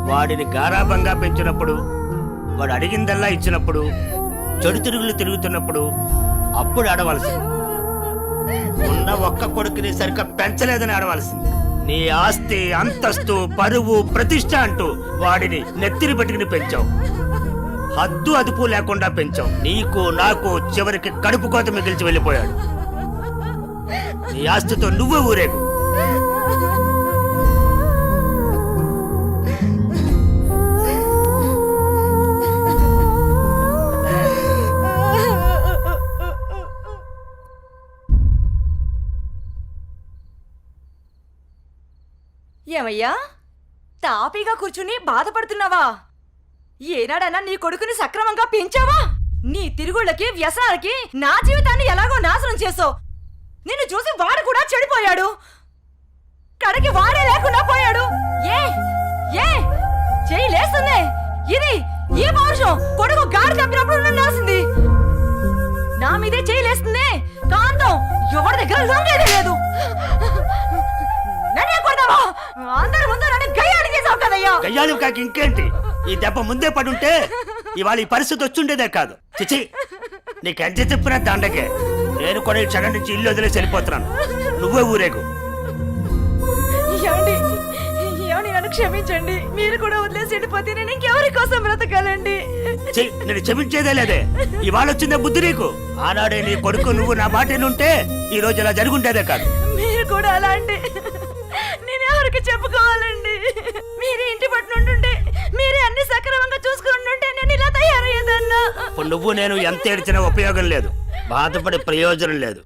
వాడిని గారాబంగా పెంచినప్పుడు, వాడు అడిగిందల్లా ఇచ్చినప్పుడు, చెడు తిరుగులు తిరుగుతున్నప్పుడు అప్పుడు ఆడవలసింది. ఉన్న ఒక్క కొడుకుని సరిగ్గా పెంచలేదని ఆడవలసింది. నీ ఆస్తి, అంతస్తు, పరువు, ప్రతిష్ట అంటూ వాడిని నెత్తిని పెట్టుకుని పెంచావు. హద్దు అదుపు లేకుండా పెంచావు. నీకు నాకు చివరికి కడుపు కోత మిగిల్చి వెళ్ళిపోయాడు. నీ ఆస్తితో నువ్వు ఊరేగు. ఏమయ్యా తాపీగా కూర్చుని బాధపడుతున్నావా? ఏనాడన్నా నీ కొడుకుని సక్రమంగా పెంచావా? నీ తిరుగుళ్ళకి వ్యసనాలకి నా జీవితాన్ని ఎలాగో నాశనం చేసావు. నిన్ను చూసి వాడు కూడా చెడిపోయాడు. కడకి వాడే లేకుండా పోయాడు. ఏ ఏ చెయ్యి లేస్తుంది. ఇది ఈ పౌరుషం కొడుకు గాడి తప్పినప్పుడు ఉండాల్సింది. నా మీదే చెయ్యి లేస్తుంది. కాంతం ఎవరి దగ్గర లొంగేదే లేదు. నన్నే కొడతావా? అందరి ముందు నన్ను గయ్యాడి చేసావు కదయ్యా. గయ్యాలు కాక ఇంకేంటి? ఈ దెబ్బ ముందే పడుంటే ఇవాళ ఈ పరిస్థితి వచ్చుండేదే కాదు. చిచి, నీకు ఎంత చెప్పినా దండకే. నేను కూడా ఈ క్షణం నుంచి ఇల్లు వదిలేసి వెళ్ళిపోతున్నాను. నువ్వే ఊరేగు. ఏమండి ఏమండి నన్ను క్షమించండి. మీరు కూడా వదిలేసి వెళ్ళిపోతే నేను ఇంకెవరి కోసం బ్రతకాలండి? నేను క్షమించేదే లేదే. ఇవాళ వచ్చిందే బుద్ధి నీకు. ఆనాడే నీ కొడుకు నువ్వు నా మాట ఉంటే ఈ రోజు ఇలా జరుగుంటేదే కాదు. మీరు కూడా అలా అంటే నేను ఎవరికి చెప్పుకోవాలండి? మీరే ఇంటి పట్టునుంటుంటే మీరే అన్ని సక్రమంగా చూసుకుంటుంటే నేను ఇలా తయారయ్యేదన్నా. ఇప్పుడు నువ్వు నేను ఎంత ఏడ్చినా ఉపయోగం లేదు. బాధపడే ప్రయోజనం లేదు.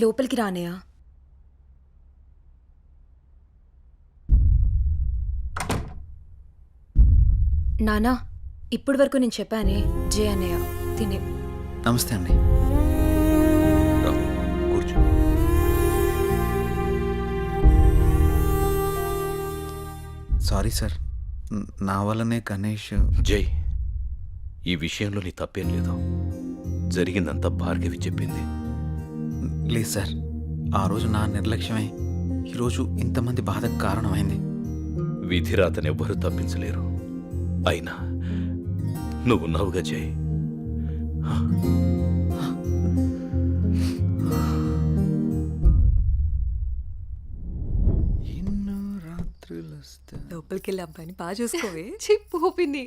లోపలికి రానయ్యా. నానా ఇప్పటి వరకు నేను చెప్పానే జే అన్నయ్య తినే. నమస్తే అండి. కూర్చో. సారీ సార్, నా వల్లనే గణేష్. జై, ఈ విషయంలో నీ తప్పేం లేదు. జరిగిందంతా భార్గవి చెప్పింది. లేదు సార్, ఆ రోజు నా నిర్లక్ష్యమే ఈరోజు ఇంతమంది బాధకు కారణమైంది. విధిరాతను ఎవ్వరూ తప్పించలేరు. అయినా నువ్వున్నావుగా జై. లోపలికి వెళ్ళి అబ్బాయిని బాగా చూసుకోవే. చెప్పు పిన్ని.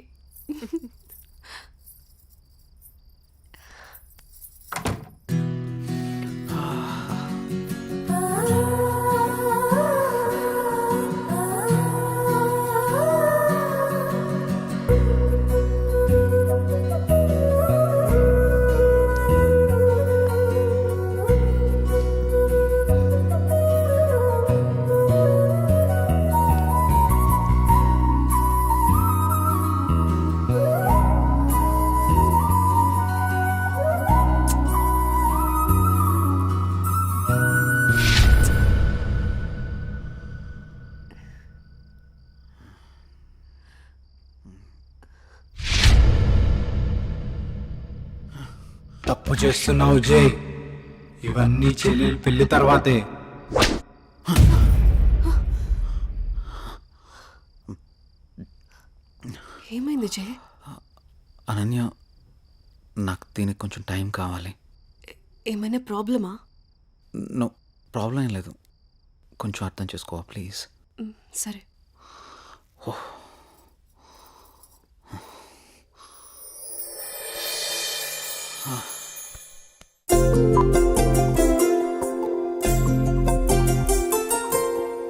తప్పు చేస్తున్నావు జై. ఇవన్నీ చెల్లెలు పెళ్లి తర్వాతే. ఏమైంది జై? అనన్య, నాకు దీనికి కొంచెం టైం కావాలి. ఏమైనా ప్రాబ్లమా? నో ప్రాబ్లం ఏం లేదు. కొంచెం అర్థం చేసుకోవా ప్లీజ్? సరే. ఓహ్